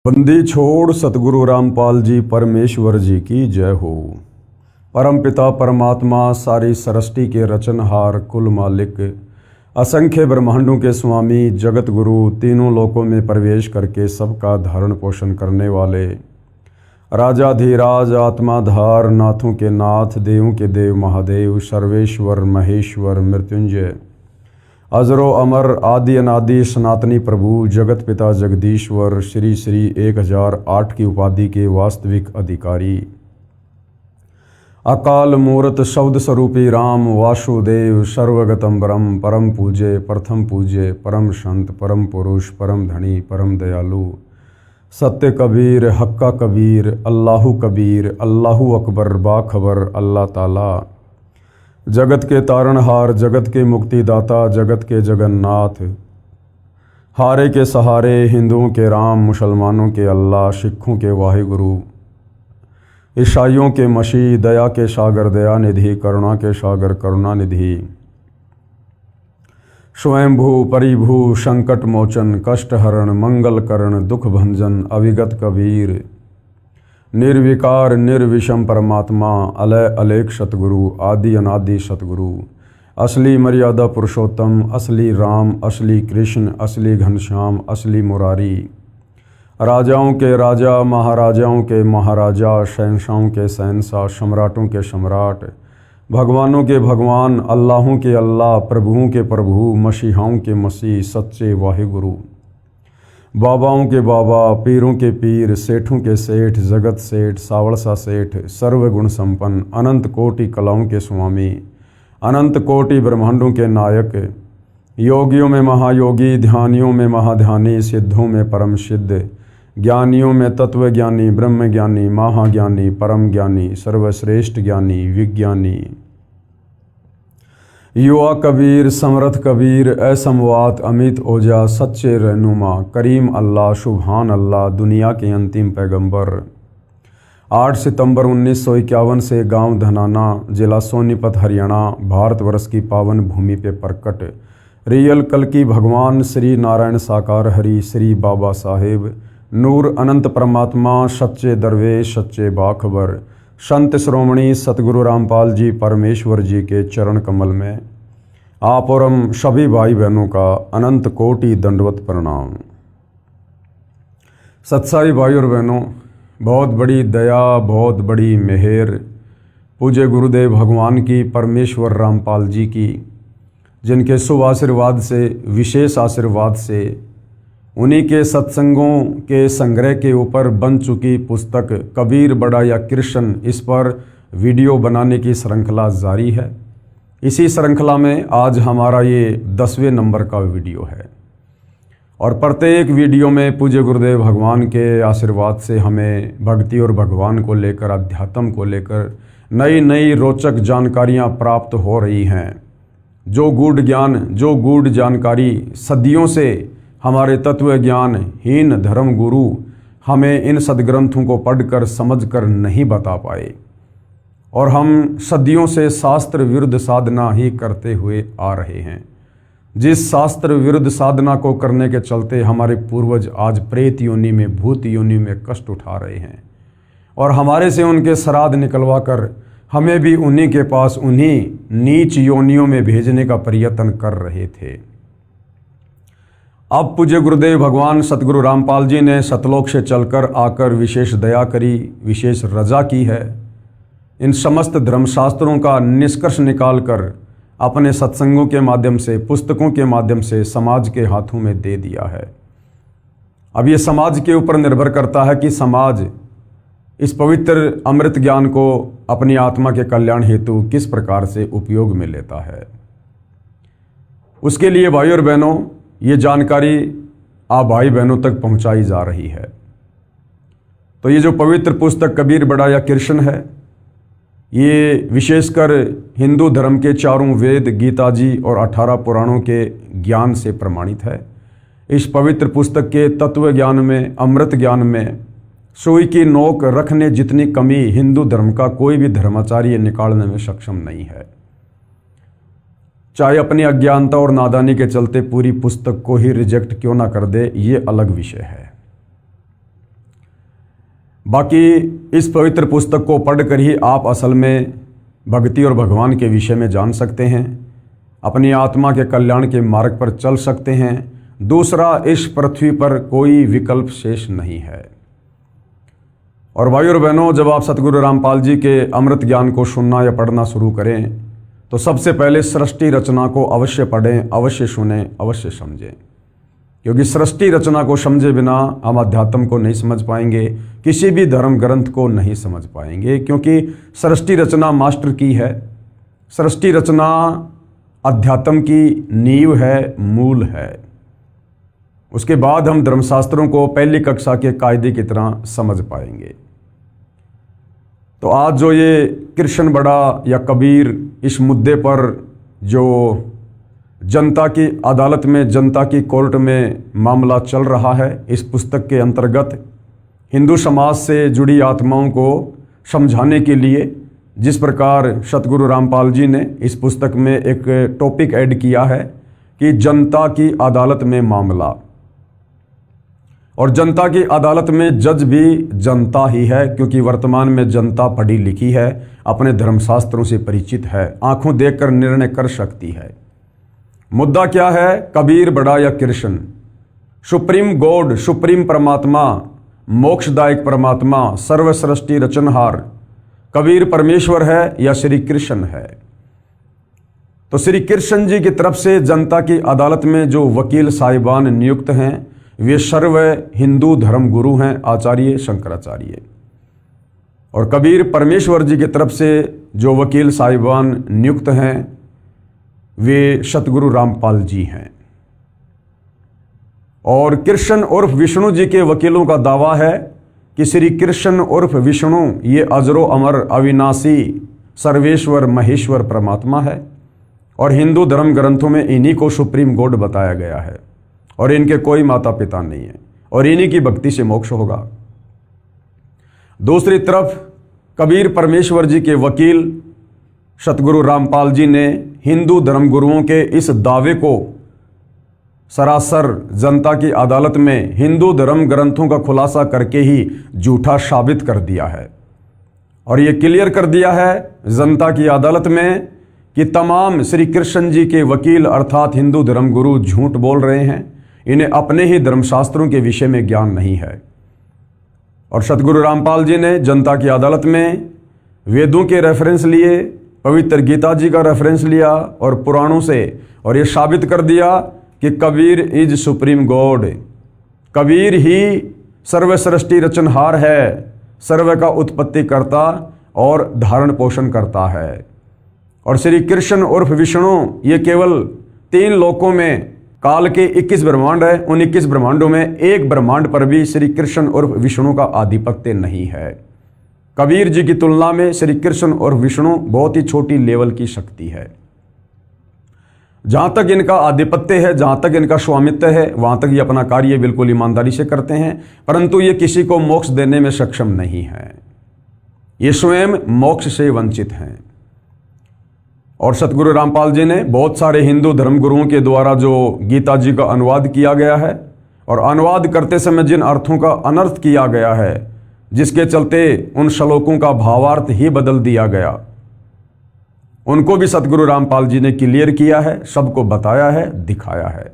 बंदी छोड़ सतगुरु रामपाल जी परमेश्वर जी की जय हो। परम पिता परमात्मा सारी सृष्टि के रचनहार कुल मालिक असंख्य ब्रह्मांडों के स्वामी जगत गुरु तीनों लोकों में प्रवेश करके सबका धारण पोषण करने वाले राजाधिराज आत्माधार नाथों के नाथ देवों के देव महादेव सर्वेश्वर महेश्वर मृत्युंजय अजरो अमर आदि अनादि सनातनी प्रभु जगत पिता जगदीश्वर श्री श्री 1008 की उपाधि के वास्तविक अधिकारी अकाल मूर्त शब्द स्वरूपी राम वासुदेव सर्वगतम ब्रह्म परम पूज्य प्रथम पूज्य परम संत परम पुरुष परम धनी परम दयालु सत्य कबीर हक्का कबीर अल्लाहु कबीर अल्लाहु अकबर बाखबर अल्लाह ताला जगत के तारणहार जगत के मुक्तिदाता जगत के जगन्नाथ हारे के सहारे हिंदुओं के राम मुसलमानों के अल्लाह सिखों के वाहिगुरु ईसाइयों के मसीह दया के सागर दया निधि करुणा के सागर करुणा निधि स्वयंभू परिभू संकट मोचन कष्ट हरण मंगल करण दुख भंजन अविगत कबीर निर्विकार निर्विषम परमात्मा अलय अलेख सतगुरु आदि अनादि सतगुरु असली मर्यादा पुरुषोत्तम असली राम असली कृष्ण असली घनश्याम असली मुरारी राजाओं के राजा महाराजाओं के महाराजा शहंशाहों के शहंशाह सम्राटों के सम्राट भगवानों के भगवान अल्लाहों के अल्लाह प्रभुओं के प्रभु मसीहाओं के मसीह सच्चे वाहिगुरु बाबाओं के बाबा पीरों के पीर सेठों के सेठ जगत सेठ सावड़सा सेठ सर्वगुण संपन्न अनंत कोटि कलाओं के स्वामी अनंत कोटि ब्रह्मांडों के नायक योगियों में महायोगी ध्यानियों में महाध्यानी सिद्धों में परम सिद्ध ज्ञानियों में तत्वज्ञानी ब्रह्मज्ञानी महाज्ञानी परम ज्ञानी सर्वश्रेष्ठ ज्ञानी विज्ञानी युवा कबीर समर्थ कबीर असमवात अमित ओजा सच्चे रहनुमा करीम अल्लाह सुभान अल्लाह दुनिया के अंतिम पैगंबर 8 सितंबर 1951 से गांव धनाना जिला सोनीपत हरियाणा भारतवर्ष की पावन भूमि पे प्रकट रियल कल की भगवान श्री नारायण साकार हरि श्री बाबा साहेब नूर अनंत परमात्मा सच्चे दरवेश सच्चे बाखबर संत श्रोमणी सतगुरु रामपाल जी परमेश्वर जी के चरण कमल में आप और हम सभी भाई बहनों का अनंत कोटि दंडवत प्रणाम। सत्साई भाई और बहनों, बहुत बड़ी दया बहुत बड़ी मेहर पूज्य गुरुदेव भगवान की परमेश्वर रामपाल जी की, जिनके शुभ आशीर्वाद से विशेष आशीर्वाद से उन्हीं के सत्संगों के संग्रह के ऊपर बन चुकी पुस्तक कबीर बड़ा या कृष्ण, इस पर वीडियो बनाने की श्रृंखला जारी है। इसी श्रृंखला में आज हमारा ये 10वें नंबर का वीडियो है और प्रत्येक वीडियो में पूज्य गुरुदेव भगवान के आशीर्वाद से हमें भक्ति और भगवान को लेकर अध्यात्म को लेकर नई नई रोचक जानकारियाँ प्राप्त हो रही हैं। जो गूढ़ ज्ञान जो गूढ़ जानकारी सदियों से हमारे तत्व ज्ञान हीन धर्म गुरु हमें इन सदग्रंथों को पढ़कर समझकर नहीं बता पाए और हम सदियों से शास्त्र विरुद्ध साधना ही करते हुए आ रहे हैं। जिस शास्त्र विरुद्ध साधना को करने के चलते हमारे पूर्वज आज प्रेत योनि में भूत योनि में कष्ट उठा रहे हैं और हमारे से उनके श्राद्ध निकलवा कर हमें भी उन्हीं के पास उन्हीं नीच योनियों में भेजने का प्रयत्न कर रहे थे। अब पूज्य गुरुदेव भगवान सतगुरु रामपाल जी ने सतलोक से चलकर आकर विशेष दया करी, विशेष रजा की है। इन समस्त धर्मशास्त्रों का निष्कर्ष निकालकर अपने सत्संगों के माध्यम से पुस्तकों के माध्यम से समाज के हाथों में दे दिया है। अब ये समाज के ऊपर निर्भर करता है कि समाज इस पवित्र अमृत ज्ञान को अपनी आत्मा के कल्याण हेतु किस प्रकार से उपयोग में लेता है। उसके लिए भाई और बहनों ये जानकारी आप भाई बहनों तक पहुंचाई जा रही है। तो ये जो पवित्र पुस्तक कबीर बड़ा या कृष्ण है, ये विशेषकर हिंदू धर्म के चारों वेद गीता जी और 18 पुराणों के ज्ञान से प्रमाणित है। इस पवित्र पुस्तक के तत्व ज्ञान में अमृत ज्ञान में सुई की नोक रखने जितनी कमी हिंदू धर्म का कोई भी धर्माचार्य निकालने में सक्षम नहीं है। चाहे अपनी अज्ञानता और नादानी के चलते पूरी पुस्तक को ही रिजेक्ट क्यों ना कर दे, ये अलग विषय है। बाकी इस पवित्र पुस्तक को पढ़कर ही आप असल में भक्ति और भगवान के विषय में जान सकते हैं, अपनी आत्मा के कल्याण के मार्ग पर चल सकते हैं। दूसरा, इस पृथ्वी पर कोई विकल्प शेष नहीं है। और भाइयों और बहनों, जब आप सतगुरु रामपाल जी के अमृत ज्ञान को सुनना या पढ़ना शुरू करें तो सबसे पहले सृष्टि रचना को अवश्य पढ़ें, अवश्य सुनें, अवश्य समझें, क्योंकि सृष्टि रचना को समझे बिना हम अध्यात्म को नहीं समझ पाएंगे, किसी भी धर्म ग्रंथ को नहीं समझ पाएंगे, क्योंकि सृष्टि रचना मास्टर की है। सृष्टि रचना अध्यात्म की नींव है, मूल है। उसके बाद हम धर्मशास्त्रों को पहली कक्षा के कायदे की तरह समझ पाएंगे। तो आज जो ये कृष्ण बड़ा या कबीर इस मुद्दे पर जो जनता की अदालत में, जनता की कोर्ट में मामला चल रहा है, इस पुस्तक के अंतर्गत हिंदू समाज से जुड़ी आत्माओं को समझाने के लिए जिस प्रकार सतगुरु रामपाल जी ने इस पुस्तक में एक टॉपिक ऐड किया है कि जनता की अदालत में मामला, और जनता की अदालत में जज भी जनता ही है, क्योंकि वर्तमान में जनता पढ़ी लिखी है, अपने धर्मशास्त्रों से परिचित है, आंखों देखकर निर्णय कर सकती है। मुद्दा क्या है? कबीर बड़ा या कृष्ण? सुप्रीम गॉड, सुप्रीम परमात्मा, मोक्षदायक परमात्मा, सर्व सृष्टि रचनहार कबीर परमेश्वर है या श्री कृष्ण है? तो श्री कृष्ण जी की तरफ से जनता की अदालत में जो वकील साहिबान नियुक्त हैं वे सर्व हिंदू धर्म गुरु हैं, आचार्य शंकराचार्य। और कबीर परमेश्वर जी की तरफ से जो वकील साहिबान नियुक्त हैं वे सतगुरु रामपाल जी हैं। और कृष्ण उर्फ विष्णु जी के वकीलों का दावा है कि श्री कृष्ण उर्फ विष्णु ये अजरो अमर अविनाशी सर्वेश्वर महेश्वर परमात्मा है, और हिंदू धर्म ग्रंथों में इन्हीं को सुप्रीम गॉड बताया गया है, और इनके कोई माता पिता नहीं है, और इन्हीं की भक्ति से मोक्ष होगा। दूसरी तरफ कबीर परमेश्वर जी के वकील सतगुरु रामपाल जी ने हिंदू धर्मगुरुओं के इस दावे को सरासर जनता की अदालत में हिंदू धर्म ग्रंथों का खुलासा करके ही झूठा साबित कर दिया है, और ये क्लियर कर दिया है जनता की अदालत में कि तमाम श्री कृष्ण जी के वकील अर्थात हिंदू धर्मगुरु झूठ बोल रहे हैं, इन्हें अपने ही धर्मशास्त्रों के विषय में ज्ञान नहीं है। और सतगुरु रामपाल जी ने जनता की अदालत में वेदों के रेफरेंस लिए, पवित्र गीता जी का रेफरेंस लिया और पुराणों से, और ये साबित कर दिया कि Kabir is supreme god, Kabir ही सर्व सृष्टि रचनहार है, सर्व का उत्पत्ति करता और धारण पोषण करता है। और श्री कृष्ण उर्फ विष्णु ये केवल 3 लोकों में, काल के 21 ब्रह्मांड है, उन 21 ब्रह्मांडों में एक ब्रह्मांड पर भी श्री कृष्ण उर्फ विष्णु का आधिपत्य नहीं है। कबीर जी की तुलना में श्री कृष्ण और विष्णु बहुत ही छोटी लेवल की शक्ति है। जहां तक इनका आधिपत्य है, जहां तक इनका स्वामित्व है, वहां तक ये अपना कार्य बिल्कुल ईमानदारी से करते हैं, परंतु ये किसी को मोक्ष देने में सक्षम नहीं है, ये स्वयं मोक्ष से वंचित हैं। और सतगुरु रामपाल जी ने बहुत सारे हिंदू धर्मगुरुओं के द्वारा जो गीता जी का अनुवाद किया गया है, और अनुवाद करते समय जिन अर्थों का अनर्थ किया गया है, जिसके चलते उन श्लोकों का भावार्थ ही बदल दिया गया, उनको भी सतगुरु रामपाल जी ने क्लियर किया है, सबको बताया है, दिखाया है।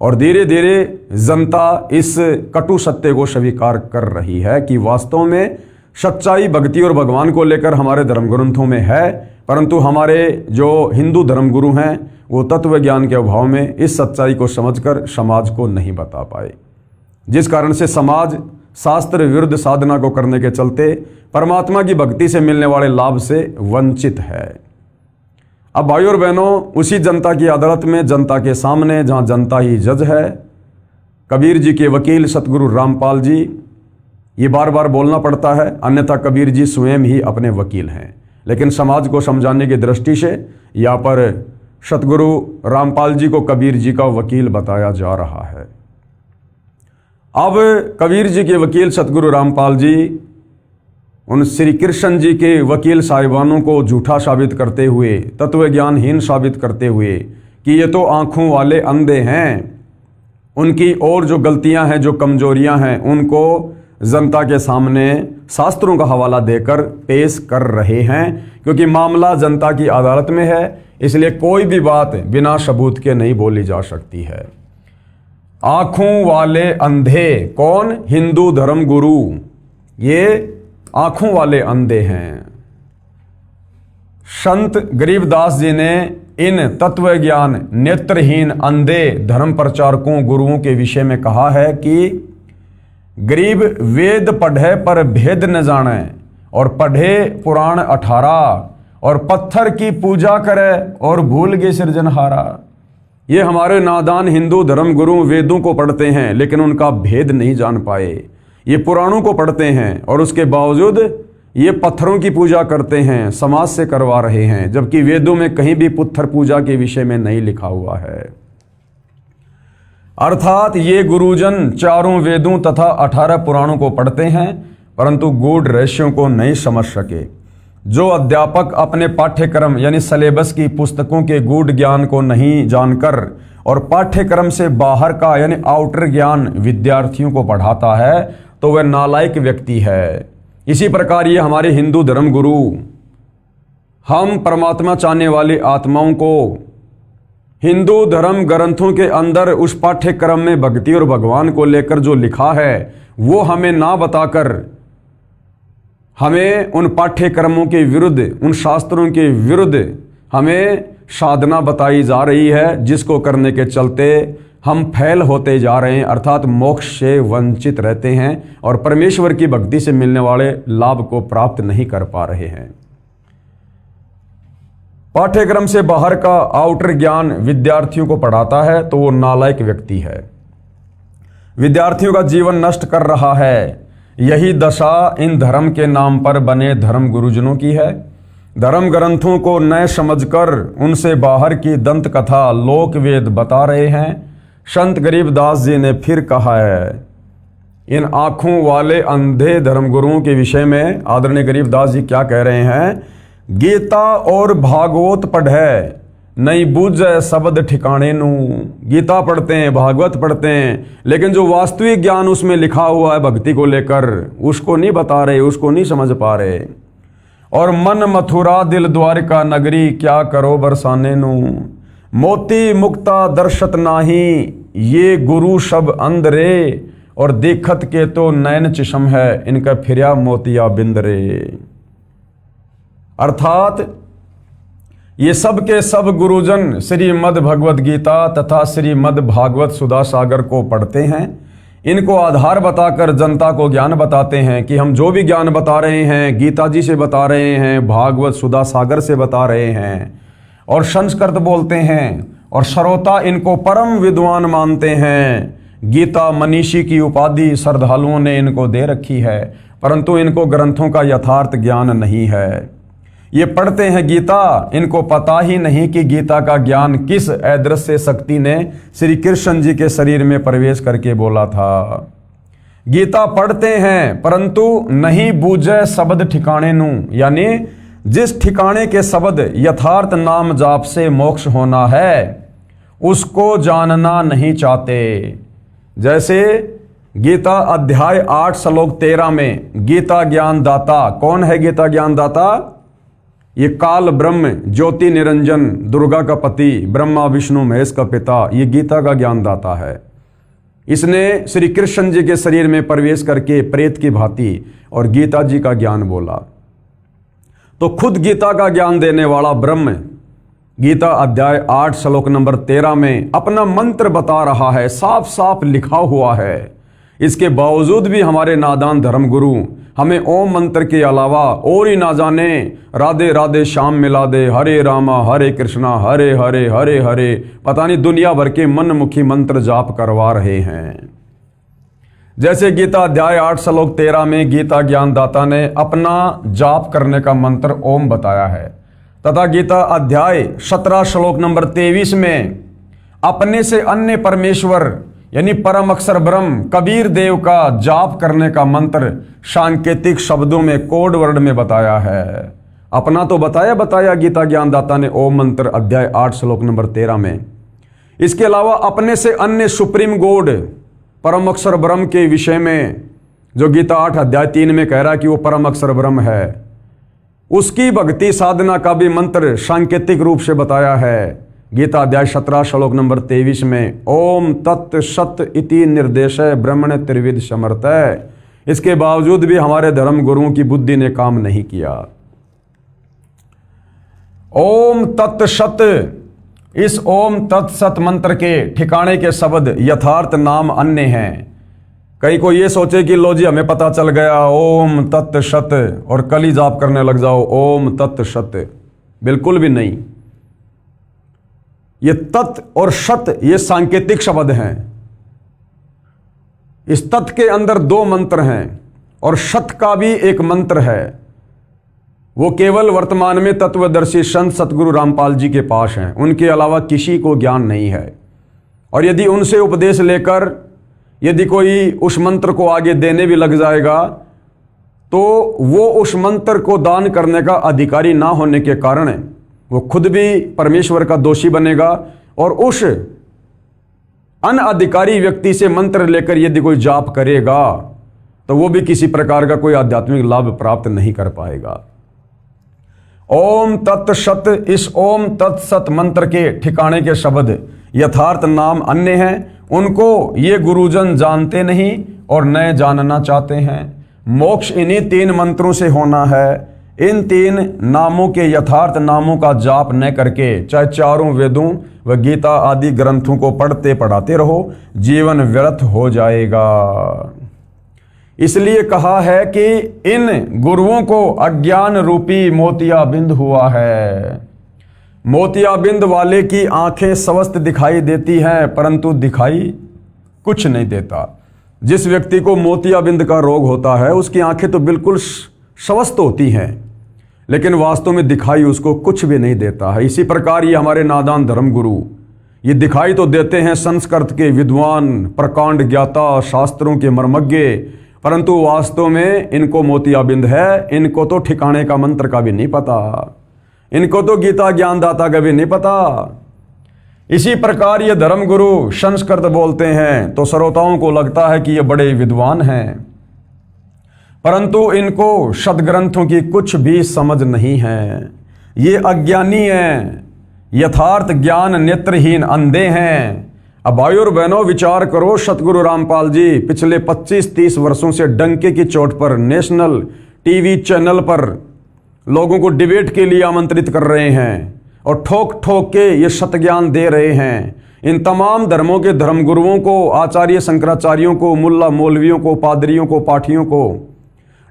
और धीरे धीरे जनता इस कटु सत्य को स्वीकार कर रही है कि वास्तव में सच्चाई भक्ति और भगवान को लेकर हमारे धर्म ग्रंथों में है, परंतु हमारे जो हिंदू धर्मगुरु हैं वो तत्व ज्ञान के अभाव में इस सच्चाई को समझकर समाज को नहीं बता पाए, जिस कारण से समाज शास्त्र विरुद्ध साधना को करने के चलते परमात्मा की भक्ति से मिलने वाले लाभ से वंचित है। अब भाइयों और बहनों, उसी जनता की अदालत में, जनता के सामने, जहां जनता ही जज है, कबीर जी के वकील सतगुरु रामपाल जी, ये बार बार बोलना पड़ता है, अन्यथा कबीर जी स्वयं ही अपने वकील हैं, लेकिन समाज को समझाने की दृष्टि से यहाँ पर सतगुरु रामपाल जी को कबीर जी का वकील बताया जा रहा है। अब कबीर जी के वकील सतगुरु रामपाल जी उन श्री कृष्ण जी के वकील साहिबानों को झूठा साबित करते हुए, तत्व ज्ञानहीन साबित करते हुए कि ये तो आंखों वाले अंधे हैं, उनकी और जो गलतियां हैं, जो कमजोरियां हैं, उनको जनता के सामने शास्त्रों का हवाला देकर पेश कर रहे हैं, क्योंकि मामला जनता की अदालत में है, इसलिए कोई भी बात बिना सबूत के नहीं बोली जा सकती है। आंखों वाले अंधे कौन? हिंदू धर्म गुरु। ये आंखों वाले अंधे हैं। संत गरीबदास जी ने इन तत्वज्ञान नेत्रहीन अंधे धर्म प्रचारकों गुरुओं के विषय में कहा है कि गरीब वेद पढ़े पर भेद न जाने, और पढ़े पुराण 18, और पत्थर की पूजा करे और भूल गए सृजनहारा। ये हमारे नादान हिंदू धर्म गुरु वेदों को पढ़ते हैं लेकिन उनका भेद नहीं जान पाए। ये पुराणों को पढ़ते हैं और उसके बावजूद ये पत्थरों की पूजा करते हैं, समाज से करवा रहे हैं, जबकि वेदों में कहीं भी पत्थर पूजा के विषय में नहीं लिखा हुआ है। अर्थात ये गुरुजन चारों वेदों तथा 18 पुराणों को पढ़ते हैं परंतु गूढ़ रहस्यों को नहीं समझ सके। जो अध्यापक अपने पाठ्यक्रम यानी सिलेबस की पुस्तकों के गूढ़ ज्ञान को नहीं जानकर और पाठ्यक्रम से बाहर का यानी आउटर ज्ञान विद्यार्थियों को पढ़ाता है तो वह नालायक व्यक्ति है। इसी प्रकार ये हमारे हिंदू धर्म गुरु हम परमात्मा चाहने वाली आत्माओं को हिंदू धर्म ग्रंथों के अंदर उस पाठ्यक्रम में भक्ति और भगवान को लेकर जो लिखा है वो हमें ना बताकर हमें उन पाठ्यक्रमों के विरुद्ध, उन शास्त्रों के विरुद्ध हमें साधना बताई जा रही है, जिसको करने के चलते हम फैल होते जा रहे हैं, अर्थात मोक्ष से वंचित रहते हैं और परमेश्वर की भक्ति से मिलने वाले लाभ को प्राप्त नहीं कर पा रहे हैं। पाठ्यक्रम से बाहर का आउटर ज्ञान विद्यार्थियों को पढ़ाता है तो वो नालायक व्यक्ति है, विद्यार्थियों का जीवन नष्ट कर रहा है। यही दशा इन धर्म के नाम पर बने धर्म गुरुजनों की है। धर्म ग्रंथों को न समझकर उनसे बाहर की दंत कथा लोक वेद बता रहे हैं। संत गरीबदास जी ने फिर कहा है इन आंखों वाले अंधे धर्म गुरुओं के विषय में। आदरणीय गरीबदास जी क्या कह रहे हैं? गीता और भागवत पढ़े नहीं बूझे शब्द ठिकाने नू। गीता पढ़ते हैं, भागवत पढ़ते हैं, लेकिन जो वास्तविक ज्ञान उसमें लिखा हुआ है भक्ति को लेकर उसको नहीं बता रहे, उसको नहीं समझ पा रहे। और मन मथुरा दिल द्वारिका नगरी क्या करो बरसाने नू। मोती मुक्ता दर्शत नाही ये गुरु सब अंधरे, और देखत के तो नैन चिशम है इनका फिर्या मोतिया बिंदरे। अर्थात ये सब के सब गुरुजन श्रीमद् भगवद गीता तथा श्रीमद् भागवत सुधा सागर को पढ़ते हैं। इनको आधार बताकर जनता को ज्ञान बताते हैं कि हम जो भी ज्ञान बता रहे हैं गीता जी से बता रहे हैं, भागवत सुधा सागर से बता रहे हैं, और संस्कृत बोलते हैं, और श्रोता इनको परम विद्वान मानते हैं। गीता मनीषी की उपाधि श्रद्धालुओं ने इनको दे रखी है, परंतु इनको ग्रंथों का यथार्थ ज्ञान नहीं है। ये पढ़ते हैं गीता, इनको पता ही नहीं कि गीता का ज्ञान किस अदृश्य शक्ति ने श्री कृष्ण जी के शरीर में प्रवेश करके बोला था। गीता पढ़ते हैं परंतु नहीं बूझे शब्द ठिकाने नू, यानी जिस ठिकाने के शब्द यथार्थ नाम जाप से मोक्ष होना है उसको जानना नहीं चाहते। जैसे गीता अध्याय 8 श्लोक 13 में गीता ज्ञान दाता कौन है? गीता ज्ञान दाता ये काल ब्रह्म ज्योति निरंजन दुर्गा का पति ब्रह्मा विष्णु महेश का पिता, ये गीता का ज्ञान दाता है। इसने श्री कृष्ण जी के शरीर में प्रवेश करके प्रेत की भांति और गीता जी का ज्ञान बोला। तो खुद गीता का ज्ञान देने वाला ब्रह्म गीता अध्याय 8 श्लोक नंबर 13 में अपना मंत्र बता रहा है, साफ साफ लिखा हुआ है। इसके बावजूद भी हमारे नादान धर्म गुरु हमें ओम मंत्र के अलावा और ही ना जाने राधे राधे श्याम मिला दे, हरे रामा हरे कृष्णा हरे हरे हरे हरे, पता नहीं दुनिया भर के मनमुखी मंत्र जाप करवा रहे हैं। जैसे गीता अध्याय 8 श्लोक 13 में गीता ज्ञानदाता ने अपना जाप करने का मंत्र ओम बताया है, तथा गीता अध्याय 17 श्लोक नंबर 23 में अपने से अन्य परमेश्वर यानी परम अक्षर ब्रह्म कबीर देव का जाप करने का मंत्र सांकेतिक शब्दों में कोड वर्ड में बताया है। अपना तो बताया गीता ज्ञानदाता ने ओम मंत्र अध्याय 8 श्लोक नंबर 13 में। इसके अलावा अपने से अन्य सुप्रीम गॉड परम अक्षर ब्रह्म के विषय में जो गीता 8 अध्याय 3 में कह रहा है कि वो परम अक्षर ब्रह्म है, उसकी भक्ति साधना का भी मंत्र सांकेतिक रूप से बताया है। गीता अध्याय 17 श्लोक नंबर 23 में ओम तत् सत इति निर्देश ब्रह्मण त्रिविध समर्थ है। इसके बावजूद भी हमारे धर्म गुरुओं की बुद्धि ने काम नहीं किया। ओम तत् सत, इस ओम तत्सत मंत्र के ठिकाने के शब्द यथार्थ नाम अन्य हैं। कहीं को ये सोचे कि लो जी हमें पता चल गया ओम तत् सत और कल ही जाप करने लग जाओ ओम तत् सत, बिल्कुल भी नहीं। ये तत् और सत ये सांकेतिक शब्द हैं। इस तत् के अंदर 2 मंत्र हैं और सत का भी एक मंत्र है। वो केवल वर्तमान में तत्वदर्शी संत सतगुरु रामपाल जी के पास हैं, उनके अलावा किसी को ज्ञान नहीं है। और यदि उनसे उपदेश लेकर यदि कोई उस मंत्र को आगे देने भी लग जाएगा तो वो उस मंत्र को दान करने का अधिकारी ना होने के कारण वो खुद भी परमेश्वर का दोषी बनेगा और उस अनअधिकारी व्यक्ति से मंत्र लेकर यदि कोई जाप करेगा तो वो भी किसी प्रकार का कोई आध्यात्मिक लाभ प्राप्त नहीं कर पाएगा। ओम तत्सत, इस ओम तत्सत मंत्र के ठिकाने के शब्द यथार्थ नाम अन्य हैं। उनको ये गुरुजन जानते नहीं और न जानना चाहते हैं। मोक्ष इन्हीं 3 मंत्रों से होना है। इन 3 नामों के यथार्थ नामों का जाप न करके चाहे चारों वेदों व गीता आदि ग्रंथों को पढ़ते पढ़ाते रहो, जीवन व्यर्थ हो जाएगा। इसलिए कहा है कि इन गुरुओं को अज्ञान रूपी मोतियाबिंद हुआ है। मोतियाबिंद वाले की आंखें स्वस्थ दिखाई देती हैं परंतु दिखाई कुछ नहीं देता। जिस व्यक्ति को मोतियाबिंद का रोग होता है उसकी आंखें तो बिल्कुल स्वस्थ होती हैं लेकिन वास्तव में दिखाई उसको कुछ भी नहीं देता है। इसी प्रकार ये हमारे नादान धर्मगुरु ये दिखाई तो देते हैं संस्कृत के विद्वान, प्रकांड ज्ञाता, शास्त्रों के मर्मज्ञ, परंतु वास्तव में इनको मोतियाबिंद है। इनको तो ठिकाने का मंत्र का भी नहीं पता, इनको तो गीता ज्ञानदाता का भी नहीं पता। इसी प्रकार ये धर्मगुरु संस्कृत बोलते हैं तो श्रोताओं को लगता है कि ये बड़े विद्वान हैं, परंतु इनको सदग्रंथों की कुछ भी समझ नहीं है। ये अज्ञानी हैं, यथार्थ ज्ञान नेत्रहीन अंधे हैं। अब भाइयों और बहनों विचार करो, सतगुरु रामपाल जी पिछले 25-30 वर्षों से डंके की चोट पर नेशनल टीवी चैनल पर लोगों को डिबेट के लिए आमंत्रित कर रहे हैं और ठोक ठोक के ये सत्य ज्ञान दे रहे हैं। इन तमाम धर्मों के धर्मगुरुओं को, आचार्य शंकराचार्यों को, मुल्ला मौलवियों को, पादरियों को, पाठियों को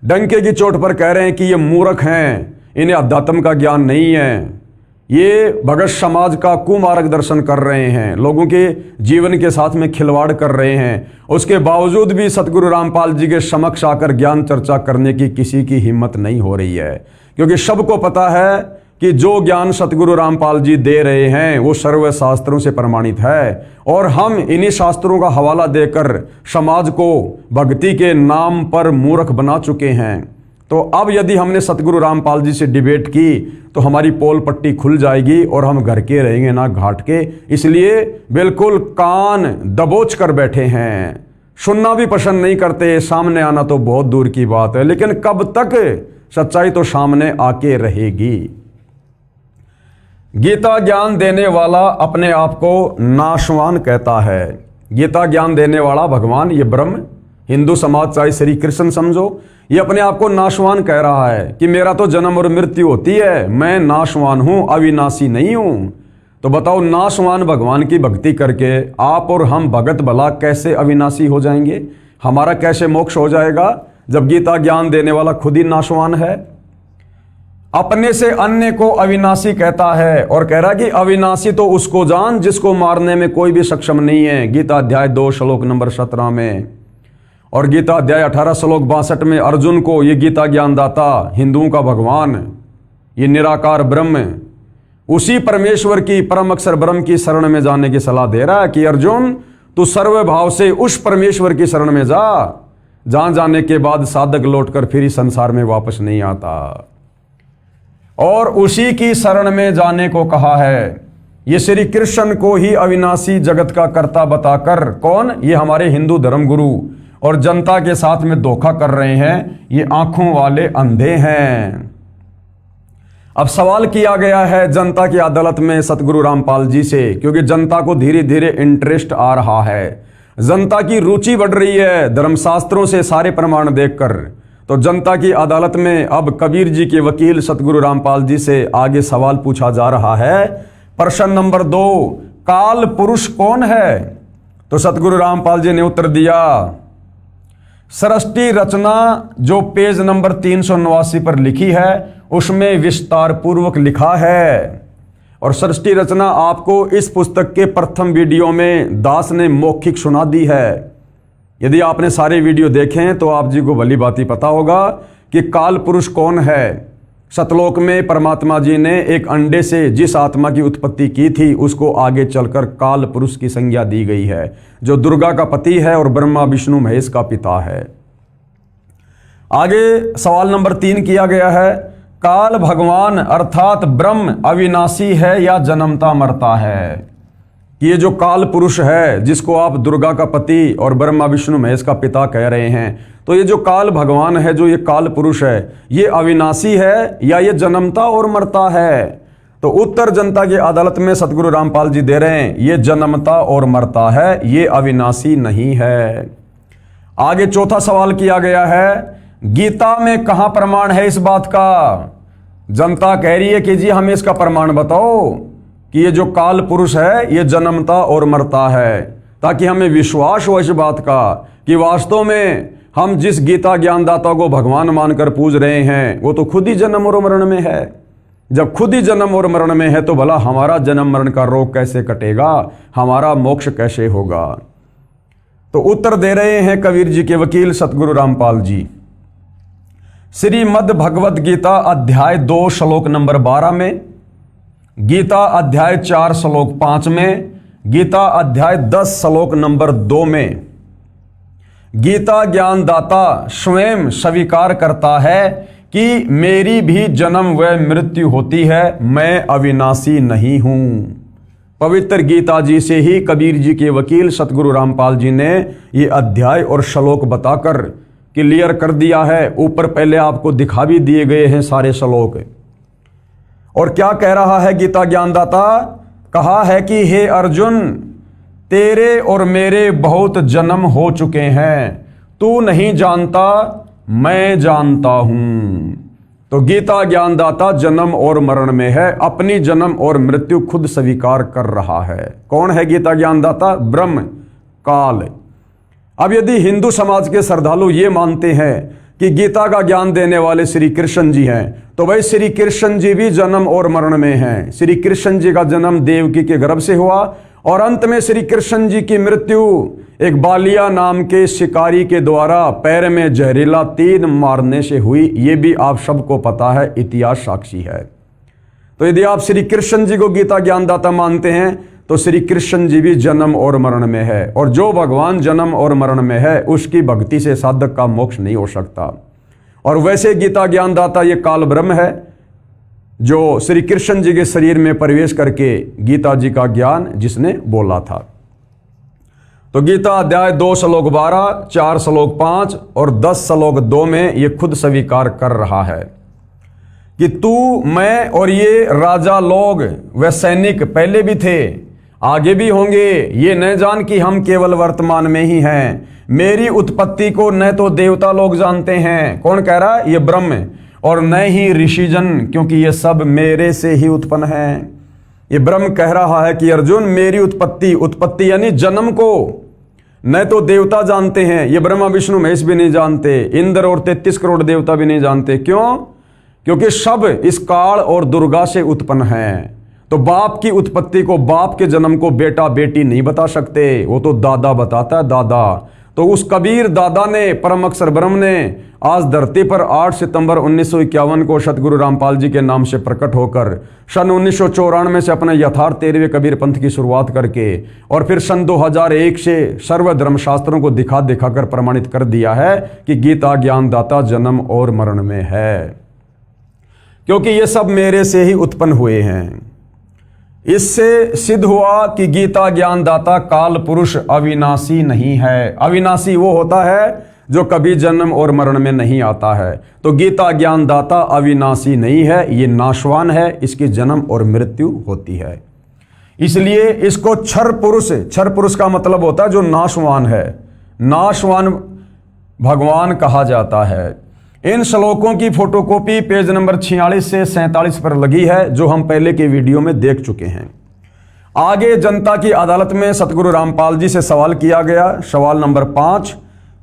डंके की चोट पर कह रहे हैं कि ये मूर्ख हैं, इन्हें अध्यात्म का ज्ञान नहीं है, ये भगत समाज का कुमार्गदर्शन कर रहे हैं, लोगों के जीवन के साथ में खिलवाड़ कर रहे हैं। उसके बावजूद भी सतगुरु रामपाल जी के समक्ष आकर ज्ञान चर्चा करने की किसी की हिम्मत नहीं हो रही है, क्योंकि सबको पता है कि जो ज्ञान सतगुरु रामपाल जी दे रहे हैं वो सर्व शास्त्रों से प्रमाणित है और हम इन्हीं शास्त्रों का हवाला देकर समाज को भक्ति के नाम पर मूर्ख बना चुके हैं। तो अब यदि हमने सतगुरु रामपाल जी से डिबेट की तो हमारी पोल पट्टी खुल जाएगी और हम घर के रहेंगे ना घाट के। इसलिए बिल्कुल कान दबोच कर बैठे हैं, सुनना भी पसंद नहीं करते, सामने आना तो बहुत दूर की बात है। लेकिन कब तक सच्चाई तो सामने आके रहेगी। गीता ज्ञान देने वाला अपने आप को नाशवान कहता है। गीता ज्ञान देने वाला भगवान, ये ब्रह्म, हिंदू समाज चाहे श्री कृष्ण समझो, ये अपने आप को नाशवान कह रहा है कि मेरा तो जन्म और मृत्यु होती है, मैं नाशवान हूं, अविनाशी नहीं हूं। तो बताओ, नाशवान भगवान की भक्ति करके आप और हम भगत भला कैसे अविनाशी हो जाएंगे? हमारा कैसे मोक्ष हो जाएगा जब गीता ज्ञान देने वाला खुद ही नाशवान है? अपने से अन्य को अविनाशी कहता है और कह रहा है कि अविनाशी तो उसको जान जिसको मारने में कोई भी सक्षम नहीं है। गीता अध्याय 2 श्लोक नंबर 17 में और गीता अध्याय 18 श्लोक 62 में अर्जुन को ये गीता ज्ञानदाता, हिंदुओं का भगवान, ये निराकार ब्रह्म, उसी परमेश्वर की परम अक्षर ब्रह्म की शरण में जाने की सलाह दे रहा है कि अर्जुन तू सर्वभाव से उस परमेश्वर की शरण में जा, जहां जाने के बाद साधक लौटकर फिर इस संसार में वापस नहीं आता। और उसी की शरण में जाने को कहा है। ये श्री कृष्ण को ही अविनाशी जगत का कर्ता बताकर, कौन? ये हमारे हिंदू धर्म गुरु और जनता के साथ में धोखा कर रहे हैं, ये आंखों वाले अंधे हैं। अब सवाल किया गया है जनता की अदालत में सतगुरु रामपाल जी से, क्योंकि जनता को धीरे धीरे इंटरेस्ट आ रहा है, जनता की रुचि बढ़ रही है धर्मशास्त्रों से सारे प्रमाण देखकर। तो जनता की अदालत में अब कबीर जी के वकील सतगुरु रामपाल जी से आगे सवाल पूछा जा रहा है। प्रश्न नंबर 2, काल पुरुष कौन है? तो सतगुरु रामपाल जी ने उत्तर दिया, सृष्टि रचना जो पेज नंबर 389 पर लिखी है उसमें विस्तार पूर्वक लिखा है। और सृष्टि रचना आपको इस पुस्तक के प्रथम वीडियो में दास ने मौखिक सुना दी है। यदि आपने सारे वीडियो देखे हैं तो आप जी को भली बात पता होगा कि काल पुरुष कौन है। सतलोक में परमात्मा जी ने एक अंडे से जिस आत्मा की उत्पत्ति की थी उसको आगे चलकर काल पुरुष की संज्ञा दी गई है, जो दुर्गा का पति है और ब्रह्मा विष्णु महेश का पिता है। आगे सवाल नंबर 3 किया गया है, काल भगवान अर्थात ब्रह्म अविनाशी है या जन्मता मरता है? ये जो काल पुरुष है जिसको आप दुर्गा का पति और ब्रह्मा विष्णु महेश का पिता कह रहे हैं, तो ये जो काल भगवान है, जो ये काल पुरुष है, ये अविनाशी है या ये जन्मता और मरता है? तो उत्तर जनता की अदालत में सतगुरु रामपाल जी दे रहे हैं, ये जन्मता और मरता है, ये अविनाशी नहीं है। आगे चौथा सवाल किया गया है, गीता में कहां प्रमाण है इस बात का? जनता कह रही है कि जी हमें इसका प्रमाण बताओ कि ये जो काल पुरुष है ये जन्मता और मरता है, ताकि हमें विश्वास हो इस बात का कि वास्तव में हम जिस गीता ज्ञानदाता को भगवान मानकर पूज रहे हैं वो तो खुद ही जन्म और मरण में है। जब खुद ही जन्म और मरण में है तो भला हमारा जन्म मरण का रोग कैसे कटेगा, हमारा मोक्ष कैसे होगा? तो उत्तर दे रहे हैं कबीर जी के वकील सतगुरु रामपाल जी। श्रीमद् भगवद गीता अध्याय 2 श्लोक नंबर 12 में, गीता अध्याय 4 श्लोक 5 में, गीता अध्याय 10 श्लोक नंबर 2 में गीता ज्ञानदाता स्वयं स्वीकार करता है कि मेरी भी जन्म व मृत्यु होती है, मैं अविनाशी नहीं हूं। पवित्र गीता जी से ही कबीर जी के वकील सतगुरु रामपाल जी ने ये अध्याय और श्लोक बताकर क्लियर कर दिया है। ऊपर पहले आपको दिखा भी दिए गए हैं सारे श्लोक। और क्या कह रहा है गीता ज्ञानदाता? कहा है कि हे अर्जुन, तेरे और मेरे बहुत जन्म हो चुके हैं, तू नहीं जानता, मैं जानता हूं। तो गीता ज्ञानदाता जन्म और मरण में है, अपनी जन्म और मृत्यु खुद स्वीकार कर रहा है। कौन है गीता ज्ञानदाता? ब्रह्म काल। अब यदि हिंदू समाज के श्रद्धालु ये मानते हैं कि गीता का ज्ञान देने वाले श्री कृष्ण जी हैं, तो भाई श्री कृष्ण जी भी जन्म और मरण में हैं। श्री कृष्ण जी का जन्म देवकी के गर्भ से हुआ और अंत में श्री कृष्ण जी की मृत्यु एक बालिया नाम के शिकारी के द्वारा पैर में जहरीला तीर मारने से हुई। ये भी आप सबको पता है, इतिहास साक्षी है। तो यदि आप श्री कृष्ण जी को गीता ज्ञानदाता मानते हैं तो श्री कृष्ण जी भी जन्म और मरण में है, और जो भगवान जन्म और मरण में है उसकी भक्ति से साधक का मोक्ष नहीं हो सकता। और वैसे गीता ज्ञानदाता ये काल ब्रह्म है जो श्री कृष्ण जी के शरीर में प्रवेश करके गीता जी का ज्ञान जिसने बोला था। तो गीता अध्याय 2 श्लोक 12, 4 श्लोक 5 और 10 श्लोक 2 में ये खुद स्वीकार कर रहा है कि तू, मैं और ये राजा लोग व सैनिक पहले भी थे, आगे भी होंगे। ये न जान कि हम केवल वर्तमान में ही हैं। मेरी उत्पत्ति को न तो देवता लोग जानते हैं, कौन कह रहा है? ये ब्रह्म, और न ही ऋषिजन, क्योंकि ये सब मेरे से ही उत्पन्न है। ये ब्रह्म कह रहा है कि अर्जुन, मेरी उत्पत्ति यानी जन्म को न तो देवता जानते हैं, ये ब्रह्मा विष्णु महेश भी नहीं जानते, इंद्र और 33 करोड़ देवता भी नहीं जानते। क्यों? क्योंकि सब इस काल और दुर्गा से उत्पन्न हैं। तो बाप की उत्पत्ति को, बाप के जन्म को बेटा बेटी नहीं बता सकते, वो तो दादा बताता है, दादा। तो उस कबीर दादा ने, परम अक्षर ब्रह्म ने आज धरती पर 8 सितंबर 1951 को सतगुरु रामपाल जी के नाम से प्रकट होकर सन 1994 से अपने यथार्थ 13वें कबीर पंथ की शुरुआत करके और फिर सन 2001 से सर्वधर्म शास्त्रों को दिखा कर प्रमाणित कर दिया है कि गीता ज्ञानदाता जन्म और मरण में है, क्योंकि ये सब मेरे से ही उत्पन्न हुए हैं। इससे सिद्ध हुआ कि गीता ज्ञानदाता काल पुरुष अविनाशी नहीं है। अविनाशी वो होता है जो कभी जन्म और मरण में नहीं आता है। तो गीता ज्ञानदाता अविनाशी नहीं है, ये नाशवान है, इसकी जन्म और मृत्यु होती है। इसलिए इसको क्षर पुरुष का मतलब होता है जो नाशवान है, नाशवान भगवान कहा जाता है। इन श्लोकों की फोटोकॉपी पेज नंबर 46 से 47 पर लगी है, जो हम पहले के वीडियो में देख चुके हैं। आगे जनता की अदालत में सतगुरु रामपाल जी से सवाल किया गया। सवाल नंबर 5,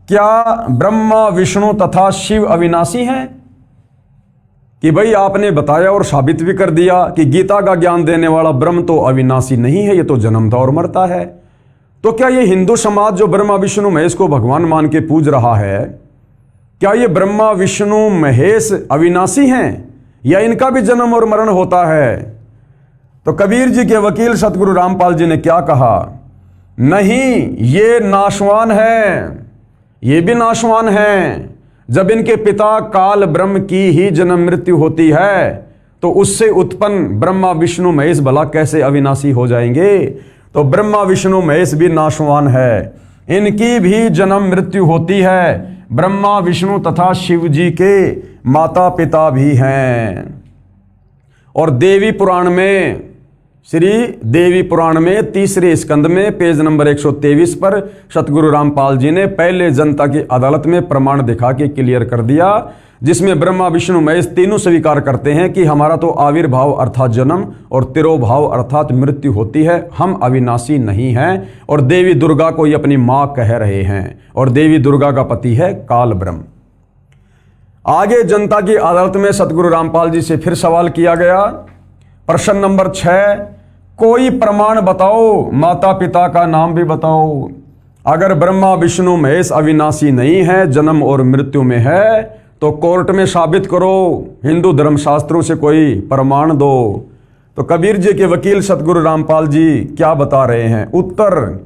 क्या ब्रह्मा विष्णु तथा शिव अविनाशी हैं? कि भाई आपने बताया और साबित भी कर दिया कि गीता का ज्ञान देने वाला ब्रह्म तो अविनाशी नहीं है, ये तो जन्मता और मरता है। तो क्या ये हिंदू समाज जो ब्रह्मा विष्णु महेश को भगवान मान के पूज रहा है, क्या ये ब्रह्मा विष्णु महेश अविनाशी हैं या इनका भी जन्म और मरण होता है? तो कबीर जी के वकील सतगुरु रामपाल जी ने क्या कहा? नहीं, ये नाशवान है, ये भी नाशवान है। जब इनके पिता काल ब्रह्म की ही जन्म मृत्यु होती है तो उससे उत्पन्न ब्रह्मा विष्णु महेश भला कैसे अविनाशी हो जाएंगे? तो ब्रह्मा विष्णु महेश भी नाशवान है, इनकी भी जन्म मृत्यु होती है। ब्रह्मा विष्णु तथा शिव जी के माता पिता भी हैं। और देवी पुराण में, श्री देवी पुराण में तीसरे स्कंद में पेज नंबर 123 पर सतगुरु रामपाल जी ने पहले जनता की अदालत में प्रमाण दिखा के क्लियर कर दिया, जिसमें ब्रह्मा विष्णु महेश तीनों स्वीकार करते हैं कि हमारा तो आविर्भाव अर्थात जन्म और तिरोभाव अर्थात मृत्यु होती है, हम अविनाशी नहीं हैं। और देवी दुर्गा को ये अपनी मां कह रहे हैं, और देवी दुर्गा का पति है काल ब्रह्म। आगे जनता की अदालत में सतगुरु रामपाल जी से फिर सवाल किया गया। प्रश्न नंबर 6, कोई प्रमाण बताओ, माता पिता का नाम भी बताओ। अगर ब्रह्मा विष्णु महेश अविनाशी नहीं है, जन्म और मृत्यु में है, तो कोर्ट में साबित करो, हिंदू धर्मशास्त्रों से कोई प्रमाण दो। तो कबीर जी के वकील सतगुरु रामपाल जी क्या बता रहे हैं? उत्तर,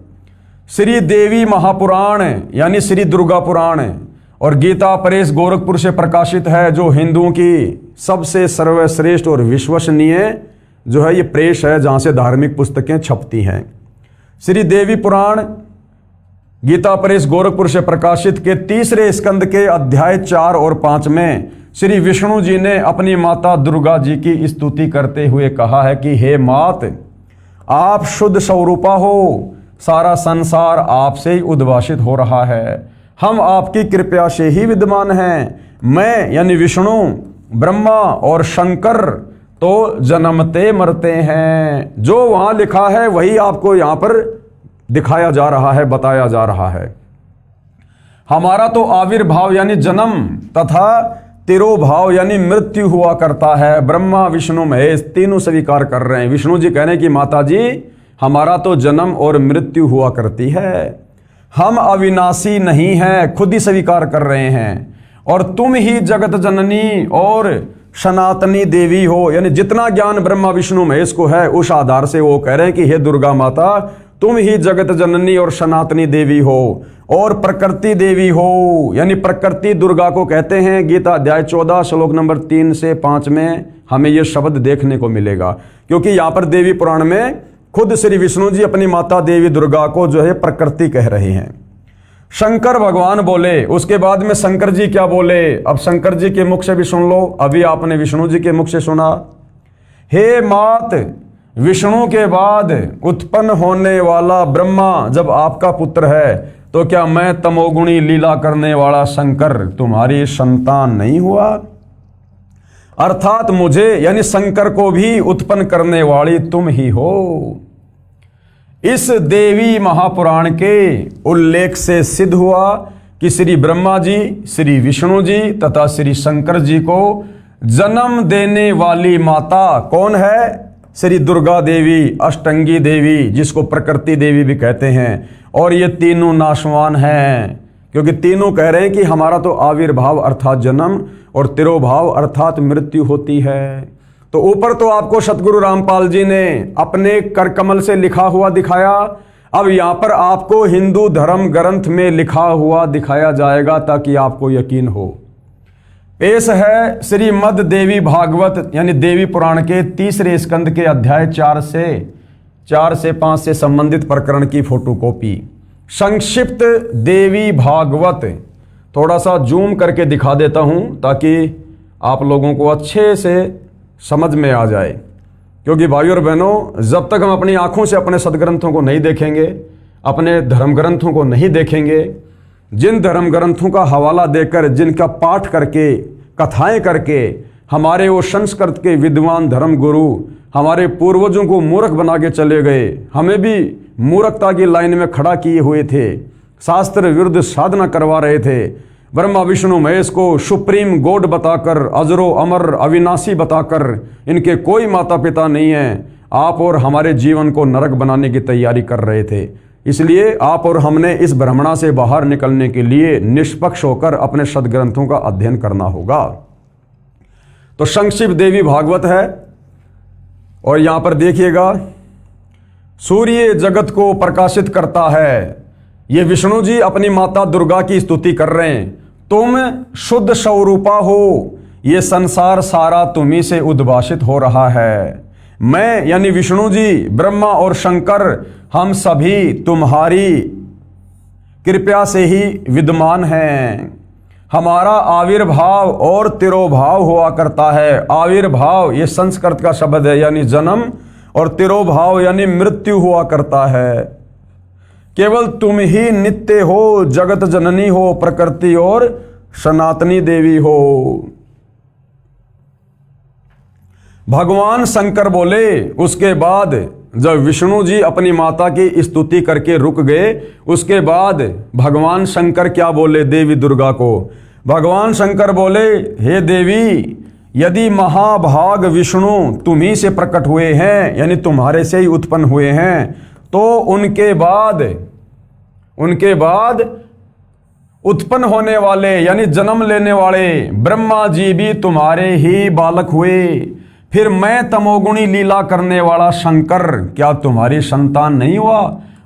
श्री देवी महापुराण यानी श्री दुर्गा पुराण और गीता प्रेस गोरखपुर से प्रकाशित है, जो हिंदुओं की सबसे सर्वश्रेष्ठ और विश्वसनीय जो है ये प्रेस है, जहां से धार्मिक पुस्तकें छपती हैं। श्री देवी पुराण गीता प्रेस गोरखपुर से प्रकाशित के तीसरे स्कंद के अध्याय 4 और 5 में श्री विष्णु जी ने अपनी माता दुर्गा जी की स्तुति करते हुए कहा है कि हे मात, आप शुद्ध स्वरूपा हो, सारा संसार आपसे ही उद्भाषित हो रहा है, हम आपकी कृपा से ही विद्यमान हैं। मैं यानी विष्णु, ब्रह्मा और शंकर तो जन्मते मरते हैं। जो वहां लिखा है वही आपको यहां पर दिखाया जा रहा है, बताया जा रहा है। हमारा तो आविर्भाव यानी जन्म तथा तिरोभाव यानी मृत्यु हुआ करता है। ब्रह्मा विष्णु महेश तीनों स्वीकार कर रहे हैं। विष्णु जी कह रहे हैं कि माता जी, हमारा तो जन्म और मृत्यु हुआ करती है, हम अविनाशी नहीं हैं, खुद ही स्वीकार कर रहे हैं। और तुम ही जगत जननी और सनातनी देवी हो, यानी जितना ज्ञान ब्रह्मा विष्णु महेश को है उस आधार से वो कह रहे हैं कि हे दुर्गा माता, तुम ही जगत जननी और सनातनी देवी हो और प्रकृति देवी हो, यानी प्रकृति दुर्गा को कहते हैं। गीता अध्याय 14 श्लोक नंबर 3 से 5 में हमें यह शब्द देखने को मिलेगा, क्योंकि यहाँ पर देवी पुराण में खुद श्री विष्णु जी अपनी माता देवी दुर्गा को जो है प्रकृति कह रहे हैं। शंकर भगवान बोले, उसके बाद में शंकर जी क्या बोले, अब शंकर जी के मुख से भी सुन लो। अभी आपने विष्णु जी के मुख से सुना, हे मात, विष्णु के बाद उत्पन्न होने वाला ब्रह्मा जब आपका पुत्र है, तो क्या मैं तमोगुणी लीला करने वाला शंकर तुम्हारी संतान नहीं हुआ? अर्थात मुझे यानी शंकर को भी उत्पन्न करने वाली तुम ही हो। इस देवी महापुराण के उल्लेख से सिद्ध हुआ कि श्री ब्रह्मा जी, श्री विष्णु जी तथा श्री शंकर जी को जन्म देने वाली माता कौन है? श्री दुर्गा देवी, अष्टंगी देवी, जिसको प्रकृति देवी भी कहते हैं। और ये तीनों नाशवान हैं, क्योंकि तीनों कह रहे हैं कि हमारा तो आविर्भाव अर्थात जन्म और तिरोभाव अर्थात मृत्यु होती है। तो ऊपर तो आपको सतगुरु रामपाल जी ने अपने कर कमल से लिखा हुआ दिखाया, अब यहाँ पर आपको हिंदू धर्म ग्रंथ में लिखा हुआ दिखाया जाएगा ताकि आपको यकीन हो। पेश है श्रीमद् देवी भागवत यानी देवी पुराण के तीसरे स्कंद के अध्याय 4 से 5 से संबंधित प्रकरण की फोटोकॉपी। संक्षिप्त देवी भागवत थोड़ा सा जूम करके दिखा देता हूं ताकि आप लोगों को अच्छे से समझ में आ जाए, क्योंकि भाइयों और बहनों, जब तक हम अपनी आंखों से अपने सदग्रंथों को नहीं देखेंगे, अपने धर्म ग्रंथों को नहीं देखेंगे, जिन धर्म ग्रंथों का हवाला देकर, जिनका पाठ करके, कथाएं करके हमारे वो संस्कृत के विद्वान धर्म गुरु हमारे पूर्वजों को मूर्ख बना के चले गए, हमें भी मूर्खता की लाइन में खड़ा किए हुए थे, शास्त्र विरुद्ध साधना करवा रहे थे, ब्रह्मा विष्णु महेश को सुप्रीम गॉड बताकर, अजरो अमर अविनाशी बताकर इनके कोई माता पिता नहीं है, आप और हमारे जीवन को नरक बनाने की तैयारी कर रहे थे। इसलिए आप और हमने इस भ्रमणा से बाहर निकलने के लिए निष्पक्ष होकर अपने सदग्रंथों का अध्ययन करना होगा। तो संक्षिप्त देवी भागवत है और यहां पर देखिएगा, सूर्य जगत को प्रकाशित करता है। ये विष्णु जी अपनी माता दुर्गा की स्तुति कर रहे हैं, तुम शुद्ध स्वरूपा हो, ये संसार सारा तुम्ही से उद्भाषित हो रहा है। मैं यानी विष्णु जी, ब्रह्मा और शंकर, हम सभी तुम्हारी कृपा से ही विद्यमान हैं। हमारा आविर्भाव और तिरोभाव हुआ करता है। आविर्भाव ये संस्कृत का शब्द है यानी जन्म, और तिरोभाव यानी मृत्यु हुआ करता है। केवल तुम ही नित्य हो, जगत जननी हो, प्रकृति और सनातनी देवी हो। भगवान शंकर बोले। उसके बाद जब विष्णु जी अपनी माता की स्तुति करके रुक गए, उसके बाद भगवान शंकर क्या बोले देवी दुर्गा को? भगवान शंकर बोले, हे देवी, यदि महाभाग विष्णु तुम्ही से प्रकट हुए हैं यानी तुम्हारे से ही उत्पन्न हुए हैं, तो उनके बाद उत्पन्न होने वाले यानी जन्म लेने वाले ब्रह्मा जी भी तुम्हारे ही बालक हुए। फिर मैं तमोगुणी लीला करने वाला शंकर क्या तुम्हारी संतान नहीं हुआ?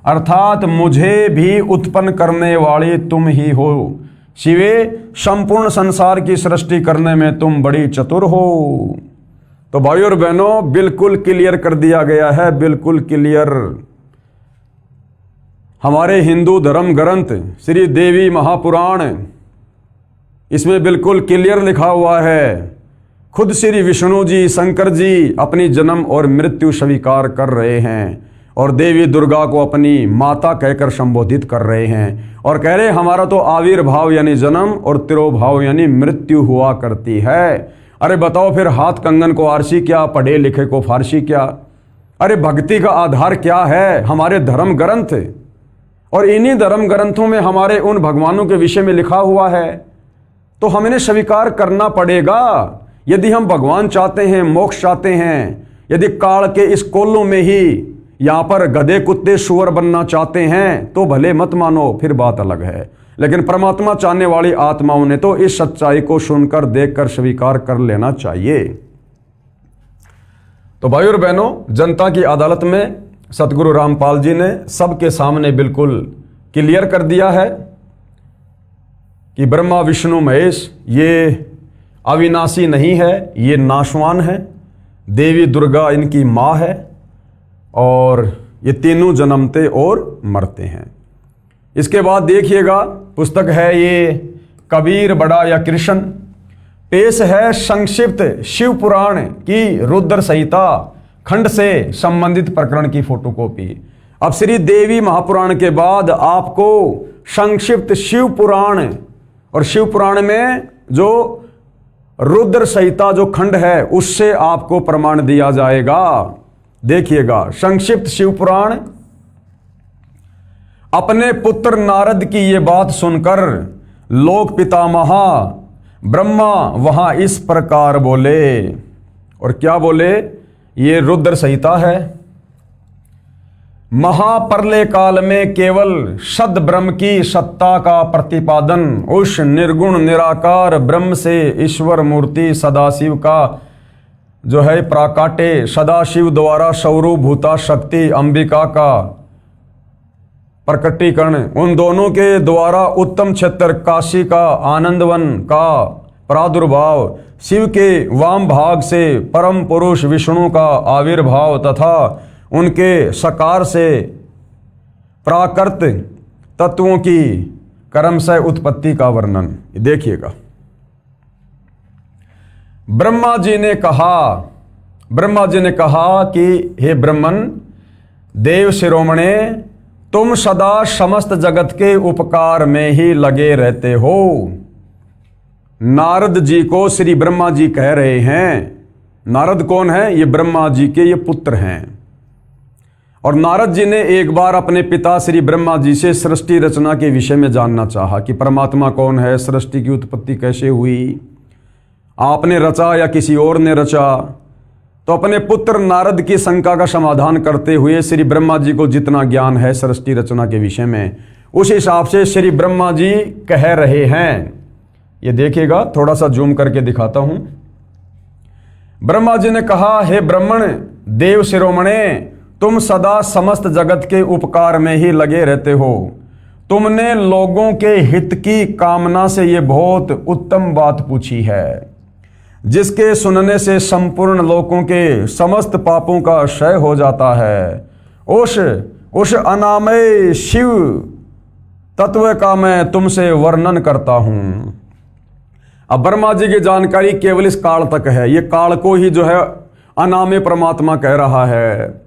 अर्थात मुझे भी उत्पन्न करने वाले तुम ही हो। शिवे, संपूर्ण संसार की सृष्टि करने में तुम बड़ी चतुर हो। तो भाइयों और बहनों, बिल्कुल क्लियर कर दिया गया है, बिल्कुल क्लियर। हमारे हिंदू धर्म ग्रंथ श्री देवी महापुराण, इसमें बिल्कुल क्लियर लिखा हुआ है, खुद श्री विष्णु जी, शंकर जी अपनी जन्म और मृत्यु स्वीकार कर रहे हैं और देवी दुर्गा को अपनी माता कहकर संबोधित कर रहे हैं और कह रहे हमारा तो आविर्भाव यानी जन्म और तिरोभाव यानी मृत्यु हुआ करती है। अरे बताओ फिर, हाथ कंगन को आरसी क्या, पढ़े लिखे को फारसी क्या? अरे भक्ति का आधार क्या है? हमारे धर्म ग्रंथ, और इन्हीं धर्म ग्रंथों में हमारे उन भगवानों के विषय में लिखा हुआ है, तो हमें इन्हें स्वीकार करना पड़ेगा। यदि हम भगवान चाहते हैं, मोक्ष चाहते हैं, यदि काल के इस कोल्लों में ही यहाँ पर गधे कुत्ते सुअर बनना चाहते हैं तो भले मत मानो, फिर बात अलग है। लेकिन परमात्मा चाहने वाली आत्माओं ने तो इस सच्चाई को सुनकर, देखकर स्वीकार कर लेना चाहिए। तो भाइयों और बहनों, जनता की अदालत में सतगुरु रामपाल जी ने सबके सामने बिल्कुल क्लियर कर दिया है कि ब्रह्मा विष्णु महेश ये अविनाशी नहीं है, ये नाशवान है। देवी दुर्गा इनकी माँ है और ये तीनों जन्मते और मरते हैं। इसके बाद देखिएगा, पुस्तक है ये कबीर बड़ा या कृष्ण। पेश है संक्षिप्त शिव पुराण की रुद्र संहिता खंड से संबंधित प्रकरण की फोटोकॉपी। अब श्री देवी महापुराण के बाद आपको संक्षिप्त शिव पुराण, और शिव पुराण में जो रुद्र संहिता जो खंड है उससे आपको प्रमाण दिया जाएगा। देखिएगा, संक्षिप्त शिव पुराण। अपने पुत्र नारद की ये बात सुनकर लोक पितामहा ब्रह्मा वहां इस प्रकार बोले, और क्या बोले? ये रुद्र संहिता है। महाप्रलय काल में केवल सद ब्रह्म की सत्ता का प्रतिपादन उस निर्गुण निराकार ब्रह्म से ईश्वर मूर्ति सदाशिव का जो है प्राकाटे, सदाशिव द्वारा स्वरूपभूता शक्ति अंबिका का प्रकटीकरण, उन दोनों के द्वारा उत्तम क्षेत्र काशी का आनंदवन का प्रादुर्भाव, शिव के वाम भाग से परम पुरुष विष्णु का आविर्भाव तथा उनके सकार से प्राकृत तत्वों की क्रमशः उत्पत्ति का वर्णन। देखिएगा, ब्रह्मा जी ने कहा कि हे ब्रह्मन, देव शिरोमणे, तुम सदा समस्त जगत के उपकार में ही लगे रहते हो। नारद जी को श्री ब्रह्मा जी कह रहे हैं। नारद कौन है? ये ब्रह्मा जी के ये पुत्र हैं। और नारद जी ने एक बार अपने पिता श्री ब्रह्मा जी से सृष्टि रचना के विषय में जानना चाहा कि परमात्मा कौन है, सृष्टि की उत्पत्ति कैसे हुई, आपने रचा या किसी और ने रचा। तो अपने पुत्र नारद की शंका का समाधान करते हुए श्री ब्रह्मा जी को जितना ज्ञान है सृष्टि रचना के विषय में, उस हिसाब से श्री ब्रह्मा जी कह रहे हैं। ये देखिएगा, थोड़ा सा जूम करके दिखाता हूं। ब्रह्मा जी ने कहा, हे ब्राह्मण देव शिरोमणे, तुम सदा समस्त जगत के उपकार में ही लगे रहते हो। तुमने लोगों के हित की कामना से ये बहुत उत्तम बात पूछी है, जिसके सुनने से संपूर्ण लोगों के समस्त पापों का क्षय हो जाता है। उस अनामय शिव तत्व का मैं तुमसे वर्णन करता हूं। अब ब्रह्मा जी की जानकारी केवल इस काल तक है। ये काल को ही जो है अनामय परमात्मा कह रहा है।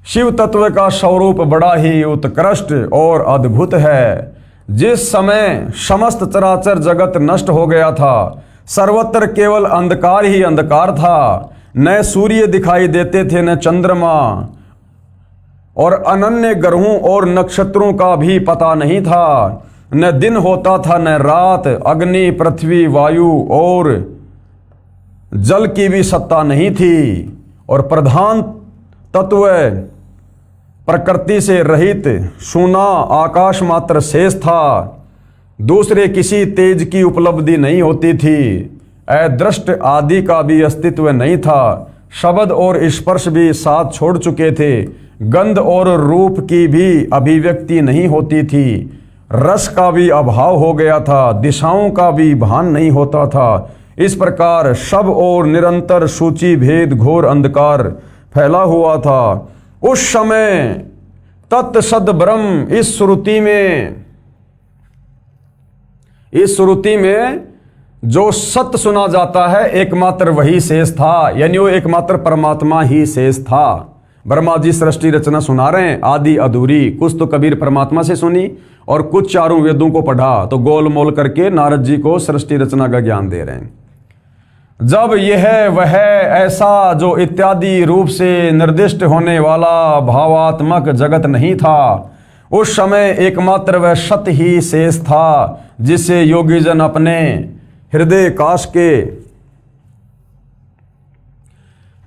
शिव तत्व का स्वरूप बड़ा ही उत्कृष्ट और अद्भुत है। जिस समय समस्त चराचर जगत नष्ट हो गया था, सर्वत्र केवल अंधकार ही अंधकार था। न सूर्य दिखाई देते थे, न चंद्रमा, और अनन्य ग्रहों और नक्षत्रों का भी पता नहीं था। न दिन होता था न रात। अग्नि, पृथ्वी, वायु और जल की भी सत्ता नहीं थी। और प्रधान तत्व प्रकृति से रहित शून्य आकाश मात्र शेष था। दूसरे किसी तेज की उपलब्धि नहीं होती थी। अदृष्ट आदि का भी अस्तित्व नहीं था। शब्द और स्पर्श भी साथ छोड़ चुके थे। गंध और रूप की भी अभिव्यक्ति नहीं होती थी। रस का भी अभाव हो गया था। दिशाओं का भी भान नहीं होता था। इस प्रकार सब और निरंतर सूची भेद घोर अंधकार फैला हुआ था। उस समय तत्सद ब्रह्म इस श्रुति में जो सत्य सुना जाता है एकमात्र वही शेष था, यानी वो एकमात्र परमात्मा ही शेष था। ब्रह्मा जी सृष्टि रचना सुना रहे हैं आदि अधूरी। कुछ तो कबीर परमात्मा से सुनी और कुछ चारों वेदों को पढ़ा, तो गोल मोल करके नारद जी को सृष्टि रचना का ज्ञान दे रहे हैं। जब यह वह ऐसा जो इत्यादि रूप से निर्दिष्ट होने वाला भावात्मक जगत नहीं था, उस समय एकमात्र वह सत्य ही शेष था, जिसे योगी जन अपने हृदय काश के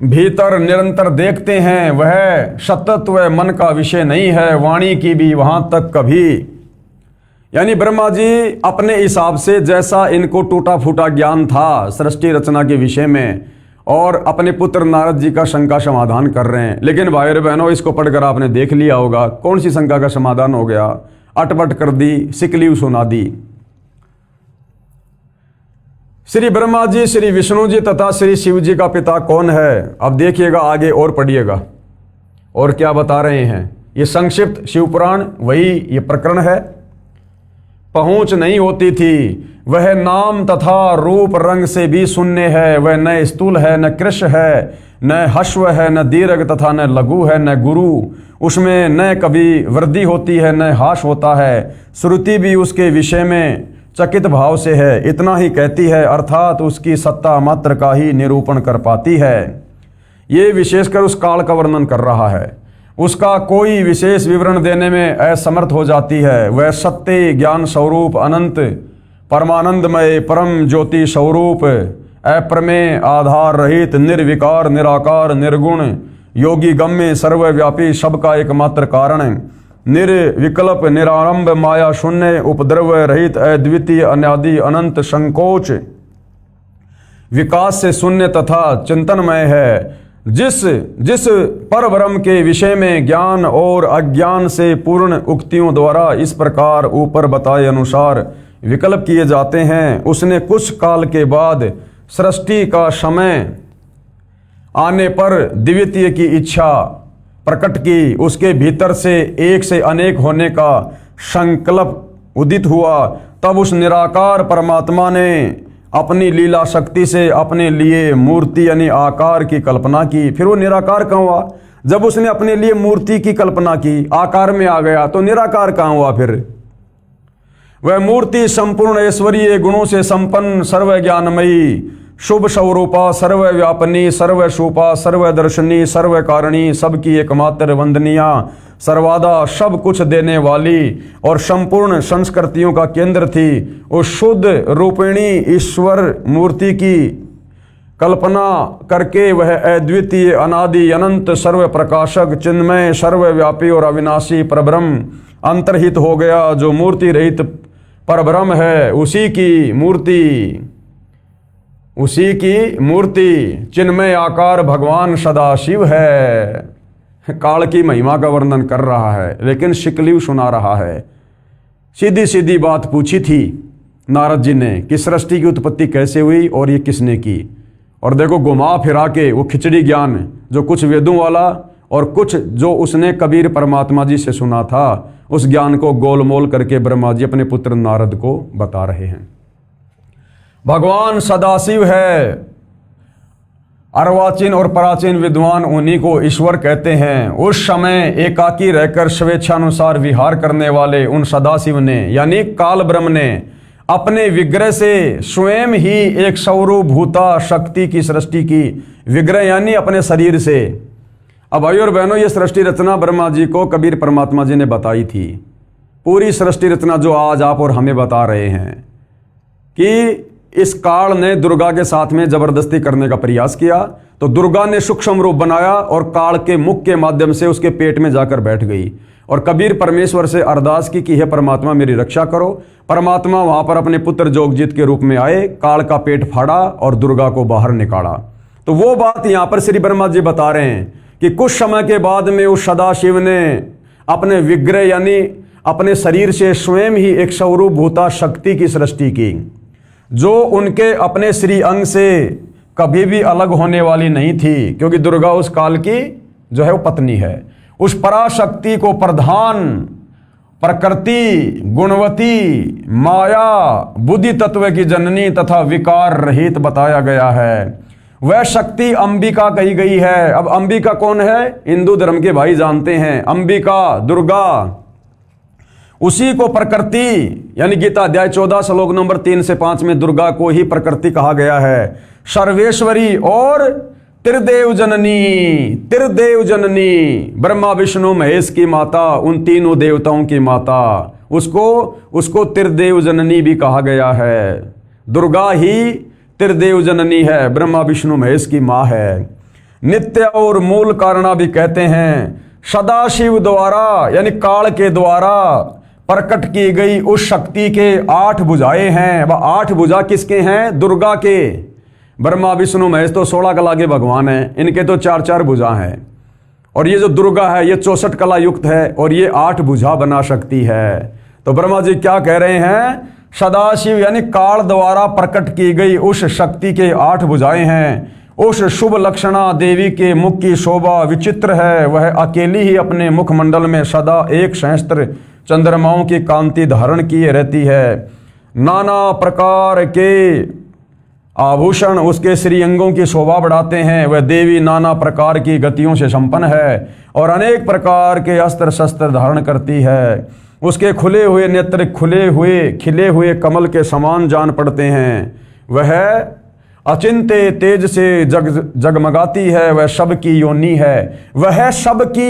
भीतर निरंतर देखते हैं। वह सतत्व मन का विषय नहीं है, वाणी की भी वहां तक कभी। यानी ब्रह्मा जी अपने हिसाब से जैसा इनको टूटा फूटा ज्ञान था सृष्टि रचना के विषय में, और अपने पुत्र नारद जी का शंका समाधान कर रहे हैं। लेकिन भाई और बहनों, इसको पढ़कर आपने देख लिया होगा कौन सी शंका का समाधान हो गया। अटपट कर दी, सिकलीव सुना दी। श्री ब्रह्मा जी, श्री विष्णु जी तथा श्री शिव जी का पिता कौन है? अब देखिएगा आगे और पढ़िएगा और क्या बता रहे हैं। ये संक्षिप्त शिव पुराण वही ये प्रकरण है। पहुंच नहीं होती थी। वह नाम तथा रूप रंग से भी शून्य है। वह न स्थूल है, न कृश है, न हश्व है, न दीर्घ तथा न लघु है, न गुरु। उसमें न कभी वृद्धि होती है न हास होता है। श्रुति भी उसके विषय में चकित भाव से है। इतना ही कहती है, अर्थात उसकी सत्ता मात्र का ही निरूपण कर पाती है। ये विशेषकर उस काल का वर्णन कर रहा है। उसका कोई विशेष विवरण देने में असमर्थ हो जाती है। वह सत्य ज्ञान स्वरूप अनंत परमानंदमय परम ज्योति स्वरूप अप्रमेय आधार रहित निर्विकार निराकार निर्गुण योगी गम्य सर्वव्यापी सबका एकमात्र कारण निर्विकल्प निरारंभ माया शून्य उपद्रव रहित अद्वितीय अनादि अनंत संकोच विकास से शून्य तथा चिंतनमय है। जिस पर ब्रह्म के विषय में ज्ञान और अज्ञान से पूर्ण उक्तियों द्वारा इस प्रकार ऊपर बताए अनुसार विकल्प किए जाते हैं। उसने कुछ काल के बाद सृष्टि का समय आने पर द्वितीय की इच्छा प्रकट की। उसके भीतर से एक से अनेक होने का संकल्प उदित हुआ। तब उस निराकार परमात्मा ने अपनी लीला शक्ति से अपने लिए मूर्ति यानी आकार की कल्पना की। फिर वो निराकार कहाँ हुआ? जब उसने अपने लिए मूर्ति की कल्पना की, आकार में आ गया, तो निराकार कहाँ हुआ? फिर वह मूर्ति संपूर्ण ऐश्वर्य गुणों से संपन्न, सर्व ज्ञानमयी, शुभ स्वरूपा, सर्वव्यापनी, सर्वशूपा, सर्वदर्शनी, सर्वकारणी, सबकी एकमात्र वंदनिया, सर्वादा सब कुछ देने वाली और संपूर्ण संस्कृतियों का केंद्र थी। उस शुद्ध रूपिणी ईश्वर मूर्ति की कल्पना करके वह अद्वितीय, अनादि, अनंत, सर्व प्रकाशक, चिन्मय, सर्वव्यापी और अविनाशी परब्रह्म अंतर्हित हो गया। जो मूर्ति रहित परब्रह्म है, उसी की मूर्ति चिन्मय आकार भगवान सदाशिव है। काल की महिमा का वर्णन कर रहा है, लेकिन शिकलीव सुना रहा है। सीधी सीधी बात पूछी थी नारद जी ने कि सृष्टि की उत्पत्ति कैसे हुई और ये किसने की। और देखो घुमा फिरा के वो खिचड़ी ज्ञान जो कुछ वेदों वाला और कुछ जो उसने कबीर परमात्मा जी से सुना था, उस ज्ञान को गोलमोल करके ब्रह्मा जी अपने पुत्र नारद को बता रहे हैं। भगवान सदाशिव है। अर्वाचीन और प्राचीन विद्वान उन्हीं को ईश्वर कहते हैं। उस समय एकाकी रहकर स्वेच्छानुसार विहार करने वाले उन सदाशिव ने यानी काल ब्रह्म ने अपने विग्रह से स्वयं ही एक सौरभूता शक्ति की सृष्टि की। विग्रह यानी अपने शरीर से। अब भाइयों और बहनों, ये सृष्टि रचना ब्रह्मा जी को कबीर परमात्मा जी ने बताई थी। पूरी सृष्टि रचना जो आज आप और हमें बता रहे हैं कि इस काल ने दुर्गा के साथ में जबरदस्ती करने का प्रयास किया, तो दुर्गा ने सूक्ष्म रूप बनाया और काल के मुख के माध्यम से उसके पेट में जाकर बैठ गई। और कबीर परमेश्वर से अरदास की कि हे परमात्मा मेरी रक्षा करो। परमात्मा वहां पर अपने पुत्र जोगजीत के रूप में आए, काल का पेट फाड़ा और दुर्गा को बाहर निकाला। तो वो बात यहां पर श्री ब्रह्मा जी बता रहे हैं कि कुछ समय के बाद में उस सदाशिव ने अपने विग्रह यानी अपने शरीर से स्वयं ही एक सौरभूता शक्ति की सृष्टि की, जो उनके अपने श्री अंग से कभी भी अलग होने वाली नहीं थी, क्योंकि दुर्गा उस काल की जो है वो पत्नी है। उस पराशक्ति को प्रधान, प्रकृति, गुणवती, माया, बुद्धि तत्व की जननी तथा विकार रहित बताया गया है। वह शक्ति अंबिका कही गई है। अब अंबिका कौन है? हिंदू धर्म के भाई जानते हैं। अंबिका दुर्गा, उसी को प्रकृति यानी गीता अध्याय 14 श्लोक नंबर 3 से 5 में दुर्गा को ही प्रकृति कहा गया है। सर्वेश्वरी और त्रिदेव जननी, ब्रह्मा विष्णु महेश की माता, उन तीनों देवताओं की माता, उसको त्रिदेव जननी भी कहा गया है। दुर्गा ही त्रिदेव जननी है, ब्रह्मा विष्णु महेश की माँ है। नित्य और मूल कारणा भी कहते हैं। सदाशिव द्वारा यानी काल के द्वारा प्रकट की गई उस शक्ति के 8 भुजाएं हैं। वह 8 भुजा किसके हैं? दुर्गा के। ब्रह्मा विष्णु महेश तो 16 कला के भगवान हैं, इनके तो 4-4 भुजा हैं। और ये जो दुर्गा है ये 64 कला युक्त है और ये 8 भुजा बना शक्ति है। तो ब्रह्मा जी क्या कह रहे हैं? सदाशिव यानी काल द्वारा प्रकट की गई उस शक्ति के 8 भुजाएं हैं। उस शुभ लक्षणा देवी के मुख की शोभा विचित्र है। वह अकेली ही अपने मुखमंडल में सदा एक सहस्त्र चंद्रमाओं की कांति धारण किए रहती है। नाना प्रकार के आभूषण उसके श्रीअंगों की शोभा बढ़ाते हैं। वह देवी नाना प्रकार की गतियों से संपन्न है और अनेक प्रकार के अस्त्र शस्त्र धारण करती है। उसके खुले हुए नेत्र खिले हुए कमल के समान जान पड़ते हैं। वह अचिंत्य तेज से जगमगाती है। वह सबकी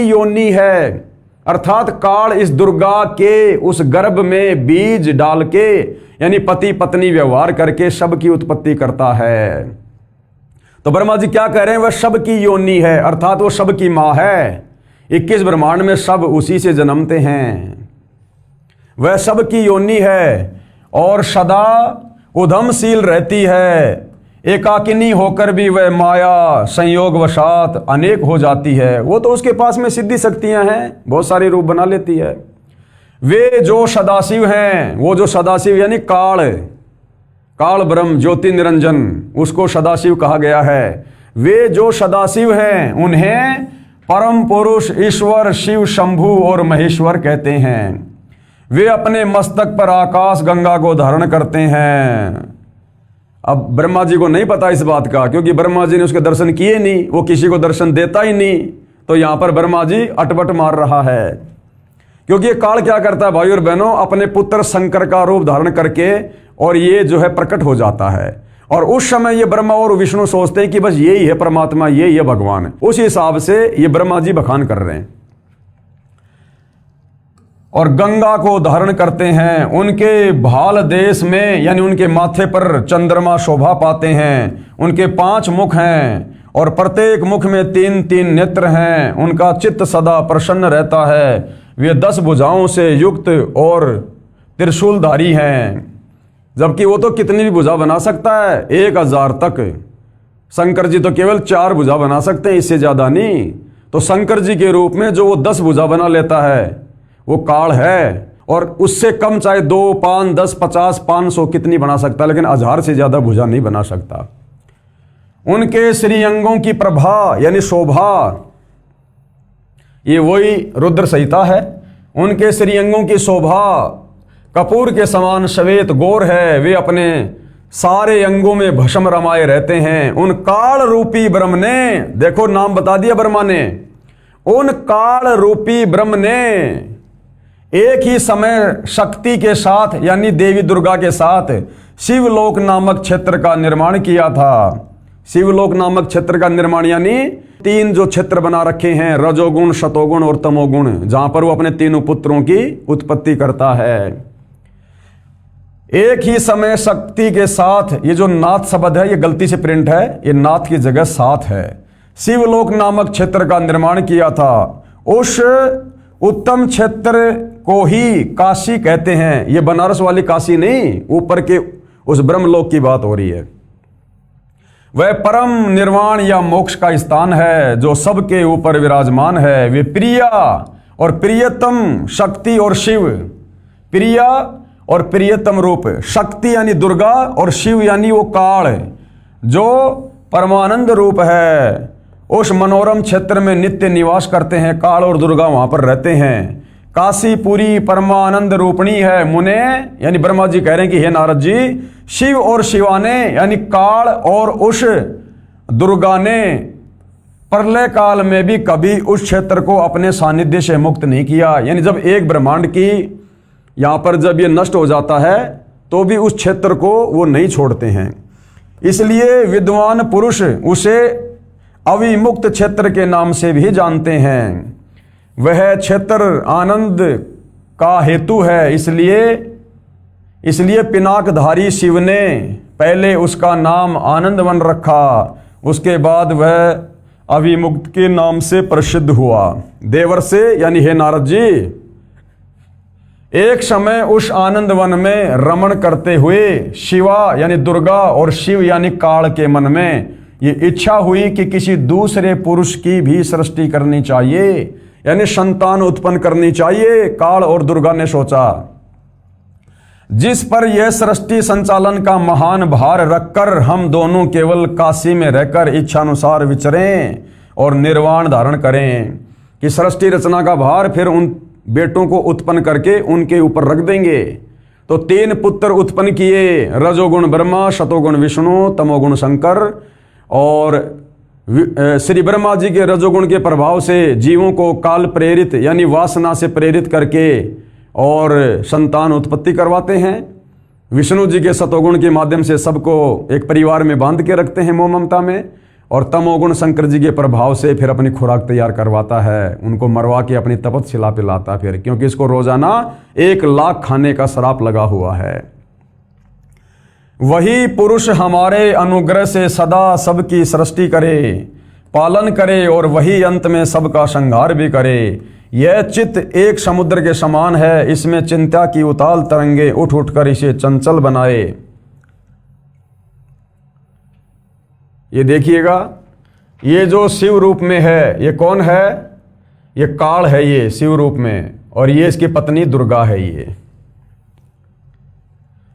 योनि है। अर्थात काल इस दुर्गा के उस गर्भ में बीज डाल के यानी पति पत्नी व्यवहार करके सबकी उत्पत्ति करता है। तो ब्रह्मा जी क्या कह रहे हैं? वह सबकी योनि है, अर्थात वो सबकी माँ है। 21 ब्रह्मांड में सब उसी से जन्मते हैं। वह सबकी योनि है और सदा उधमशील रहती है। एकाकिनी होकर भी वह माया संयोग वशात अनेक हो जाती है। वो तो उसके पास में सिद्धि शक्तियां हैं, बहुत सारे रूप बना लेती है। वे जो सदाशिव हैं, वो जो सदाशिव यानी काल ब्रह्म ज्योति निरंजन, उसको सदाशिव कहा गया है। वे जो सदाशिव हैं उन्हें परम पुरुष ईश्वर शिव शंभु और महेश्वर कहते हैं। वे अपने मस्तक पर आकाश गंगा को धारण करते हैं। अब ब्रह्मा जी को नहीं पता इस बात का, क्योंकि ब्रह्मा जी ने उसके दर्शन किए नहीं, वो किसी को दर्शन देता ही नहीं। तो यहां पर ब्रह्मा जी अटपट मार रहा है, क्योंकि ये काल क्या करता है भाई और बहनों, अपने पुत्र शंकर का रूप धारण करके और ये जो है प्रकट हो जाता है। और उस समय ये ब्रह्मा और विष्णु सोचते हैं कि बस यही है परमात्मा, यही है भगवान। उस हिसाब से ये ब्रह्मा जी बखान कर रहे हैं। और गंगा को धारण करते हैं। उनके भाल देश में यानी उनके माथे पर चंद्रमा शोभा पाते हैं। उनके 5 मुख हैं और प्रत्येक मुख में 3-3 नेत्र हैं। उनका चित्त सदा प्रसन्न रहता है। वे 10 भुजाओं से युक्त और त्रिशूलधारी हैं। जबकि वो तो कितनी भी भुजा बना सकता है, 1000 तक। शंकर जी तो केवल 4 भुजा बना सकते हैं, इससे ज्यादा नहीं। तो शंकर जी के रूप में जो वो 10 भुजा बना लेता है वो काल है। और उससे कम चाहे 2, 5, 10, 50, 500 कितनी बना सकता है, लेकिन 1000 से ज्यादा भुजा नहीं बना सकता। उनके श्रीअंगों की प्रभा यानी शोभा, ये वही रुद्र संहिता है। उनके श्रीअंगों की शोभा कपूर के समान श्वेत गौर है। वे अपने सारे अंगों में भस्म रमाए रहते हैं। उन काल रूपी ब्रह्म ने, देखो नाम बता दिया ब्रह्मा ने, उन काल रूपी ब्रह्म ने एक ही समय शक्ति के साथ यानी देवी दुर्गा के साथ शिवलोक नामक क्षेत्र का निर्माण किया था। शिवलोक नामक क्षेत्र का निर्माण यानी 3 जो क्षेत्र बना रखे हैं, रजोगुण, शतोगुण और तमोगुण, जहां पर वो अपने 3 पुत्रों की उत्पत्ति करता है। एक ही समय शक्ति के साथ, ये जो नाथ शब्द है ये गलती से प्रिंट है, ये नाथ की जगह साथ है। शिवलोक नामक क्षेत्र का निर्माण किया था। उस उत्तम क्षेत्र को ही काशी कहते हैं। ये बनारस वाली काशी नहीं, ऊपर के उस ब्रह्मलोक की बात हो रही है। वह परम निर्वाण या मोक्ष का स्थान है जो सबके ऊपर विराजमान है। वे प्रिया और प्रियतम शक्ति और शिव, प्रिया और प्रियतम रूप, शक्ति यानी दुर्गा और शिव यानी वो काल जो परमानंद रूप है, उस मनोरम क्षेत्र में नित्य निवास करते हैं। काल और दुर्गा वहां पर रहते हैं। काशी पूरी परमानंद रूपणी है। मुने यानी ब्रह्मा जी कह रहे हैं कि हे नारद जी, शिव और शिवाने यानी काल और उस दुर्गा ने प्रलय काल में भी कभी उस क्षेत्र को अपने सानिध्य से मुक्त नहीं किया। यानी जब एक ब्रह्मांड की यहां पर जब ये नष्ट हो जाता है तो भी उस क्षेत्र को वो नहीं छोड़ते हैं। इसलिए विद्वान पुरुष उसे अविमुक्त क्षेत्र के नाम से भी जानते हैं। वह क्षेत्र आनंद का हेतु है। इसलिए पिनाकधारी शिव ने पहले उसका नाम आनंदवन रखा, उसके बाद वह अविमुक्त के नाम से प्रसिद्ध हुआ। देवर से यानी हे नारद जी, एक समय उस आनंदवन में रमण करते हुए शिवा यानी दुर्गा और शिव यानी काल के मन में ये इच्छा हुई कि किसी दूसरे पुरुष की भी सृष्टि करनी चाहिए, यानी संतान उत्पन्न करनी चाहिए। काल और दुर्गा ने सोचा, जिस पर यह सृष्टि संचालन का महान भार रखकर हम दोनों केवल काशी में रहकर इच्छानुसार विचरें और निर्वाण धारण करें, कि सृष्टि रचना का भार फिर उन बेटों को उत्पन्न करके उनके ऊपर रख देंगे। तो 3 पुत्र उत्पन्न किए, रजोगुण ब्रह्मा, शतोगुण विष्णु, तमोगुण शंकर। और श्री ब्रह्मा जी के रजोगुण के प्रभाव से जीवों को काल प्रेरित यानी वासना से प्रेरित करके और संतान उत्पत्ति करवाते हैं। विष्णु जी के शतोगुण के माध्यम से सबको एक परिवार में बांध के रखते हैं मोह ममता में। और तमोगुण शंकर जी के प्रभाव से फिर अपनी खुराक तैयार करवाता है, उनको मरवा के अपनी तपस्या पिलाता फिर, क्योंकि इसको रोजाना 1 लाख खाने का श्राप लगा हुआ है। वही पुरुष हमारे अनुग्रह से सदा सबकी सृष्टि करे, पालन करे और वही अंत में सबका संहार भी करे। यह चित्त एक समुद्र के समान है, इसमें चिंता की उताल तरंगे उठ उठकर इसे चंचल बनाए। ये देखिएगा, ये जो शिव रूप में है, ये कौन है? ये काल है, ये शिव रूप में। और ये इसकी पत्नी दुर्गा है। ये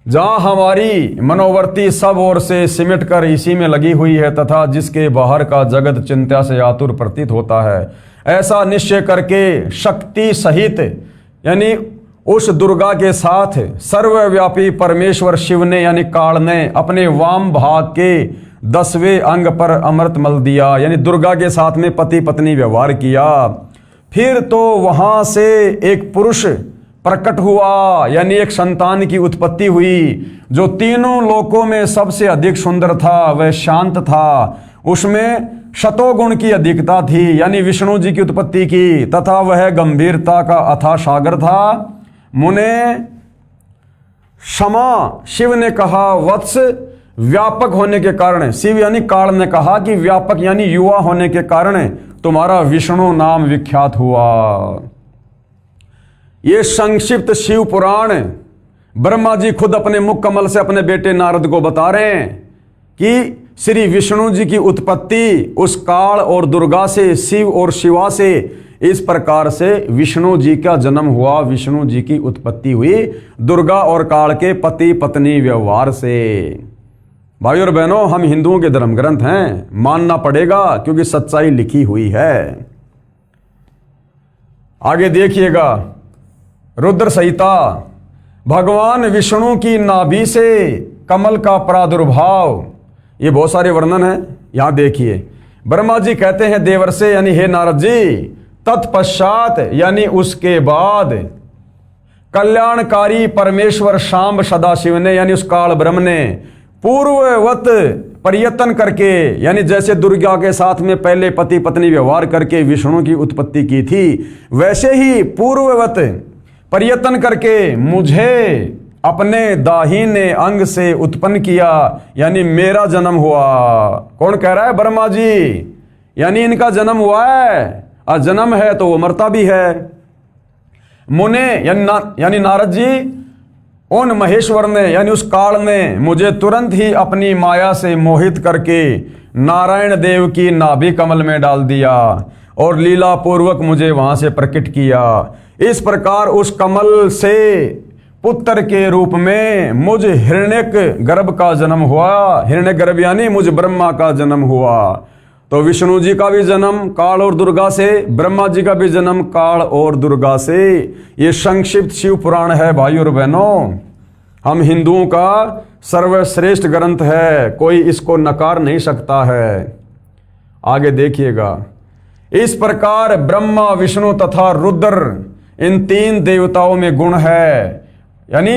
जहां हमारी मनोवर्ती सब ओर से सिमट कर इसी में लगी हुई है तथा जिसके बाहर का जगत चिंता से आतुर प्रतीत होता है, ऐसा निश्चय करके शक्ति सहित यानी उस दुर्गा के साथ सर्वव्यापी परमेश्वर शिव ने यानी काल ने अपने वाम भाग के 10वें अंग पर अमृत मल दिया, यानी दुर्गा के साथ में पति पत्नी व्यवहार किया। फिर तो वहां से एक पुरुष प्रकट हुआ, यानी एक संतान की उत्पत्ति हुई जो तीनों लोकों में सबसे अधिक सुंदर था, वह शांत था, उसमें शतोगुण की अधिकता थी, यानी विष्णु जी की उत्पत्ति की, तथा वह गंभीरता का अथाह सागर था। मुने क्षमा शिव ने कहा, वत्स व्यापक होने के कारण, शिव यानी काल ने कहा कि व्यापक यानी युवा होने के कारण तुम्हारा विष्णु नाम विख्यात हुआ। ये संक्षिप्त शिव पुराण ब्रह्मा जी खुद अपने मुख कमल से अपने बेटे नारद को बता रहे हैं कि श्री विष्णु जी की उत्पत्ति उस काल और दुर्गा से, शिव और शिवा से, इस प्रकार से विष्णु जी का जन्म हुआ, विष्णु जी की उत्पत्ति हुई दुर्गा और काल के पति पत्नी व्यवहार से। भाई और बहनों, हम हिंदुओं के धर्म ग्रंथ हैं, मानना पड़ेगा क्योंकि सच्चाई लिखी हुई है। आगे देखिएगा, रुद्र संहिता, भगवान विष्णु की नाभि से कमल का प्रादुर्भाव, ये बहुत सारे वर्णन है। यहां देखिए, ब्रह्मा जी कहते हैं देवर से, यानी हे नारद जी, तत्पश्चात यानी उसके बाद कल्याणकारी परमेश्वर शांब सदाशिव ने, यानी उस काल ब्रह्म ने पूर्ववत प्रयत्न करके, यानी जैसे दुर्गा के साथ में पहले पति पत्नी व्यवहार करके विष्णु की उत्पत्ति की थी, वैसे ही पूर्ववत प्रयत्न करके मुझे अपने दाहिने अंग से उत्पन्न किया, यानी मेरा जन्म हुआ। कौन कह रहा है? ब्रह्मा जी, यानी इनका जन्म हुआ है, और जन्म है तो वो मरता भी है। मुने यानी नारद जी, उन महेश्वर ने यानी उस काल ने मुझे तुरंत ही अपनी माया से मोहित करके नारायण देव की नाभि कमल में डाल दिया और लीला पूर्वक मुझे वहां से प्रकट किया। इस प्रकार उस कमल से पुत्र के रूप में मुझ हिरण्यक गर्भ का जन्म हुआ। हिरण्यक गर्भ यानी मुझ ब्रह्मा का जन्म हुआ। तो विष्णु जी का भी जन्म काल और दुर्गा से, ब्रह्मा जी का भी जन्म काल और दुर्गा से। ये संक्षिप्त शिव पुराण है भाई और बहनों, हम हिंदुओं का सर्वश्रेष्ठ ग्रंथ है, कोई इसको नकार नहीं सकता है। आगे देखिएगा, इस प्रकार ब्रह्मा विष्णु तथा रुद्र इन तीन देवताओं में गुण है, यानी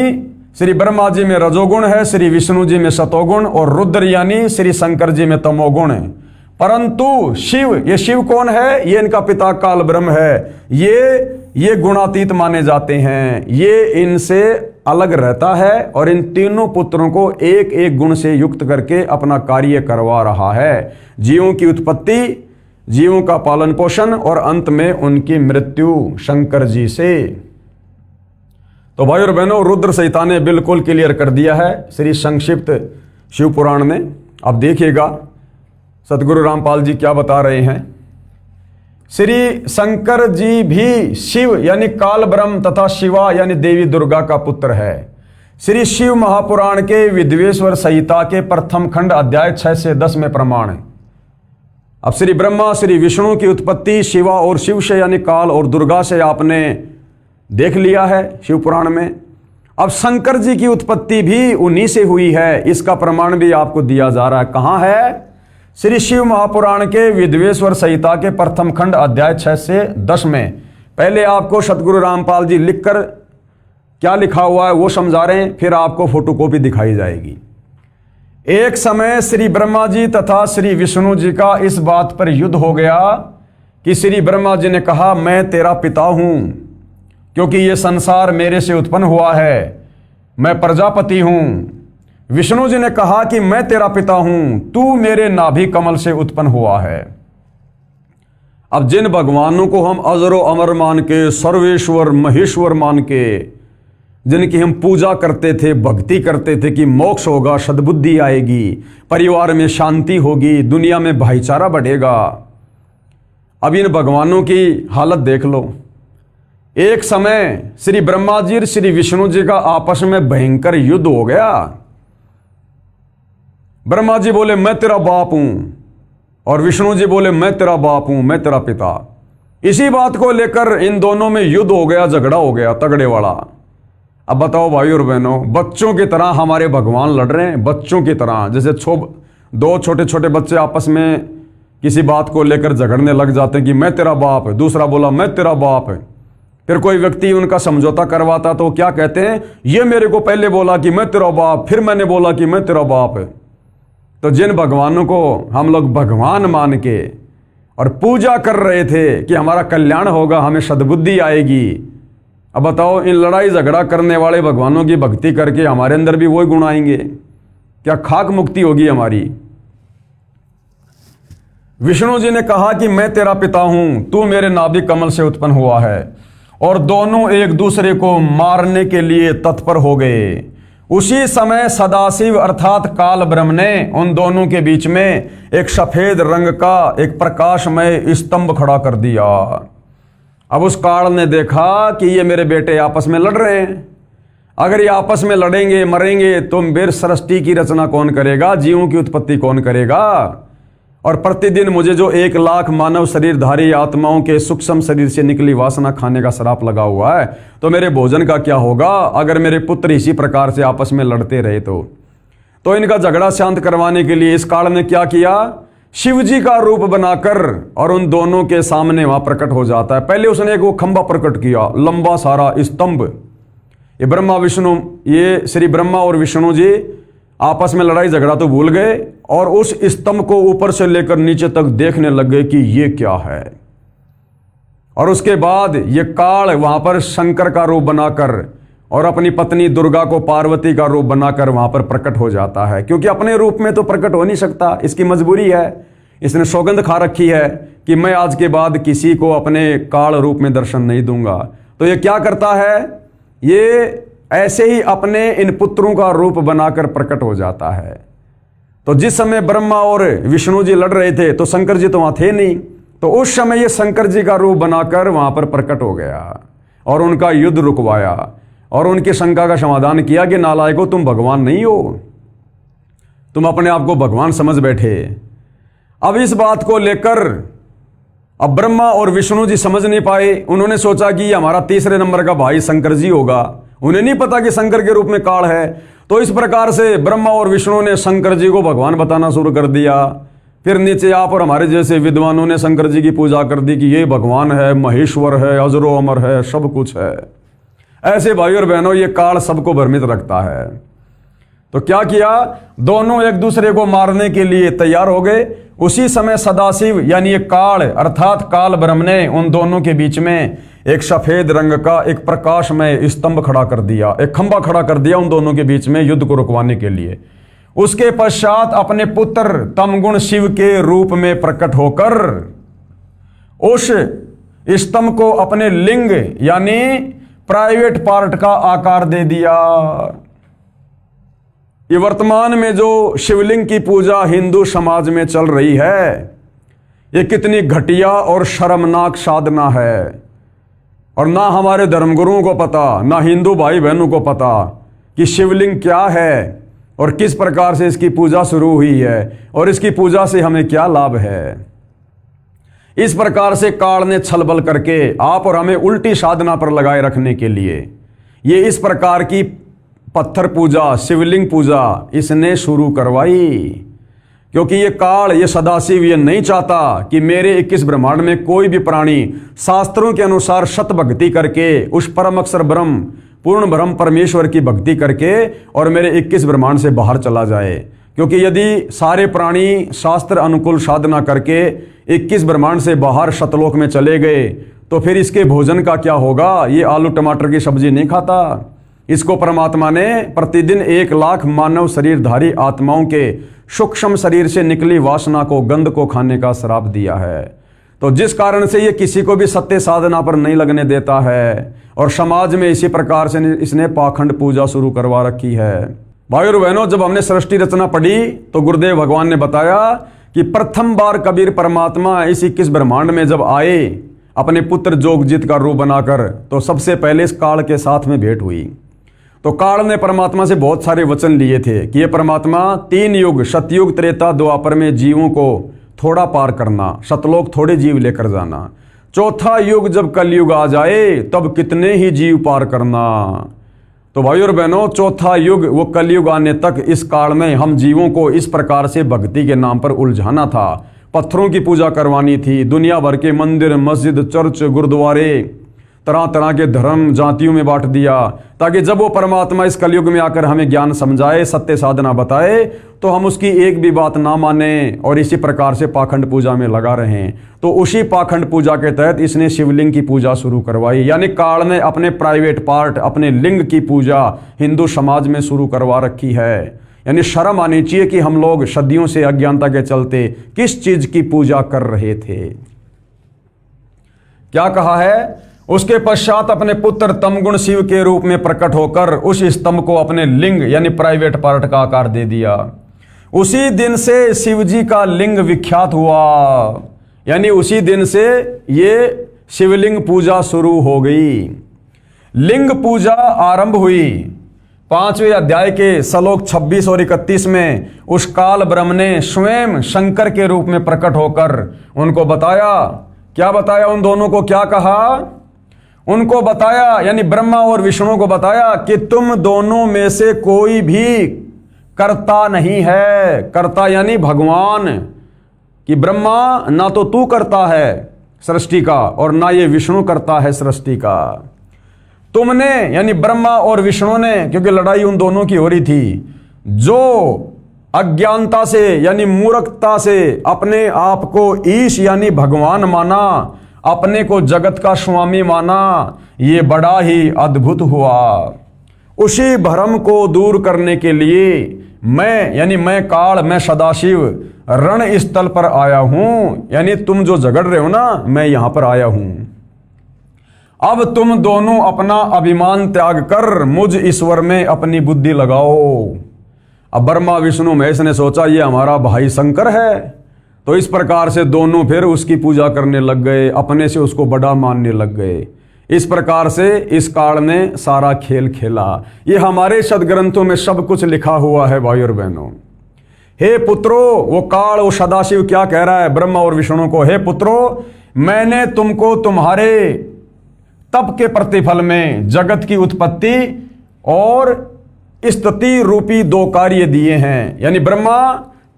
श्री ब्रह्मा जी में रजोगुण है, श्री विष्णु जी में सतोगुण और रुद्र यानी श्री शंकर जी में तमोगुण है। परंतु शिव, ये शिव कौन है? ये इनका पिता काल ब्रह्म है। ये गुणातीत माने जाते हैं, ये इनसे अलग रहता है और इन तीनों पुत्रों को एक एक गुण से युक्त करके अपना कार्य करवा रहा है। जीवों की उत्पत्ति, जीवों का पालन पोषण और अंत में उनकी मृत्यु शंकर जी से। तो भाई और बहनों, रुद्र संहिता ने बिल्कुल क्लियर कर दिया है श्री संक्षिप्त शिव पुराण में। अब देखिएगा सतगुरु रामपाल जी क्या बता रहे हैं। श्री शंकर जी भी शिव यानी काल ब्रह्म तथा शिवा यानी देवी दुर्गा का पुत्र है। श्री शिव महापुराण के विद्वेश्वर संहिता के प्रथम खंड अध्याय 6 से 10 में प्रमाण है। अब श्री ब्रह्मा श्री विष्णु की उत्पत्ति शिवा और शिव से यानी काल और दुर्गा से आपने देख लिया है शिव पुराण में। अब शंकर जी की उत्पत्ति भी उन्हीं से हुई है, इसका प्रमाण भी आपको दिया जा रहा है। कहां है? श्री शिव महापुराण के विद्वेश्वर संहिता के प्रथम खंड अध्याय 6 से 10 में। पहले आपको सतगुरु रामपाल जी लिखकर क्या लिखा हुआ है वो समझा रहे हैं, फिर आपको फोटोकॉपी दिखाई जाएगी। एक समय श्री ब्रह्मा जी तथा श्री विष्णु जी का इस बात पर युद्ध हो गया कि श्री ब्रह्मा जी ने कहा, मैं तेरा पिता हूं क्योंकि ये संसार मेरे से उत्पन्न हुआ है, मैं प्रजापति हूं। विष्णु जी ने कहा कि मैं तेरा पिता हूं, तू मेरे नाभि कमल से उत्पन्न हुआ है। अब जिन भगवानों को हम अजरो अमर मान के, सर्वेश्वर महेश्वर मान के, जिनकी हम पूजा करते थे, भक्ति करते थे कि मोक्ष होगा, सद्बुद्धि आएगी, परिवार में शांति होगी, दुनिया में भाईचारा बढ़ेगा, अब इन भगवानों की हालत देख लो। एक समय श्री ब्रह्मा जी और श्री विष्णु जी का आपस में भयंकर युद्ध हो गया। ब्रह्मा जी बोले मैं तेरा बाप हूं और विष्णु जी बोले मैं तेरा बाप हूं, मैं तेरा पिता। इसी बात को लेकर इन दोनों में युद्ध हो गया, झगड़ा हो गया तगड़े वाला। अब बताओ भाई और बहनों, बच्चों की तरह हमारे भगवान लड़ रहे हैं, बच्चों की तरह। जैसे दो छोटे छोटे बच्चे आपस में किसी बात को लेकर झगड़ने लग जाते हैं कि मैं तेरा बाप, दूसरा बोला मैं तेरा बाप। फिर कोई व्यक्ति उनका समझौता करवाता तो क्या कहते हैं, ये मेरे को पहले बोला कि मैं तेरा बाप, फिर मैंने बोला कि मैं तेरा बाप। तो जिन भगवानों को हम लोग भगवान मान के और पूजा कर रहे थे कि हमारा कल्याण होगा, हमें सद्बुद्धि आएगी, अब बताओ इन लड़ाई झगड़ा करने वाले भगवानों की भक्ति करके हमारे अंदर भी वही गुण आएंगे? क्या खाक मुक्ति होगी हमारी? विष्णु जी ने कहा कि मैं तेरा पिता हूं, तू मेरे नाभि कमल से उत्पन्न हुआ है, और दोनों एक दूसरे को मारने के लिए तत्पर हो गए। उसी समय सदाशिव अर्थात काल ब्रह्म ने उन दोनों के बीच में एक सफेद रंग का एक प्रकाशमय स्तंभ खड़ा कर दिया। अब उस काल ने देखा कि ये मेरे बेटे आपस में लड़ रहे हैं, अगर ये आपस में लड़ेंगे मरेंगे तो मेरे सृष्टि की रचना कौन करेगा, जीवों की उत्पत्ति कौन करेगा? और प्रतिदिन मुझे जो 1,00,000 मानव शरीरधारी आत्माओं के सूक्ष्म शरीर से निकली वासना खाने का श्राप लगा हुआ है, तो मेरे भोजन का क्या होगा अगर मेरे पुत्र इसी प्रकार से आपस में लड़ते रहे? तो इनका झगड़ा शांत करवाने के लिए इस काल ने क्या किया, शिव जी का रूप बनाकर और उन दोनों के सामने वहां प्रकट हो जाता है। पहले उसने एक वो खंबा प्रकट किया, लंबा सारा स्तंभ। ये श्री ब्रह्मा और विष्णु जी आपस में लड़ाई झगड़ा तो भूल गए और उस स्तंभ को ऊपर से लेकर नीचे तक देखने लग गए कि ये क्या है। और उसके बाद ये काल वहां पर शंकर का रूप बनाकर और अपनी पत्नी दुर्गा को पार्वती का रूप बनाकर वहां पर प्रकट हो जाता है, क्योंकि अपने रूप में तो प्रकट हो नहीं सकता, इसकी मजबूरी है। इसने सौगंध खा रखी है कि मैं आज के बाद किसी को अपने काल रूप में दर्शन नहीं दूंगा। तो ये क्या करता है, ये ऐसे ही अपने इन पुत्रों का रूप बनाकर प्रकट हो जाता है। तो जिस समय ब्रह्मा और विष्णु जी लड़ रहे थे तो शंकर जी तो वहां थे नहीं, तो उस समय ये शंकर जी का रूप बनाकर वहां पर प्रकट हो गया और उनका युद्ध रुकवाया और उनकी शंका का समाधान किया कि नालायको, तुम भगवान नहीं हो, तुम अपने आप को भगवान समझ बैठे। अब इस बात को लेकर अब ब्रह्मा और विष्णु जी समझ नहीं पाए। उन्होंने सोचा कि हमारा तीसरे नंबर का भाई शंकर जी होगा, उन्हें नहीं पता कि शंकर के रूप में काल है। तो इस प्रकार से ब्रह्मा और विष्णु ने शंकर जी को भगवान बताना शुरू कर दिया। फिर नीचे आप और हमारे जैसे विद्वानों ने शंकर जी की पूजा कर दी कि ये भगवान है, महेश्वर है, अजरो अमर है, सब कुछ है। ऐसे भाई और बहनों ये काल सबको भ्रमित रखता है। तो क्या किया, दोनों एक दूसरे को मारने के लिए तैयार हो गए। उसी समय सदाशिव यानी ये काल अर्थात काल ब्रह्म ने उन दोनों के बीच में एक सफेद रंग का एक प्रकाशमय स्तंभ खड़ा कर दिया, एक खंबा खड़ा कर दिया उन दोनों के बीच में युद्ध को रुकवाने के लिए। उसके पश्चात अपने पुत्र तमगुण शिव के रूप में प्रकट होकर उस स्तंभ को अपने लिंग यानी प्राइवेट पार्ट का आकार दे दिया। ये वर्तमान में जो शिवलिंग की पूजा हिंदू समाज में चल रही है, ये कितनी घटिया और शर्मनाक साधना है। और ना हमारे धर्मगुरुओं को पता, ना हिंदू भाई बहनों को पता कि शिवलिंग क्या है और किस प्रकार से इसकी पूजा शुरू हुई है और इसकी पूजा से हमें क्या लाभ है। इस प्रकार से काल ने छलबल करके आप और हमें उल्टी साधना पर लगाए रखने के लिए ये इस प्रकार की पत्थर पूजा, शिवलिंग पूजा इसने शुरू करवाई। क्योंकि ये काल, ये सदाशिव ये नहीं चाहता कि मेरे 21 ब्रह्मांड में कोई भी प्राणी शास्त्रों के अनुसार शत भक्ति करके उस परम अक्षर ब्रह्म पूर्ण ब्रह्म परमेश्वर की भक्ति करके और मेरे 21 ब्रह्मांड से बाहर चला जाए। क्योंकि यदि सारे प्राणी शास्त्र अनुकूल साधना करके 21 ब्रह्मांड से बाहर शतलोक में चले गए तो फिर इसके भोजन का क्या होगा। ये आलू टमाटर की सब्जी नहीं खाता, इसको परमात्मा ने प्रतिदिन 1,00,000 मानव शरीरधारी आत्माओं के सूक्ष्म शरीर से निकली वासना को, गंध को खाने का श्राप दिया है। तो जिस कारण से ये किसी को भी सत्य साधना पर नहीं लगने देता है और समाज में इसी प्रकार से इसने पाखंड पूजा शुरू करवा रखी है। भाई और बहनों, जब हमने सृष्टि रचना पढ़ी तो गुरुदेव भगवान ने बताया कि प्रथम बार कबीर परमात्मा इस 21 ब्रह्मांड में जब आए, अपने पुत्र जोगजित का रूप बनाकर, तो सबसे पहले इस काल के साथ में भेंट हुई। तो काल ने परमात्मा से बहुत सारे वचन लिए थे कि ये परमात्मा 3 युग, सतयुग, त्रेता, द्वापर में जीवों को थोड़ा पार करना, सतलोक थोड़े जीव लेकर जाना, 4था युग जब कलयुग आ जाए तब कितने ही जीव पार करना। तो भाई और बहनों, 4था युग, वो कलयुग आने तक इस काल में हम जीवों को इस प्रकार से भक्ति के नाम पर उलझाना था, पत्थरों की पूजा करवानी थी, दुनिया भर के मंदिर, मस्जिद, चर्च, गुरुद्वारे, तरह तरह के धर्म जातियों में बांट दिया, ताकि जब वो परमात्मा इस कलयुग में आकर हमें ज्ञान समझाए, सत्य साधना बताए, तो हम उसकी एक भी बात ना माने और इसी प्रकार से पाखंड पूजा में लगा रहें। तो उसी पाखंड पूजा के तहत इसने शिवलिंग की पूजा शुरू करवाई, यानी काल ने अपने प्राइवेट पार्ट, अपने लिंग की पूजा हिंदू समाज में शुरू करवा रखी है। यानी शर्म आनी चाहिए कि हम लोग सदियों से अज्ञानता के चलते किस चीज की पूजा कर रहे थे। क्या कहा है? उसके पश्चात अपने पुत्र तमगुण शिव के रूप में प्रकट होकर उस स्तंभ को अपने लिंग यानी प्राइवेट पार्ट का आकार दे दिया। उसी दिन से शिव जी का लिंग विख्यात हुआ, यानी उसी दिन से ये शिवलिंग पूजा शुरू गई। लिंग पूजा आरंभ हुई 5वें अध्याय के श्लोक 26 और 31 में। उस काल ब्रह्म ने स्वयं शंकर के रूप में प्रकट होकर उनको बताया। क्या बताया? उन दोनों को क्या कहा? उनको बताया, यानी ब्रह्मा और विष्णु को बताया कि तुम दोनों में से कोई भी कर्ता नहीं है। कर्ता यानी भगवान, कि ब्रह्मा ना तो तू करता है सृष्टि का और ना ये विष्णु करता है सृष्टि का। तुमने यानी ब्रह्मा और विष्णु ने, क्योंकि लड़ाई उन दोनों की हो रही थी, जो अज्ञानता से यानी मूर्खता से अपने आप को ईश यानी भगवान माना, अपने को जगत का स्वामी माना, ये बड़ा ही अद्भुत हुआ। उसी भ्रम को दूर करने के लिए मैं यानी मैं काल, मैं सदाशिव रण स्थल पर आया हूं। यानी तुम जो झगड़ रहे हो ना, मैं यहां पर आया हूं। अब तुम दोनों अपना अभिमान त्याग कर मुझ ईश्वर में अपनी बुद्धि लगाओ। अब ब्रह्मा विष्णु महेश ने सोचा ये हमारा भाई शंकर है, तो इस प्रकार से दोनों फिर उसकी पूजा करने लग गए, अपने से उसको बड़ा मानने लग गए। इस प्रकार से इस काल ने सारा खेल खेला। ये हमारे सदग्रंथों में सब कुछ लिखा हुआ है भाई और बहनों। हे पुत्रो, वो काल, वो सदाशिव क्या कह रहा है ब्रह्मा और विष्णु को? हे पुत्रो, मैंने तुमको तुम्हारे तप के प्रतिफल में जगत की उत्पत्ति और स्थिति रूपी 2 कार्य दिए हैं। यानी ब्रह्मा,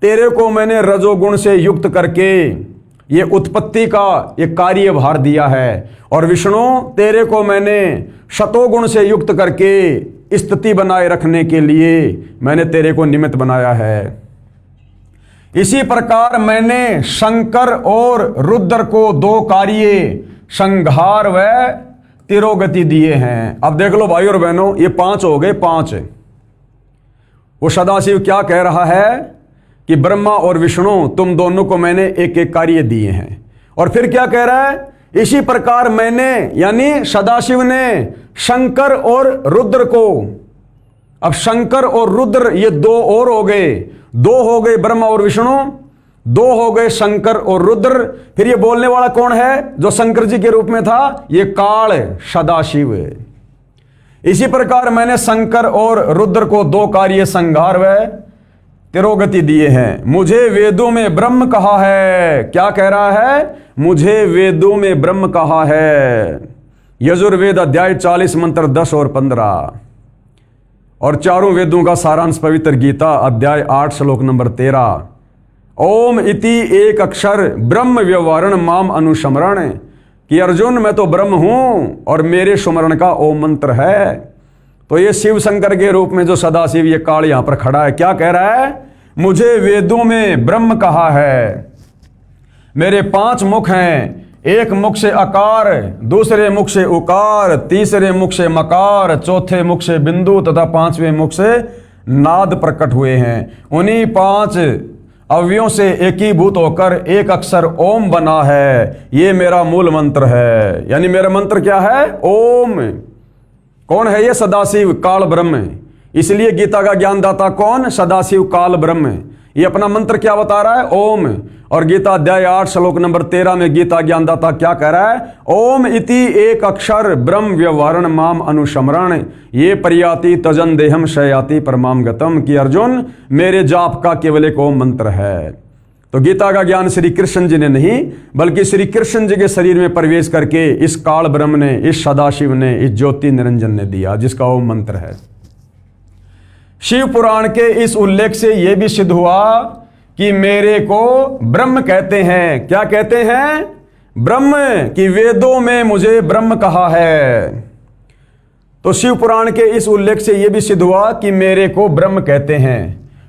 तेरे को मैंने रजोगुण से युक्त करके ये उत्पत्ति का एक कार्य भार दिया है, और विष्णु, तेरे को मैंने शतोगुण से युक्त करके स्थिति बनाए रखने के लिए मैंने तेरे को निमित्त बनाया है। इसी प्रकार मैंने शंकर और रुद्र को 2 कार्य, संहार व तिरोगति दिए हैं। अब देख लो भाई और बहनों, ये 5 हो गए, 5। वो सदाशिव क्या कह रहा है कि ब्रह्मा और विष्णु, तुम दोनों को मैंने एक एक कार्य दिए हैं। और फिर क्या कह रहा है? इसी प्रकार मैंने यानी सदाशिव ने शंकर और रुद्र को, अब शंकर और रुद्र ये 2 और हो गए, 2 हो गए ब्रह्मा और विष्णु, 2 हो गए शंकर और रुद्र। फिर ये बोलने वाला कौन है जो शंकर जी के रूप में था? ये काल सदाशिव। इसी प्रकार मैंने शंकर और रुद्र को 2 कार्य, संहार व तिरोगति दिए हैं। मुझे वेदों में ब्रह्म कहा है। क्या कह रहा है? मुझे वेदों में ब्रह्म कहा है। यजुर्वेद अध्याय 40 मंत्र 10 और 15, और चारों वेदों का सारांश पवित्र गीता अध्याय 8 श्लोक नंबर 13। ओम इति एक अक्षर ब्रह्म व्यवहारण माम अनुस्मरण, कि अर्जुन मैं तो ब्रह्म हूं और मेरे सुमरण का ओम मंत्र है। तो ये शिव शंकर के रूप में जो सदाशिव ये काल यहां पर खड़ा है, क्या कह रहा है? मुझे वेदों में ब्रह्म कहा है। मेरे 5 मुख हैं, एक मुख से अकार, दूसरे मुख से उकार, तीसरे मुख से मकार, चौथे मुख से बिंदु तथा 5वें मुख से नाद प्रकट हुए हैं। उन्हीं 5 अवयवों से एकीभूत होकर एक अक्षर ओम बना है। ये मेरा मूल मंत्र है। यानी मेरा मंत्र क्या है? ओम। कौन है ये? सदाशिव काल ब्रह्म। इसलिए गीता का ज्ञानदाता कौन? सदाशिव काल ब्रह्म। ये अपना मंत्र क्या बता रहा है? ओम। और गीता अध्याय 8 श्लोक नंबर 13 में गीता ज्ञानदाता क्या कह रहा है? ओम इति एक अक्षर ब्रह्म व्यवहारण माम अनुशमरण ये परियाति तजन देहम शयाति परमाम गतम, कि अर्जुन मेरे जाप का केवल एक ओम मंत्र है। तो गीता का ज्ञान श्री कृष्ण जी ने नहीं, बल्कि श्री कृष्ण जी के शरीर में प्रवेश करके इस काल ब्रह्म ने, इस सदाशिव ने, इस ज्योति निरंजन ने दिया, जिसका ओम मंत्र है। शिव पुराण के इस उल्लेख से यह भी सिद्ध हुआ कि मेरे को ब्रह्म कहते हैं। क्या कहते हैं? ब्रह्म, कि वेदों में मुझे ब्रह्म कहा है। तो शिव पुराण के इस उल्लेख से यह भी सिद्ध हुआ कि मेरे को ब्रह्म कहते हैं।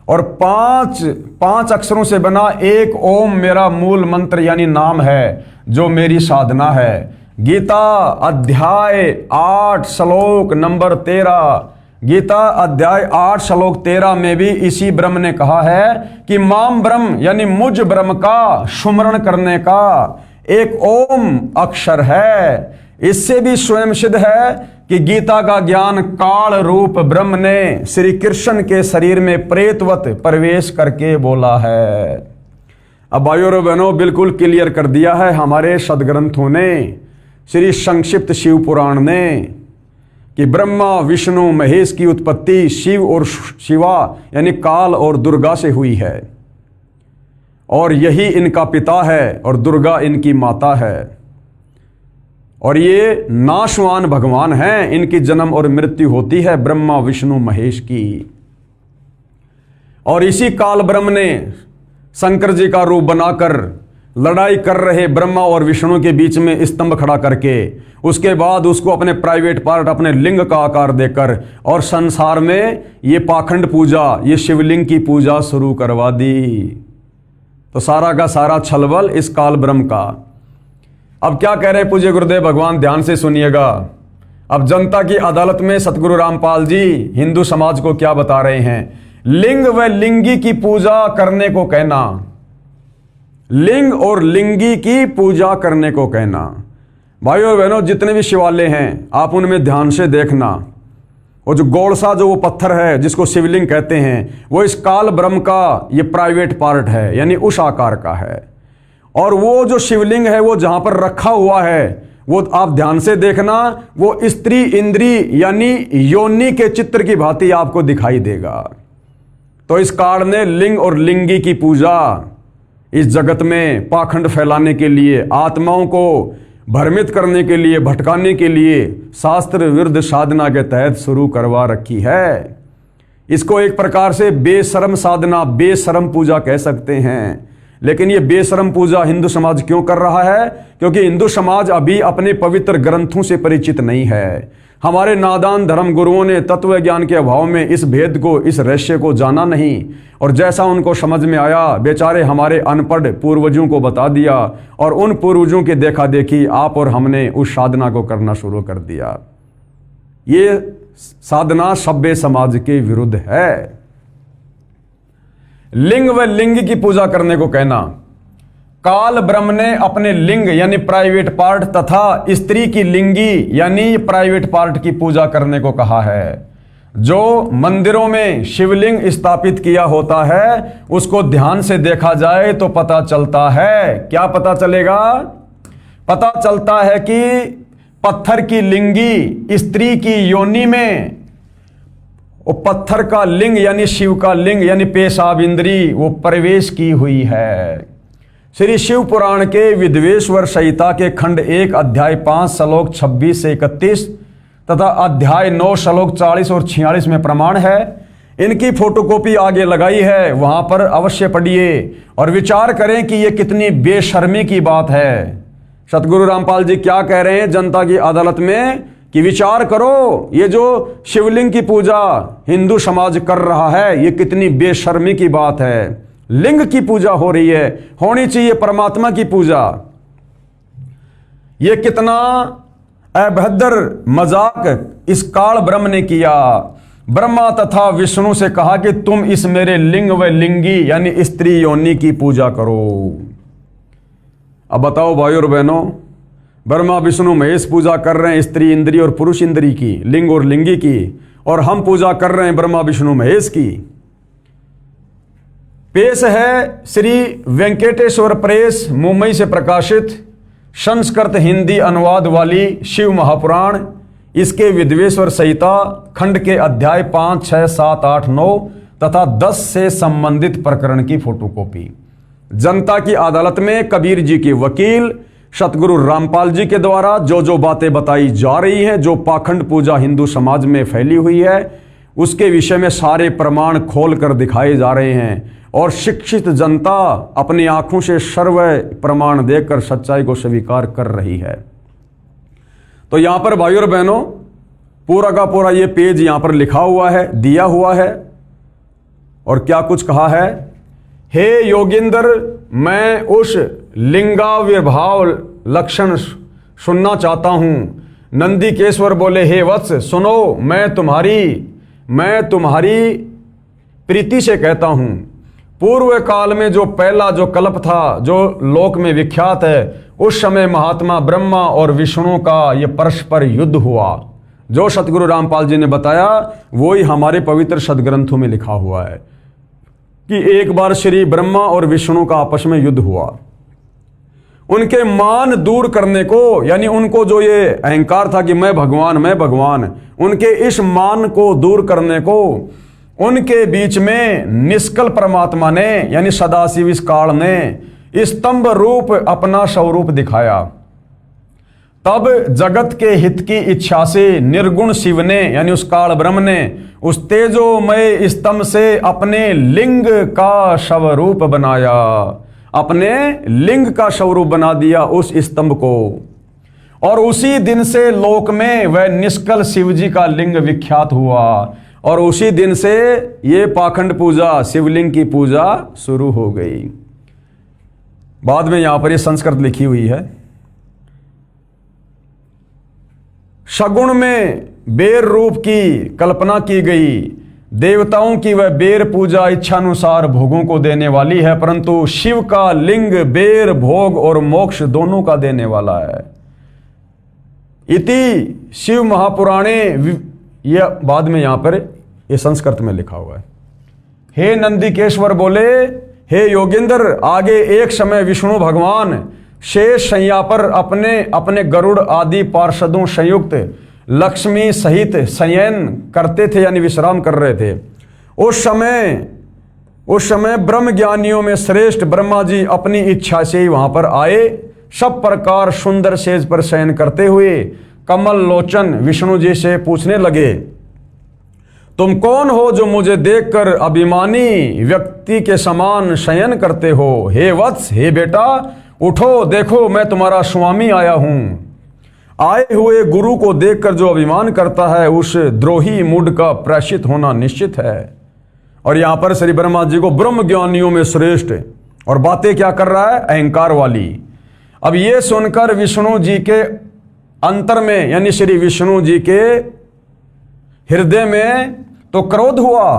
और पांच अक्षरों से बना एक ओम मेरा मूल मंत्र यानी नाम है, जो मेरी साधना है। गीता अध्याय 8 श्लोक नंबर 13, गीता अध्याय 8 श्लोक 13 में भी इसी ब्रह्म ने कहा है कि माम ब्रह्म यानी मुझ ब्रह्म का सुमरण करने का एक ओम अक्षर है। इससे भी स्वयं सिद्ध है कि गीता का ज्ञान काल रूप ब्रह्म ने श्री कृष्ण के शरीर में प्रेतवत प्रवेश करके बोला है। अब भाइयों और बहनों, बिल्कुल क्लियर कर दिया है हमारे सदग्रंथों ने, श्री संक्षिप्त शिव पुराण ने, कि ब्रह्मा विष्णु महेश की उत्पत्ति शिव और शिवा यानी काल और दुर्गा से हुई है, और यही इनका पिता है और दुर्गा इनकी माता है। और ये नाशवान भगवान हैं, इनकी जन्म और मृत्यु होती है ब्रह्मा विष्णु महेश की। और इसी काल ब्रह्म ने शंकर जी का रूप बनाकर लड़ाई कर रहे ब्रह्मा और विष्णु के बीच में स्तंभ खड़ा करके, उसके बाद उसको अपने प्राइवेट पार्ट, अपने लिंग का आकार देकर और संसार में ये पाखंड पूजा, ये शिवलिंग की पूजा शुरू करवा दी। तो सारा का सारा छलबल इस काल ब्रह्म का। अब क्या कह रहे पूज्य गुरुदेव भगवान, ध्यान से सुनिएगा। अब जनता की अदालत में सतगुरु रामपाल जी हिंदू समाज को क्या बता रहे हैं? लिंग व लिंगी की पूजा करने को कहना, लिंग और लिंगी की पूजा करने को कहना। भाइयों और बहनों, जितने भी शिवालय हैं आप उनमें ध्यान से देखना, वो जो गोलसा जो वो पत्थर है जिसको शिवलिंग कहते हैं, वो इस काल ब्रह्म का ये प्राइवेट पार्ट है, यानी उस आकार का है। और वो जो शिवलिंग है वो जहां पर रखा हुआ है, वो आप ध्यान से देखना, वो स्त्री इंद्री यानी योनि के चित्र की भांति आपको दिखाई देगा। तो इस काल ने लिंग और लिंगी की पूजा इस जगत में पाखंड फैलाने के लिए, आत्माओं को भ्रमित करने के लिए, भटकाने के लिए शास्त्र विरुद्ध साधना के तहत शुरू करवा रखी है। इसको एक प्रकार से बेशरम साधना, बेशरम पूजा कह सकते हैं। लेकिन ये बेशरम पूजा हिंदू समाज क्यों कर रहा है? क्योंकि हिंदू समाज अभी अपने पवित्र ग्रंथों से परिचित नहीं है। हमारे नादान धर्म गुरुओं ने तत्व ज्ञान के अभाव में इस भेद को, इस रहस्य को जाना नहीं, और जैसा उनको समझ में आया बेचारे हमारे अनपढ़ पूर्वजों को बता दिया, और उन पूर्वजों की देखा देखी आप और हमने उस साधना को करना शुरू कर दिया। ये साधना सभ्य समाज के विरुद्ध है। लिंग व लिंग की पूजा करने को कहना, काल ब्रह्म ने अपने लिंग यानी प्राइवेट पार्ट तथा स्त्री की लिंगी यानी प्राइवेट पार्ट की पूजा करने को कहा है। जो मंदिरों में शिवलिंग स्थापित किया होता है उसको ध्यान से देखा जाए तो पता चलता है, क्या पता चलेगा? पता चलता है कि पत्थर की लिंगी स्त्री की योनि में, वो पत्थर का लिंग यानी शिव का लिंग यानी पेशाब इंद्री वो प्रवेश की हुई है। श्री शिव पुराण के विद्वेश्वर संहिता के खंड 1 अध्याय 5 श्लोक 26 से 31 तथा अध्याय 9 श्लोक 40 और 46 में प्रमाण है। इनकी फोटोकॉपी आगे लगाई है, वहां पर अवश्य पढ़िए और विचार करें कि यह कितनी बेशर्मी की बात है। सतगुरु रामपाल जी क्या कह रहे हैं जनता की अदालत में कि विचार करो, ये जो शिवलिंग की पूजा हिंदू समाज कर रहा है ये कितनी बेशर्मी की बात है। लिंग की पूजा हो रही है, होनी चाहिए परमात्मा की पूजा। ये कितना अभद्र मजाक इस काल ब्रह्म ने किया। ब्रह्मा तथा विष्णु से कहा कि तुम इस मेरे लिंग व लिंगी यानी स्त्री योनि की पूजा करो। अब बताओ भाइयों और बहनों, ब्रह्मा विष्णु महेश पूजा कर रहे हैं स्त्री इंद्री और पुरुष इंद्री की, लिंग और लिंगी की, और हम पूजा कर रहे हैं ब्रह्मा विष्णु महेश की। पेश है श्री वेंकटेश्वर प्रेस मुंबई से प्रकाशित संस्कृत हिंदी अनुवाद वाली शिव महापुराण, इसके विद्वेश्वर संहिता खंड के अध्याय 5, 6, 7, 8, 9 तथा 10 से संबंधित प्रकरण की फोटोकॉपी जनता की अदालत में कबीर जी के वकील सतगुरु रामपाल जी के द्वारा जो बातें बताई जा रही हैं, जो पाखंड पूजा हिंदू समाज में फैली हुई है, उसके विषय में सारे प्रमाण खोल कर दिखाए जा रहे हैं और शिक्षित जनता अपनी आंखों से सर्व प्रमाण देखकर सच्चाई को स्वीकार कर रही है। तो यहां पर भाइयों और बहनों, पूरा का पूरा ये पेज यहां पर लिखा हुआ है, दिया हुआ है, और क्या कुछ कहा है। हे योगिंद्र, मैं उस लिंगाविर्भाव लक्षण सुनना चाहता हूं। नंदिकेश्वर बोले, हे वत्स सुनो, मैं तुम्हारी प्रीति से कहता हूं। पूर्व काल में जो पहला जो कल्प था, जो लोक में विख्यात है, उस समय महात्मा ब्रह्मा और विष्णु का ये परस्पर युद्ध हुआ। जो सतगुरु रामपाल जी ने बताया वही हमारे पवित्र सदग्रंथों में लिखा हुआ है कि एक बार श्री ब्रह्मा और विष्णु का आपस में युद्ध हुआ। उनके मान दूर करने को, यानी उनको जो ये अहंकार था कि मैं भगवान, उनके इस मान को दूर करने को उनके बीच में निष्कल परमात्मा ने, यानी सदाशिव इस काल ने स्तंभ रूप अपना स्वरूप दिखाया। तब जगत के हित की इच्छा से निर्गुण शिव ने, यानी उस काल ब्रह्म ने, उस तेजोमय स्तंभ से अपने लिंग का स्वरूप बनाया, अपने लिंग का स्वरूप बना दिया उस स्तंभ को। और उसी दिन से लोक में वह निष्कल शिव जी का लिंग विख्यात हुआ और उसी दिन से ये पाखंड पूजा, शिवलिंग की पूजा शुरू हो गई। बाद में यहां पर ये संस्कृत लिखी हुई है। सगुण में बेर रूप की कल्पना की गई। देवताओं की वह बेर पूजा इच्छानुसार भोगों को देने वाली है, परंतु शिव का लिंग बेर, भोग और मोक्ष दोनों का देने वाला है। इति शिव महापुराणे, यह बाद में यहां पर यह संस्कृत में लिखा हुआ है। हे नंदिकेश्वर बोले, हे योगिंद्र, आगे एक समय विष्णु भगवान शेष शैया पर अपने गरुड़ आदि पार्षदों संयुक्त लक्ष्मी सहित शयन करते थे, यानी विश्राम कर रहे थे। उस समय ब्रह्म ज्ञानियों में श्रेष्ठ ब्रह्मा जी अपनी इच्छा से ही वहां पर आए। सब प्रकार सुंदर सेज पर शयन करते हुए कमल लोचन विष्णु जी से पूछने लगे, तुम कौन हो जो मुझे देखकर अभिमानी व्यक्ति के समान शयन करते हो? हे वत्स, हे बेटा, उठो, देखो मैं तुम्हारा स्वामी आया हूं। आए हुए गुरु को देखकर जो अभिमान करता है उस द्रोही मूढ़ का प्रायश्चित होना निश्चित है। और यहां पर श्री ब्रह्मा जी को ब्रह्म ज्ञानियों में श्रेष्ठ, और बातें क्या कर रहा है? अहंकार वाली। अब ये सुनकर विष्णु जी के अंतर में, यानी श्री विष्णु जी के हृदय में तो क्रोध हुआ,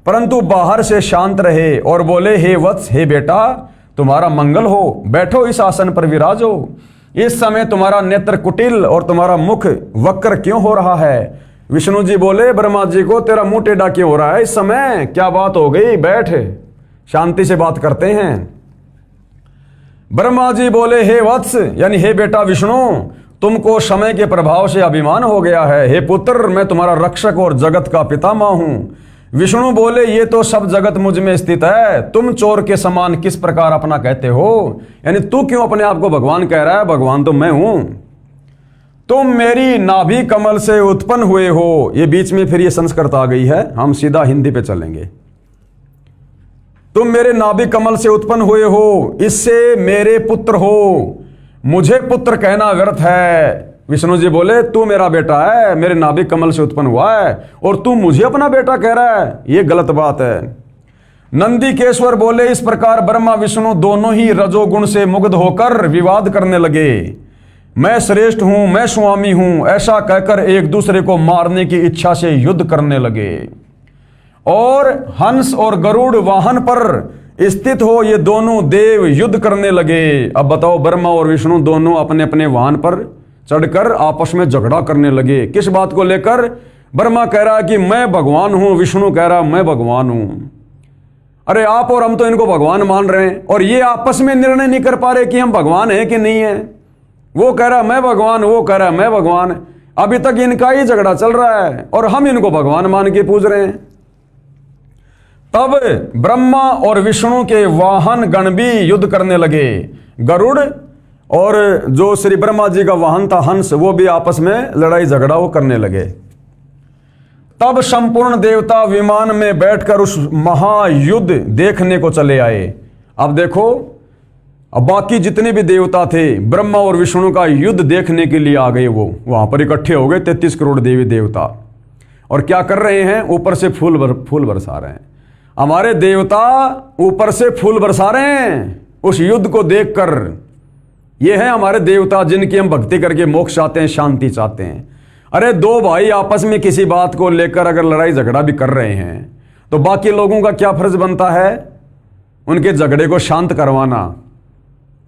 परंतु बाहर से शांत रहे और बोले, हे वत्स, हे बेटा, तुम्हारा मंगल हो, बैठो इस आसन पर विराजो। इस समय तुम्हारा नेत्र कुटिल और तुम्हारा मुख वक्र क्यों हो रहा है? विष्णु जी बोले ब्रह्मा जी को, तेरा मुंह टेढ़ा क्यों हो रहा है इस समय? क्या बात हो गई? बैठ, शांति से बात करते हैं। ब्रह्मा जी बोले, हे वत्स, यानी हे बेटा विष्णु, तुमको समय के प्रभाव से अभिमान हो गया है। हे पुत्र, मैं तुम्हारा रक्षक और जगत का पितामह हूं। विष्णु बोले, ये तो सब जगत मुझ में स्थित है, तुम चोर के समान किस प्रकार अपना कहते हो? यानी तू क्यों अपने आप को भगवान कह रहा है? भगवान तो मैं हूं। तुम मेरी नाभि कमल से उत्पन्न हुए हो। ये बीच में फिर ये संस्कृत आ गई है, हम सीधा हिंदी पे चलेंगे। तुम मेरे नाभि कमल से उत्पन्न हुए हो, इससे मेरे पुत्र हो। मुझे पुत्र कहना व्यर्थ है। विष्णु जी बोले, तू मेरा बेटा है, मेरे नाभि कमल से उत्पन्न हुआ है, और तू मुझे अपना बेटा कह रहा है, ये गलत बात है। नंदिकेश्वर बोले, इस प्रकार ब्रह्मा विष्णु दोनों ही रजोगुण से मुग्ध होकर विवाद करने लगे। मैं श्रेष्ठ हूं, मैं स्वामी हूं, ऐसा कहकर एक दूसरे को मारने की इच्छा से युद्ध करने लगे। और हंस और गरुड़ वाहन पर स्थित हो ये दोनों देव युद्ध करने लगे। अब बताओ, ब्रह्मा और विष्णु दोनों अपने अपने वाहन पर चढ़कर आपस में झगड़ा करने लगे। किस बात को लेकर? ब्रह्मा कह रहा है कि मैं भगवान हूं, विष्णु कह रहा मैं भगवान हूं। अरे आप और हम तो इनको भगवान मान रहे हैं, और ये आपस में निर्णय नहीं कर पा रहे कि हम भगवान हैं कि नहीं है। वो कह रहा मैं भगवान, वो कह रहा मैं भगवान। अभी तक इनका ही झगड़ा चल रहा है और हम इनको भगवान मान के पूज रहे हैं। तब ब्रह्मा और विष्णु के वाहन गण भी युद्ध करने लगे। गरुड़ और जो श्री ब्रह्मा जी का वाहन था हंस, वो भी आपस में लड़ाई झगड़ा वो करने लगे। तब संपूर्ण देवता विमान में बैठकर उस महायुद्ध देखने को चले आए। अब देखो, अब बाकी जितने भी देवता थे ब्रह्मा और विष्णु का युद्ध देखने के लिए आ गए। वो वहां पर इकट्ठे हो गए 33 करोड़ देवी देवता, और क्या कर रहे हैं? ऊपर से फूल बरसा रहे हैं। हमारे देवता ऊपर से फूल बरसा रहे हैं उस युद्ध को देखकर। ये है हमारे देवता जिनकी हम भक्ति करके मोक्ष चाहते हैं, शांति चाहते हैं। अरे दो भाई आपस में किसी बात को लेकर अगर लड़ाई झगड़ा भी कर रहे हैं तो बाकी लोगों का क्या फर्ज बनता है? उनके झगड़े को शांत करवाना।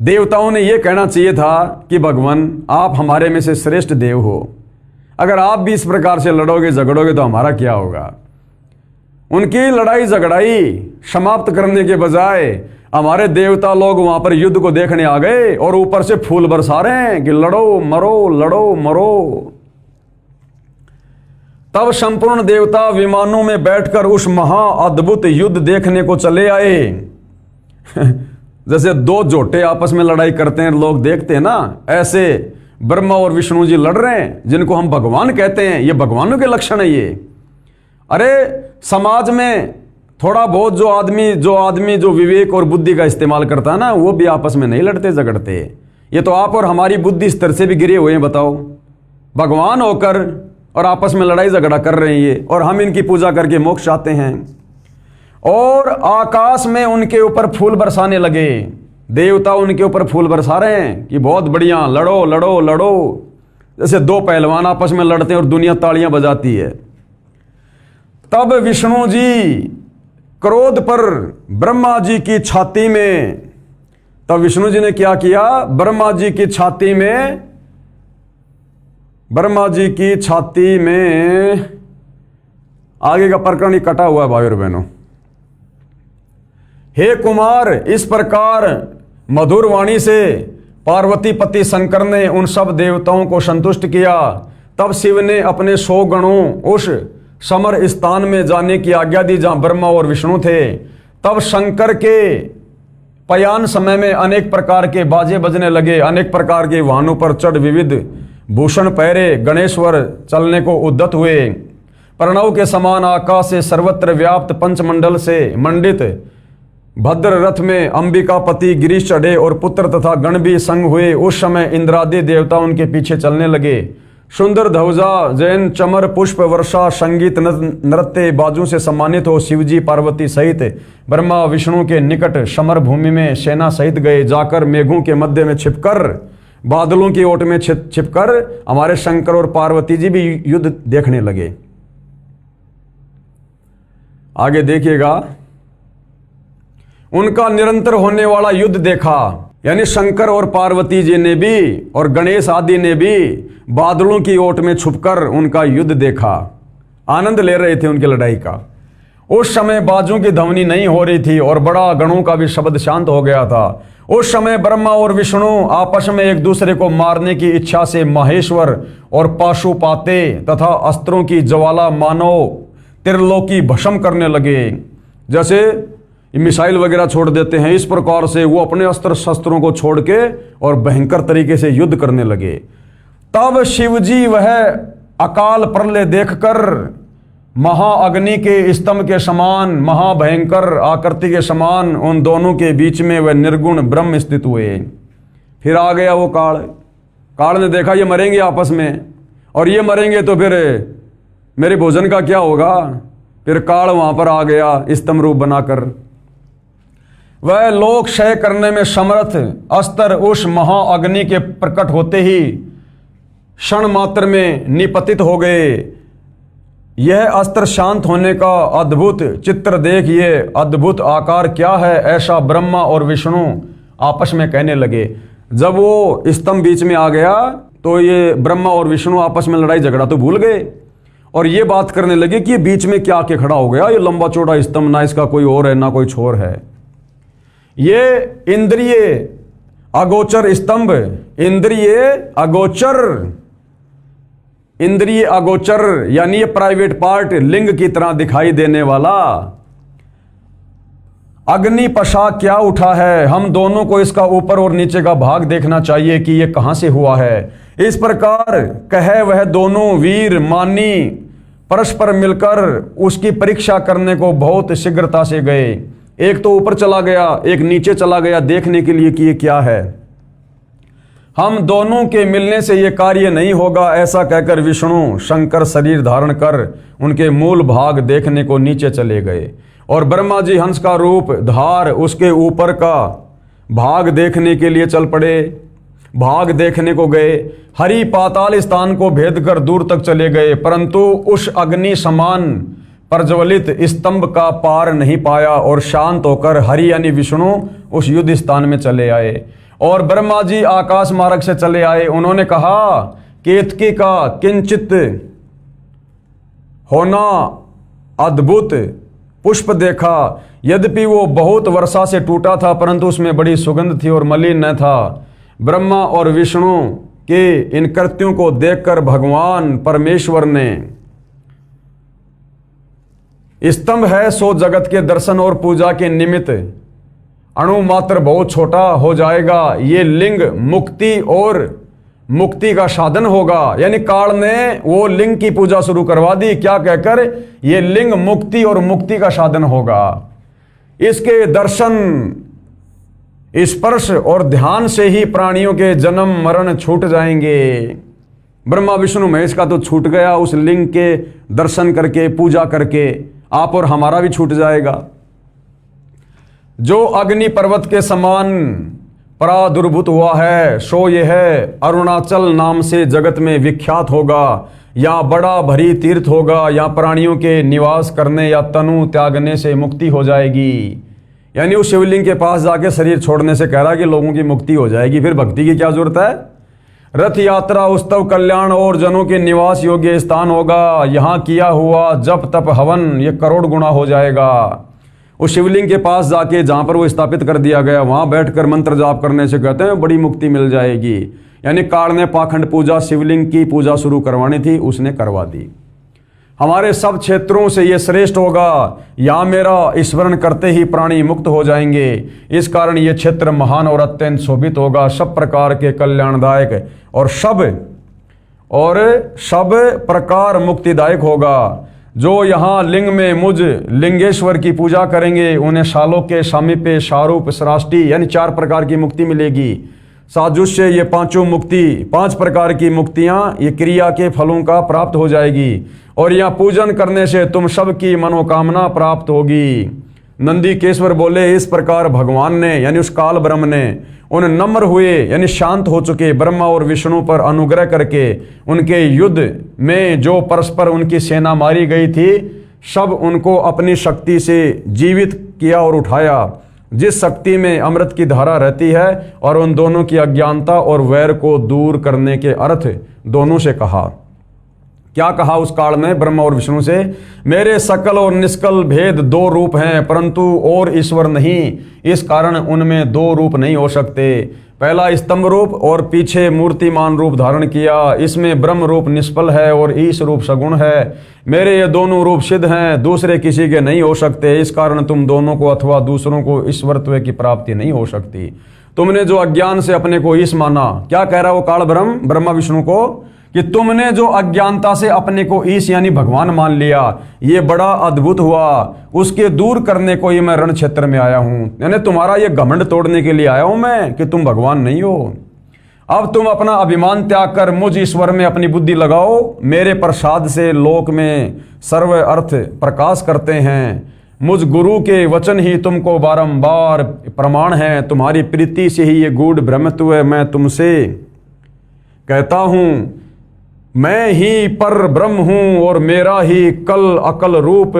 देवताओं ने यह कहना चाहिए था कि भगवान आप हमारे में से श्रेष्ठ देव हो, अगर आप भी इस प्रकार से लड़ोगे झगड़ोगे तो हमारा क्या होगा? उनकी लड़ाई झगड़ाई समाप्त करने के बजाय हमारे देवता लोग वहां पर युद्ध को देखने आ गए और ऊपर से फूल बरसा रहे हैं कि लड़ो मरो, लड़ो मरो। तब संपूर्ण देवता विमानों में बैठकर उस महा अद्भुत युद्ध देखने को चले आए। जैसे दो जोटे आपस में लड़ाई करते हैं, लोग देखते हैं ना, ऐसे ब्रह्मा और विष्णु जी लड़ रहे हैं, जिनको हम भगवान कहते हैं। ये भगवानों के लक्षण है ये। अरे समाज में थोड़ा बहुत जो आदमी जो विवेक और बुद्धि का इस्तेमाल करता है ना, वो भी आपस में नहीं लड़ते झगड़ते। ये तो आप और हमारी बुद्धि स्तर से भी गिरे हुए हैं। बताओ, भगवान होकर और आपस में लड़ाई झगड़ा कर रहे हैं ये, और हम इनकी पूजा करके मोक्ष चाहते हैं। और आकाश में उनके ऊपर फूल बरसाने लगे। देवता उनके ऊपर फूल बरसा रहे हैं कि बहुत बढ़िया, लड़ो लड़ो लड़ो। जैसे दो पहलवान आपस में लड़ते हैं और दुनिया तालियां बजाती है। तब विष्णु जी क्रोध पर ब्रह्मा जी की छाती में, तब विष्णु जी ने क्या किया? ब्रह्मा जी की छाती में आगे का प्रकरण ही कटा हुआ है भाई और बहनों। हे कुमार, इस प्रकार मधुर वाणी से पार्वती पति शंकर ने उन सब देवताओं को संतुष्ट किया। तब शिव ने अपने 100 गणों उस समर स्थान में जाने की आज्ञा दी जहां ब्रह्मा और विष्णु थे। तब शंकर के पयान समय में अनेक प्रकार के बाजे बजने लगे, अनेक प्रकार के वाहनों पर चढ़ विविध भूषण पहरे गणेश्वर चलने को उद्यत हुए। प्रणव के समान आकाश से सर्वत्र व्याप्त पंचमंडल से मंडित भद्र रथ में अंबिकापति गिरीश चढ़े और पुत्र तथा गण भी संग हुए। उस समय इंद्रादि देवता उनके पीछे चलने लगे। सुंदर ध्वजा जैन चमर पुष्प वर्षा संगीत नृत्य बाजू से सम्मानित हो शिवजी पार्वती सहित ब्रह्मा विष्णु के निकट समर भूमि में सेना सहित गए। जाकर मेघों के मध्य में छिपकर, बादलों की ओट में छिपकर हमारे शंकर और पार्वती जी भी युद्ध देखने लगे। आगे देखिएगा, उनका निरंतर होने वाला युद्ध देखा। यानी शंकर और पार्वती जी ने भी और गणेश आदि ने भी बादलों की ओट में छुपकर उनका युद्ध देखा, आनंद ले रहे थे उनकी लड़ाई का। उस समय बाजों की ध्वनि नहीं हो रही थी और बड़ा गणों का भी शब्द शांत हो गया था। उस समय ब्रह्मा और विष्णु आपस में एक दूसरे को मारने की इच्छा से माहेश्वर और पाशुपाते तथा अस्त्रों की ज्वाला मानव त्रिलोकी भस्म करने लगे। जैसे मिसाइल वगैरह छोड़ देते हैं, इस प्रकार से वो अपने अस्त्र शस्त्रों को छोड़ के और भयंकर तरीके से युद्ध करने लगे। तब शिवजी वह अकाल प्रलय देखकर महाअग्नि के स्तंभ के समान, महाभयंकर आकृति के समान उन दोनों के बीच में वह निर्गुण ब्रह्म स्थित हुए। फिर आ गया वो काल। काल ने देखा ये मरेंगे आपस में, और ये मरेंगे तो फिर मेरे भोजन का क्या होगा। फिर काल वहां पर आ गया स्तंभ रूप बनाकर। वह लोक क्षय करने में समर्थ अस्त्र उस महाअग्नि के प्रकट होते ही क्षण मात्र में निपतित हो गए। यह अस्त्र शांत होने का अद्भुत चित्र देख ये अद्भुत आकार क्या है, ऐसा ब्रह्मा और विष्णु आपस में कहने लगे। जब वो स्तंभ बीच में आ गया तो ये ब्रह्मा और विष्णु आपस में लड़ाई झगड़ा तो भूल गए और ये बात करने लगे कि ये बीच में क्या आके खड़ा हो गया, ये लंबा चौड़ा स्तंभ, ना इसका कोई और है ना कोई छोर है। ये इंद्रिय अगोचर स्तंभ, इंद्रिय अगोचर यानी ये प्राइवेट पार्ट लिंग की तरह दिखाई देने वाला अग्नि पशा क्या उठा है। हम दोनों को इसका ऊपर और नीचे का भाग देखना चाहिए कि ये कहां से हुआ है। इस प्रकार कहे वह दोनों वीर मानी परस्पर मिलकर उसकी परीक्षा करने को बहुत शीघ्रता से गए। एक तो ऊपर चला गया, एक नीचे चला गया देखने के लिए कि ये क्या है। हम दोनों के मिलने से ये कार्य नहीं होगा, ऐसा कहकर विष्णु शंकर शरीर धारण कर उनके मूल भाग देखने को नीचे चले गए और ब्रह्मा जी हंस का रूप धार उसके ऊपर का भाग देखने के लिए चल पड़े। भाग देखने को गए, हरि पाताल स्थान को भेद कर दूर तक चले गए, परंतु उस अग्नि समान प्रज्वलित स्तंभ का पार नहीं पाया और शांत होकर हरि यानी विष्णु उस युद्ध स्थान में चले आए। और ब्रह्मा जी आकाश मार्ग से चले आए। उन्होंने कहा केतकी का किंचित होना अद्भुत पुष्प देखा, यद्यपि वो बहुत वर्षा से टूटा था परंतु उसमें बड़ी सुगंध थी और मलिन न था। ब्रह्मा और विष्णु के इन कृत्यों को देखकर भगवान परमेश्वर ने स्तंभ है सो जगत के दर्शन और पूजा के निमित्त अणु मात्र बहुत छोटा हो जाएगा, ये लिंग मुक्ति और मुक्ति का साधन होगा। यानी काल ने वो लिंग की पूजा शुरू करवा दी, क्या कहकर ये लिंग मुक्ति और मुक्ति का साधन होगा। इसके दर्शन स्पर्श और ध्यान से ही प्राणियों के जन्म मरण छूट जाएंगे। ब्रह्मा विष्णु महेश का तो छूट गया, उस लिंग के दर्शन करके पूजा करके आप और हमारा भी छूट जाएगा। जो अग्नि पर्वत के समान प्रादुर्भूत हुआ है सो यह अरुणाचल नाम से जगत में विख्यात होगा, या बड़ा भरी तीर्थ होगा, या प्राणियों के निवास करने या तनु त्यागने से मुक्ति हो जाएगी। यानी उस शिवलिंग के पास जाके शरीर छोड़ने से कह रहा है कि लोगों की मुक्ति हो जाएगी, फिर भक्ति की क्या जरूरत है। रथ यात्रा उत्सव कल्याण और जनों के निवास योग्य स्थान होगा, यहाँ किया हुआ जप तप हवन ये करोड़ गुना हो जाएगा। उस शिवलिंग के पास जाके जहाँ पर वो स्थापित कर दिया गया वहाँ बैठकर मंत्र जाप करने से कहते हैं बड़ी मुक्ति मिल जाएगी। यानी काल ने पाखंड पूजा शिवलिंग की पूजा शुरू करवानी थी, उसने करवा दी। हमारे सब क्षेत्रों से ये श्रेष्ठ होगा, यहाँ मेरा स्मरण करते ही प्राणी मुक्त हो जाएंगे। इस कारण ये क्षेत्र महान और अत्यंत शोभित होगा, सब प्रकार के कल्याणदायक और सब प्रकार मुक्तिदायक होगा। जो यहाँ लिंग में मुझ लिंगेश्वर की पूजा करेंगे उन्हें शालों के सामीप्य शारूप सराष्टि यानी 4 प्रकार की मुक्ति मिलेगी। साजुष्य ये पांचों मुक्ति 5 प्रकार की मुक्तियां ये क्रिया के फलों का प्राप्त हो जाएगी और यहाँ पूजन करने से तुम सबकी मनोकामना प्राप्त होगी। नंदीकेश्वर बोले इस प्रकार भगवान ने यानी उस काल ब्रह्म ने उन नम्र हुए यानी शांत हो चुके ब्रह्मा और विष्णु पर अनुग्रह करके उनके युद्ध में जो परस्पर उनकी सेना मारी गई थी सब उनको अपनी शक्ति से जीवित किया और उठाया, जिस शक्ति में अमृत की धारा रहती है, और उन दोनों की अज्ञानता और वैर को दूर करने के अर्थ दोनों से कहा। क्या कहा उस काल में ब्रह्मा और विष्णु से, मेरे सकल और निष्कल भेद 2 रूप हैं परंतु और ईश्वर नहीं, इस कारण उनमें 2 रूप नहीं हो सकते। पहला स्तंभ रूप और पीछे मूर्तिमान रूप धारण किया, इसमें ब्रह्म रूप निष्फल है और ईश रूप सगुण है। मेरे ये दोनों रूप सिद्ध हैं, दूसरे किसी के नहीं हो सकते, इस कारण तुम दोनों को अथवा दूसरों को ईश्वरत्व की प्राप्ति नहीं हो सकती। तुमने जो अज्ञान से अपने को ईश माना, क्या कह रहा है वो काल ब्रह्मा विष्णु को, कि तुमने जो अज्ञानता से अपने को ईश यानी भगवान मान लिया ये बड़ा अद्भुत हुआ, उसके दूर करने को ये मैं रण क्षेत्र में आया हूं। यानी तुम्हारा ये घमंड तोड़ने के लिए आया हूं मैं कि तुम भगवान नहीं हो। अब तुम अपना अभिमान त्याग कर मुझ ईश्वर में अपनी बुद्धि लगाओ, मेरे प्रसाद से लोक में सर्व अर्थ प्रकाश करते हैं। मुझ गुरु के वचन ही तुमको बारंबार प्रमाण है, तुम्हारी प्रीति से ही ये गूढ़ ब्रह्मत्व मैं तुमसे कहता हूं। मैं ही पर ब्रह्म हूं और मेरा ही कल अकल रूप,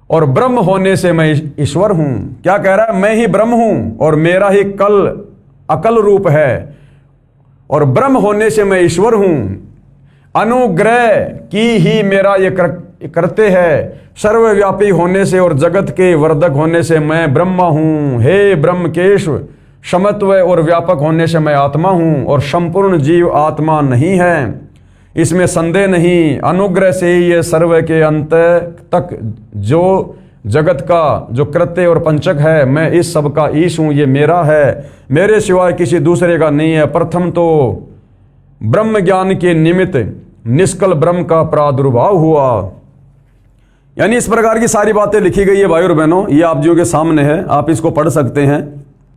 और ब्रह्म होने से मैं ईश्वर हूं। क्या कह रहा है, मैं ही ब्रह्म हूं और मेरा ही कल अकल रूप है और ब्रह्म होने से मैं ईश्वर हूं। अनुग्रह की ही मेरा ये करते हैं, सर्वव्यापी होने से और जगत के वर्धक होने से मैं ब्रह्मा हूँ। हे ब्रह्मकेश, समत्व और व्यापक होने से मैं आत्मा हूँ और संपूर्ण जीव आत्मा नहीं है, इसमें संदेह नहीं। अनुग्रह से ही ये सर्व के अंत तक जो जगत का जो कृत्य और पंचक है, मैं इस सब का ईश हूँ, ये मेरा है, मेरे सिवाय किसी दूसरे का नहीं है। प्रथम तो ब्रह्म ज्ञान के निमित्त निष्कल ब्रह्म का प्रादुर्भाव हुआ। यानी इस प्रकार की सारी बातें लिखी गई है भाई और बहनों, ये आप जियों के सामने है, आप इसको पढ़ सकते हैं।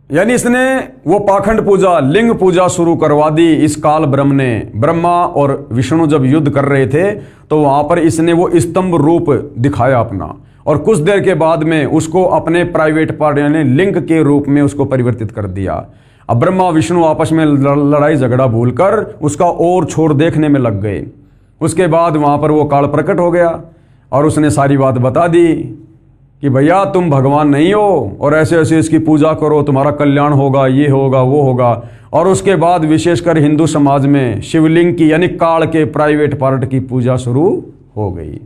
यानी इसने वो पाखंड पूजा, लिंग पूजा शुरू करवा दी इस काल ब्रह्म ने। ब्रह्मा और विष्णु जब युद्ध कर रहे थे तो वहां पर इसने वो स्तंभ रूप दिखाया अपना, और कुछ देर के बाद में उसको अपने प्राइवेट पार्ट यानी लिंग के रूप में उसको परिवर्तित कर दिया। अब ब्रह्मा विष्णु आपस में लड़ाई झगड़ा भूलकर उसका और छोर देखने में लग गए। उसके बाद वहां पर वो काल प्रकट हो गया और उसने सारी बात बता दी कि भैया तुम भगवान नहीं हो और ऐसे ऐसे इसकी पूजा करो, तुम्हारा कल्याण होगा, ये होगा वो होगा। और उसके बाद विशेषकर हिंदू समाज में शिवलिंग की यानी काल के प्राइवेट पार्ट की पूजा शुरू हो गई।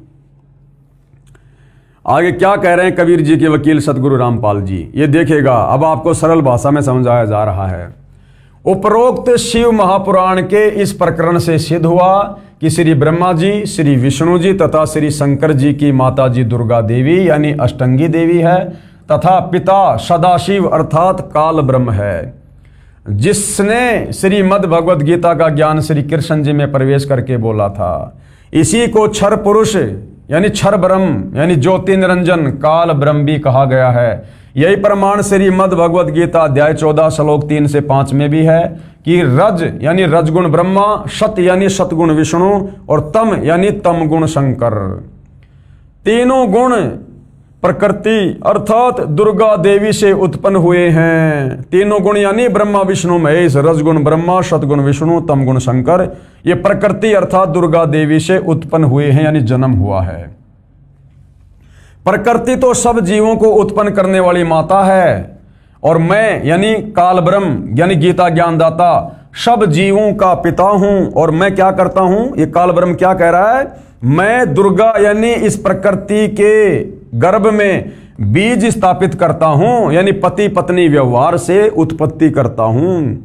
आगे क्या कह रहे हैं कबीर जी के वकील सतगुरु रामपाल जी, ये देखिएगा, अब आपको सरल भाषा में समझाया जा रहा है। उपरोक्त शिव महापुराण के इस प्रकरण से सिद्ध हुआ कि श्री ब्रह्मा जी, श्री विष्णु जी तथा श्री शंकर जी की माता जी दुर्गा देवी यानी अष्टंगी देवी है, तथा पिता सदाशिव अर्थात काल ब्रह्म है, जिसने श्रीमद् भगवद गीता का ज्ञान श्री कृष्ण जी में प्रवेश करके बोला था। इसी को क्षर पुरुष यानी क्षर ब्रह्म यानी ज्योति निरंजन काल ब्रह्म भी कहा गया है। यही प्रमाण श्रीमद् भगवद गीता अध्याय 14 श्लोक 3 से 5 में भी है कि रज यानी रजगुण ब्रह्मा, सत यानी सतगुण विष्णु और तम यानी तमगुण शंकर, तीनों गुण प्रकृति अर्थात दुर्गा देवी से उत्पन्न हुए हैं। तीनों गुण यानी ब्रह्मा विष्णु महेश, रजगुण ब्रह्मा, सतगुण विष्णु, तमगुण शंकर, ये प्रकृति अर्थात दुर्गा देवी से उत्पन्न हुए हैं यानी जन्म हुआ है। प्रकृति तो सब जीवों को उत्पन्न करने वाली माता है और मैं यानी काल ब्रह्म यानी गीता ज्ञानदाता सब जीवों का पिता हूं। और मैं क्या करता हूं, ये काल ब्रह्म क्या कह रहा है, मैं दुर्गा यानी इस प्रकृति के गर्भ में बीज स्थापित करता हूं यानी पति पत्नी व्यवहार से उत्पत्ति करता हूं,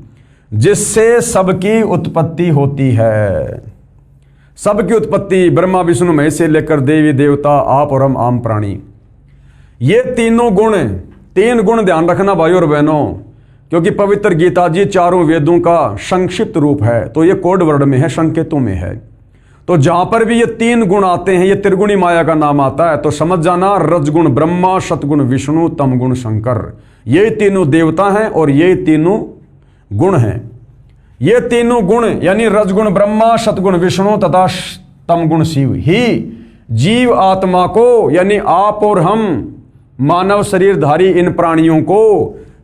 जिससे सबकी उत्पत्ति होती है। सबकी उत्पत्ति ब्रह्मा विष्णु महेश से लेकर देवी देवता आप और हम आम प्राणी, ये तीनों गुण, तीन गुण ध्यान रखना भाइयों और बहनों, क्योंकि पवित्र गीता जी चारों वेदों का संक्षिप्त रूप है, तो ये कोड वर्ड में है, संकेतों में है। तो जहां पर भी ये तीन गुण आते हैं, ये त्रिगुणी माया का नाम आता है, तो समझ जाना रजगुण ब्रह्मा, सतगुण विष्णु, तमगुण शंकर, ये तीनों देवता हैं और ये तीनों गुण हैं। ये तीनों गुण यानी रजगुण ब्रह्मा, सतगुण विष्णु तथा तमगुण शिव ही जीव आत्मा को यानी आप और हम मानव शरीरधारी इन प्राणियों को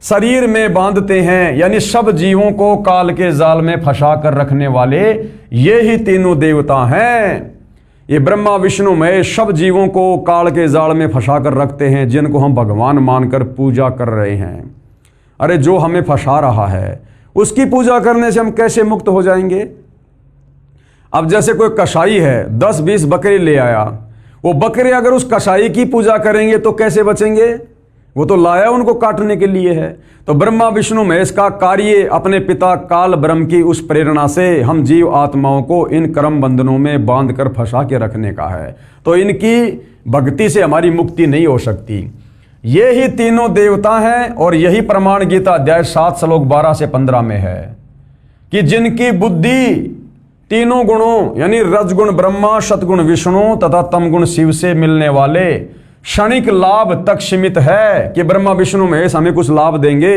शरीर में बांधते हैं, यानी सब जीवों को काल के जाल में फंसा कर रखने वाले ये ही तीनों देवता हैं। ये ब्रह्मा विष्णु महेश सब जीवों को काल के जाल में फंसा कर रखते हैं, जिनको हम भगवान मानकर पूजा कर रहे हैं। अरे जो हमें फंसा रहा है उसकी पूजा करने से हम कैसे मुक्त हो जाएंगे। अब जैसे कोई कसाई है 10-20 बकरे ले आया, वो बकरे अगर उस कसाई की पूजा करेंगे तो कैसे बचेंगे, वो तो लाया उनको काटने के लिए है। तो ब्रह्मा विष्णु महेश का कार्य अपने पिता काल ब्रह्म की उस प्रेरणा से हम जीव आत्माओं को इन कर्म बंधनों में बांध कर फंसा के रखने का है, तो इनकी भक्ति से हमारी मुक्ति नहीं हो सकती। ये ही तीनों देवता हैं और यही प्रमाण गीता अध्याय 7 श्लोक 12 से 15 में है कि जिनकी बुद्धि तीनों गुणों यानी रजगुण ब्रह्मा, सतगुण विष्णु तथा तमगुण शिव से मिलने वाले क्षणिक लाभ तक सीमित है कि ब्रह्मा विष्णु महेश हमें कुछ लाभ देंगे,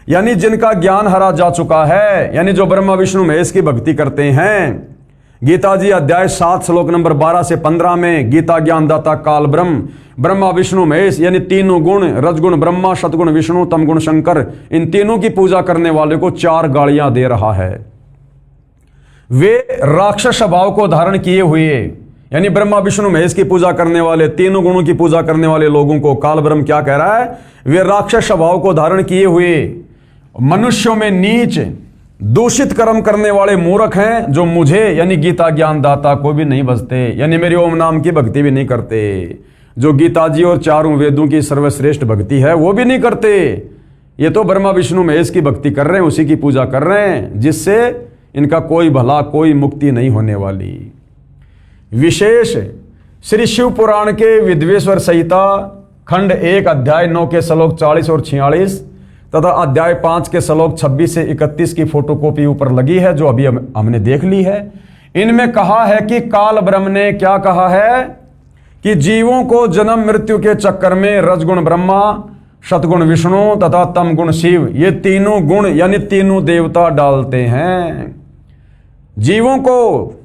यानी जिनका ज्ञान हरा जा चुका है, यानी जो ब्रह्मा विष्णु महेश की भक्ति करते हैं। गीता जी अध्याय 7 श्लोक नंबर 12 से 15 में गीता ज्ञानदाता काल ब्रह्म, ब्रह्मा विष्णु महेश यानी तीनों गुण रजगुण ब्रह्मा, सतगुण विष्णु, तमगुण शंकर, इन तीनों की पूजा करने वाले को 4 गालियां दे रहा है। वे राक्षस स्वभाव को धारण किए हुए यानी ब्रह्मा विष्णु महेश की पूजा करने वाले, तीनों गुणों की पूजा करने वाले लोगों को काल ब्रह्म क्या कह रहा है, वे राक्षस स्वभाव को धारण किए हुए मनुष्यों में नीच दूषित कर्म करने वाले मूर्ख हैं जो मुझे यानी गीता ज्ञानदाता को भी नहीं भजते, यानी मेरे ओम नाम की भक्ति भी नहीं करते, जो गीता जी और चारों वेदों की सर्वश्रेष्ठ भक्ति है वो भी नहीं करते। ये तो ब्रह्मा विष्णु महेश की भक्ति कर रहे हैं, उसी की पूजा कर रहे हैं, जिससे इनका कोई भला कोई मुक्ति नहीं होने वाली। विशेष श्री शिव पुराण के विद्वेश्वर संहिता खंड 1 अध्याय 9 के श्लोक 40 और 46 तथा अध्याय 5 के श्लोक 26 से 31 की फोटोकॉपी ऊपर लगी है, जो अभी हमने देख ली है। इनमें कहा है कि काल ब्रह्म ने क्या कहा है कि जीवों को जन्म मृत्यु के चक्कर में रजगुण ब्रह्मा, सतगुण विष्णु तथा तमगुण शिव, ये तीनों गुण यानी तीनों देवता डालते हैं। जीवों को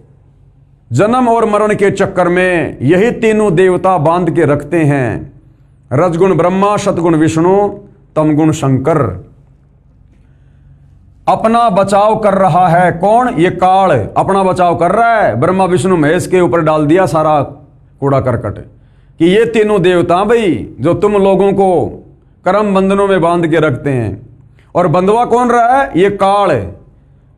जन्म और मरण के चक्कर में यही तीनों देवता बांध के रखते हैं, रजगुण ब्रह्मा, सतगुण विष्णु, तमगुण शंकर। अपना बचाव कर रहा है कौन? ये काल अपना बचाव कर रहा है। ब्रह्मा विष्णु महेश के ऊपर डाल दिया सारा कूड़ा करकट कि ये तीनों देवता भाई जो तुम लोगों को कर्म बंधनों में बांध के रखते हैं। और बंधवा कौन रहा है? ये काल।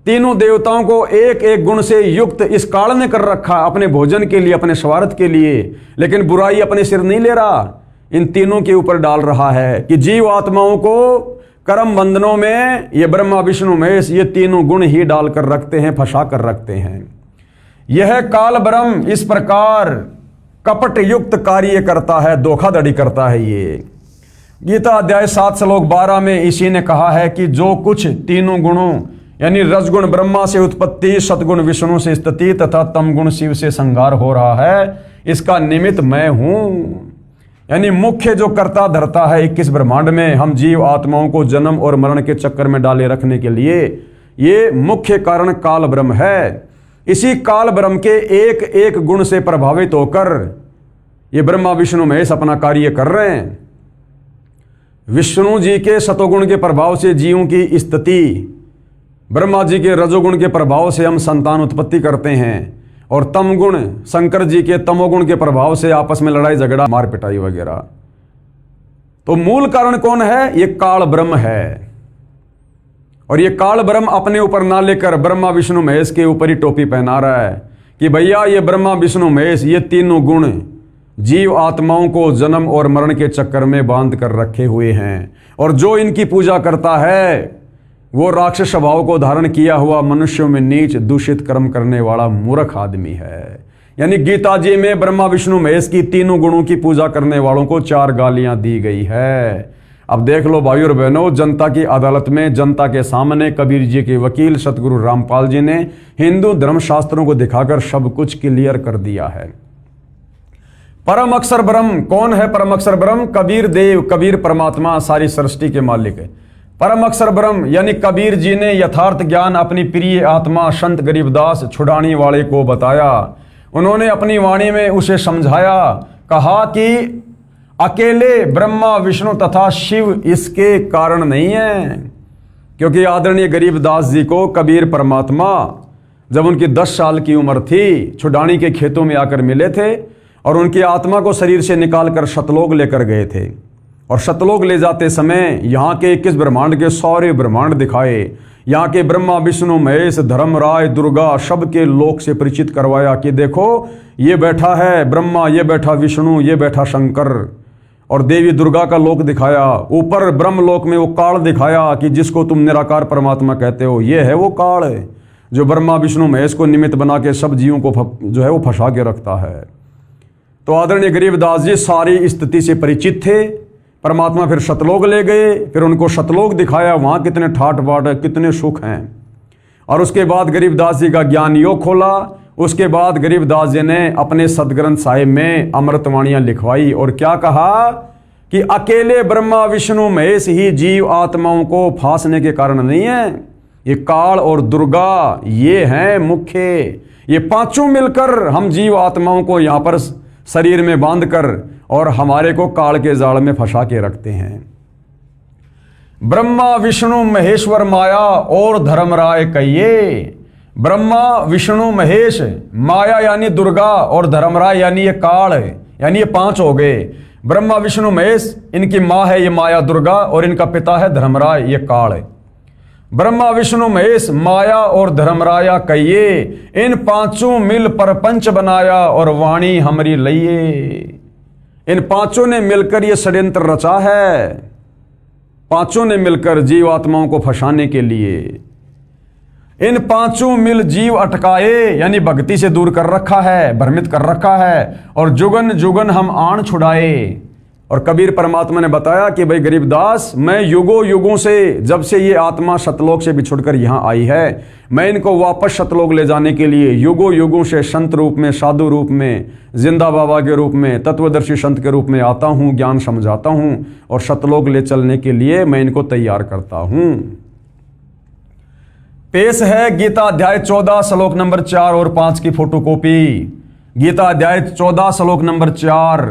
तीनों देवताओं को एक एक गुण से युक्त इस काल ने कर रखा, अपने भोजन के लिए, अपने स्वार्थ के लिए, लेकिन बुराई अपने सिर नहीं ले रहा, इन तीनों के ऊपर डाल रहा है कि जीव आत्माओं को कर्म बंधनों में ये ब्रह्मा विष्णु महेश ये तीनों गुण ही डालकर रखते हैं, फंसा कर रखते हैं। यह काल ब्रह्म इस प्रकार कपट युक्त कार्य करता है, धोखाधड़ी करता है। ये गीता अध्याय 7 श्लोक 12 में इसी ने कहा है कि जो कुछ तीनों गुणों यानी रजगुण ब्रह्मा से उत्पत्ति, सतगुण विष्णु से स्थिति तथा तमगुण शिव से संहार हो रहा है, इसका निमित्त मैं हूं। यानी मुख्य जो कर्ता धरता है 21 ब्रह्मांड में हम जीव आत्माओं को जन्म और मरण के चक्कर में डाले रखने के लिए, ये मुख्य कारण काल ब्रह्म है। इसी काल ब्रह्म के एक एक गुण से प्रभावित होकर ये ब्रह्मा विष्णु महेश अपना कार्य कर रहे हैं। विष्णु जी के सतोगुण के प्रभाव से जीवों की स्थिति, ब्रह्मा जी के रजोगुण के प्रभाव से हम संतान उत्पत्ति करते हैं, और तमगुण शंकर जी के तमोगुण के प्रभाव से आपस में लड़ाई झगड़ा, मार पिटाई वगैरह। तो मूल कारण कौन है? ये काल ब्रह्म है। और ये काल ब्रह्म अपने ऊपर ना लेकर ब्रह्मा विष्णु महेश के ऊपर ही टोपी पहना रहा है कि भैया ये ब्रह्मा विष्णु महेश ये तीनों गुण जीव आत्माओं को जन्म और मरण के चक्कर में बांध कर रखे हुए हैं, और जो इनकी पूजा करता है वो राक्षस स्वभाव को धारण किया हुआ मनुष्यों में नीच दूषित कर्म करने वाला मूर्ख आदमी है। यानी गीता जी में ब्रह्मा विष्णु महेश की तीनों गुणों की पूजा करने वालों को 4 गालियां दी गई है। अब देख लो भाई और बहनों, जनता की अदालत में जनता के सामने कबीर जी के वकील सतगुरु रामपाल जी ने हिंदू धर्मशास्त्रों को दिखाकर सब कुछ क्लियर कर दिया है। परम अक्षर ब्रह्म कौन है? परम अक्षर ब्रह्म कबीर देव, कबीर परमात्मा, सारी सृष्टि के मालिक है। परम अक्षर ब्रह्म यानी कबीर जी ने यथार्थ ज्ञान अपनी प्रिय आत्मा संत गरीबदास छुड़ाने वाले को बताया। उन्होंने अपनी वाणी में उसे समझाया, कहा कि अकेले ब्रह्मा विष्णु तथा शिव इसके कारण नहीं है, क्योंकि आदरणीय गरीबदास जी को कबीर परमात्मा जब उनकी 10 साल की उम्र थी छुड़ानी के खेतों में आकर मिले थे, और उनकी आत्मा को शरीर से निकालकर सतलोक लेकर गए थे। और सतलोक ले जाते समय यहाँ के 21 ब्रह्मांड के सारे ब्रह्मांड दिखाए, यहाँ के ब्रह्मा विष्णु महेश धर्मराय दुर्गा सब के लोक से परिचित करवाया कि देखो ये बैठा है ब्रह्मा, ये बैठा विष्णु, ये बैठा शंकर, और देवी दुर्गा का लोक दिखाया। ऊपर ब्रह्म लोक में वो काल दिखाया कि जिसको तुम निराकार परमात्मा कहते हो, ये है वो काल जो ब्रह्मा विष्णु महेश को निमित्त बना के सब जीवों को जो है वो फंसा के रखता है। तो आदरणीय गरीबदास जी सारी स्थिति से परिचित थे। परमात्मा फिर सतलोक ले गए, फिर उनको सतलोक दिखाया, वहाँ कितने ठाट बाट है, कितने सुख हैं। और उसके बाद गरीबदास जी का ज्ञान योग खोला। उसके बाद गरीबदास जी ने अपने सदग्रंथ साहिब में अमृतवाणियाँ लिखवाई और क्या कहा कि अकेले ब्रह्मा विष्णु महेश ही जीव आत्माओं को फांसने के कारण नहीं है, ये काल और दुर्गा ये हैं मुख्य। ये पांचों मिलकर हम जीव आत्माओं को यहाँ पर शरीर में बांधकर और हमारे को काल के जाल में फंसा के रखते हैं। ब्रह्मा विष्णु महेश्वर माया और धर्मराय कहिए। ब्रह्मा विष्णु महेश, माया यानी दुर्गा, और धर्मराय यानी ये काल, यानी ये 5 हो गए। ब्रह्मा विष्णु महेश इनकी माँ है ये माया दुर्गा, और इनका पिता है धर्मराय ये काल। ब्रह्मा विष्णु महेश माया और धर्मराया कहिए, इन पांचों मिल परपंच बनाया और वाणी हमरी लइये। इन पांचों ने मिलकर यह षड्यंत्र रचा है, पांचों ने मिलकर जीव आत्माओं को फंसाने के लिए। इन पांचों मिल जीव अटकाए, यानी भक्ति से दूर कर रखा है, भ्रमित कर रखा है, और जुगन जुगन हम आन छुड़ाए। और कबीर परमात्मा ने बताया कि भाई गरीबदास, मैं युगों युगों से, जब से ये आत्मा सतलोक से बिछुड़कर यहाँ आई है, मैं इनको वापस सतलोक ले जाने के लिए युगों युगों से संत रूप में, साधु रूप में, जिंदा बाबा के रूप में, तत्वदर्शी संत के रूप में आता हूँ, ज्ञान समझाता हूँ, और सतलोक ले चलने के लिए मैं इनको तैयार करता हूँ। पेश है गीता अध्याय 14 श्लोक नंबर 4 और 5 की फोटोकॉपी। गीता अध्याय 14 श्लोक नंबर 4,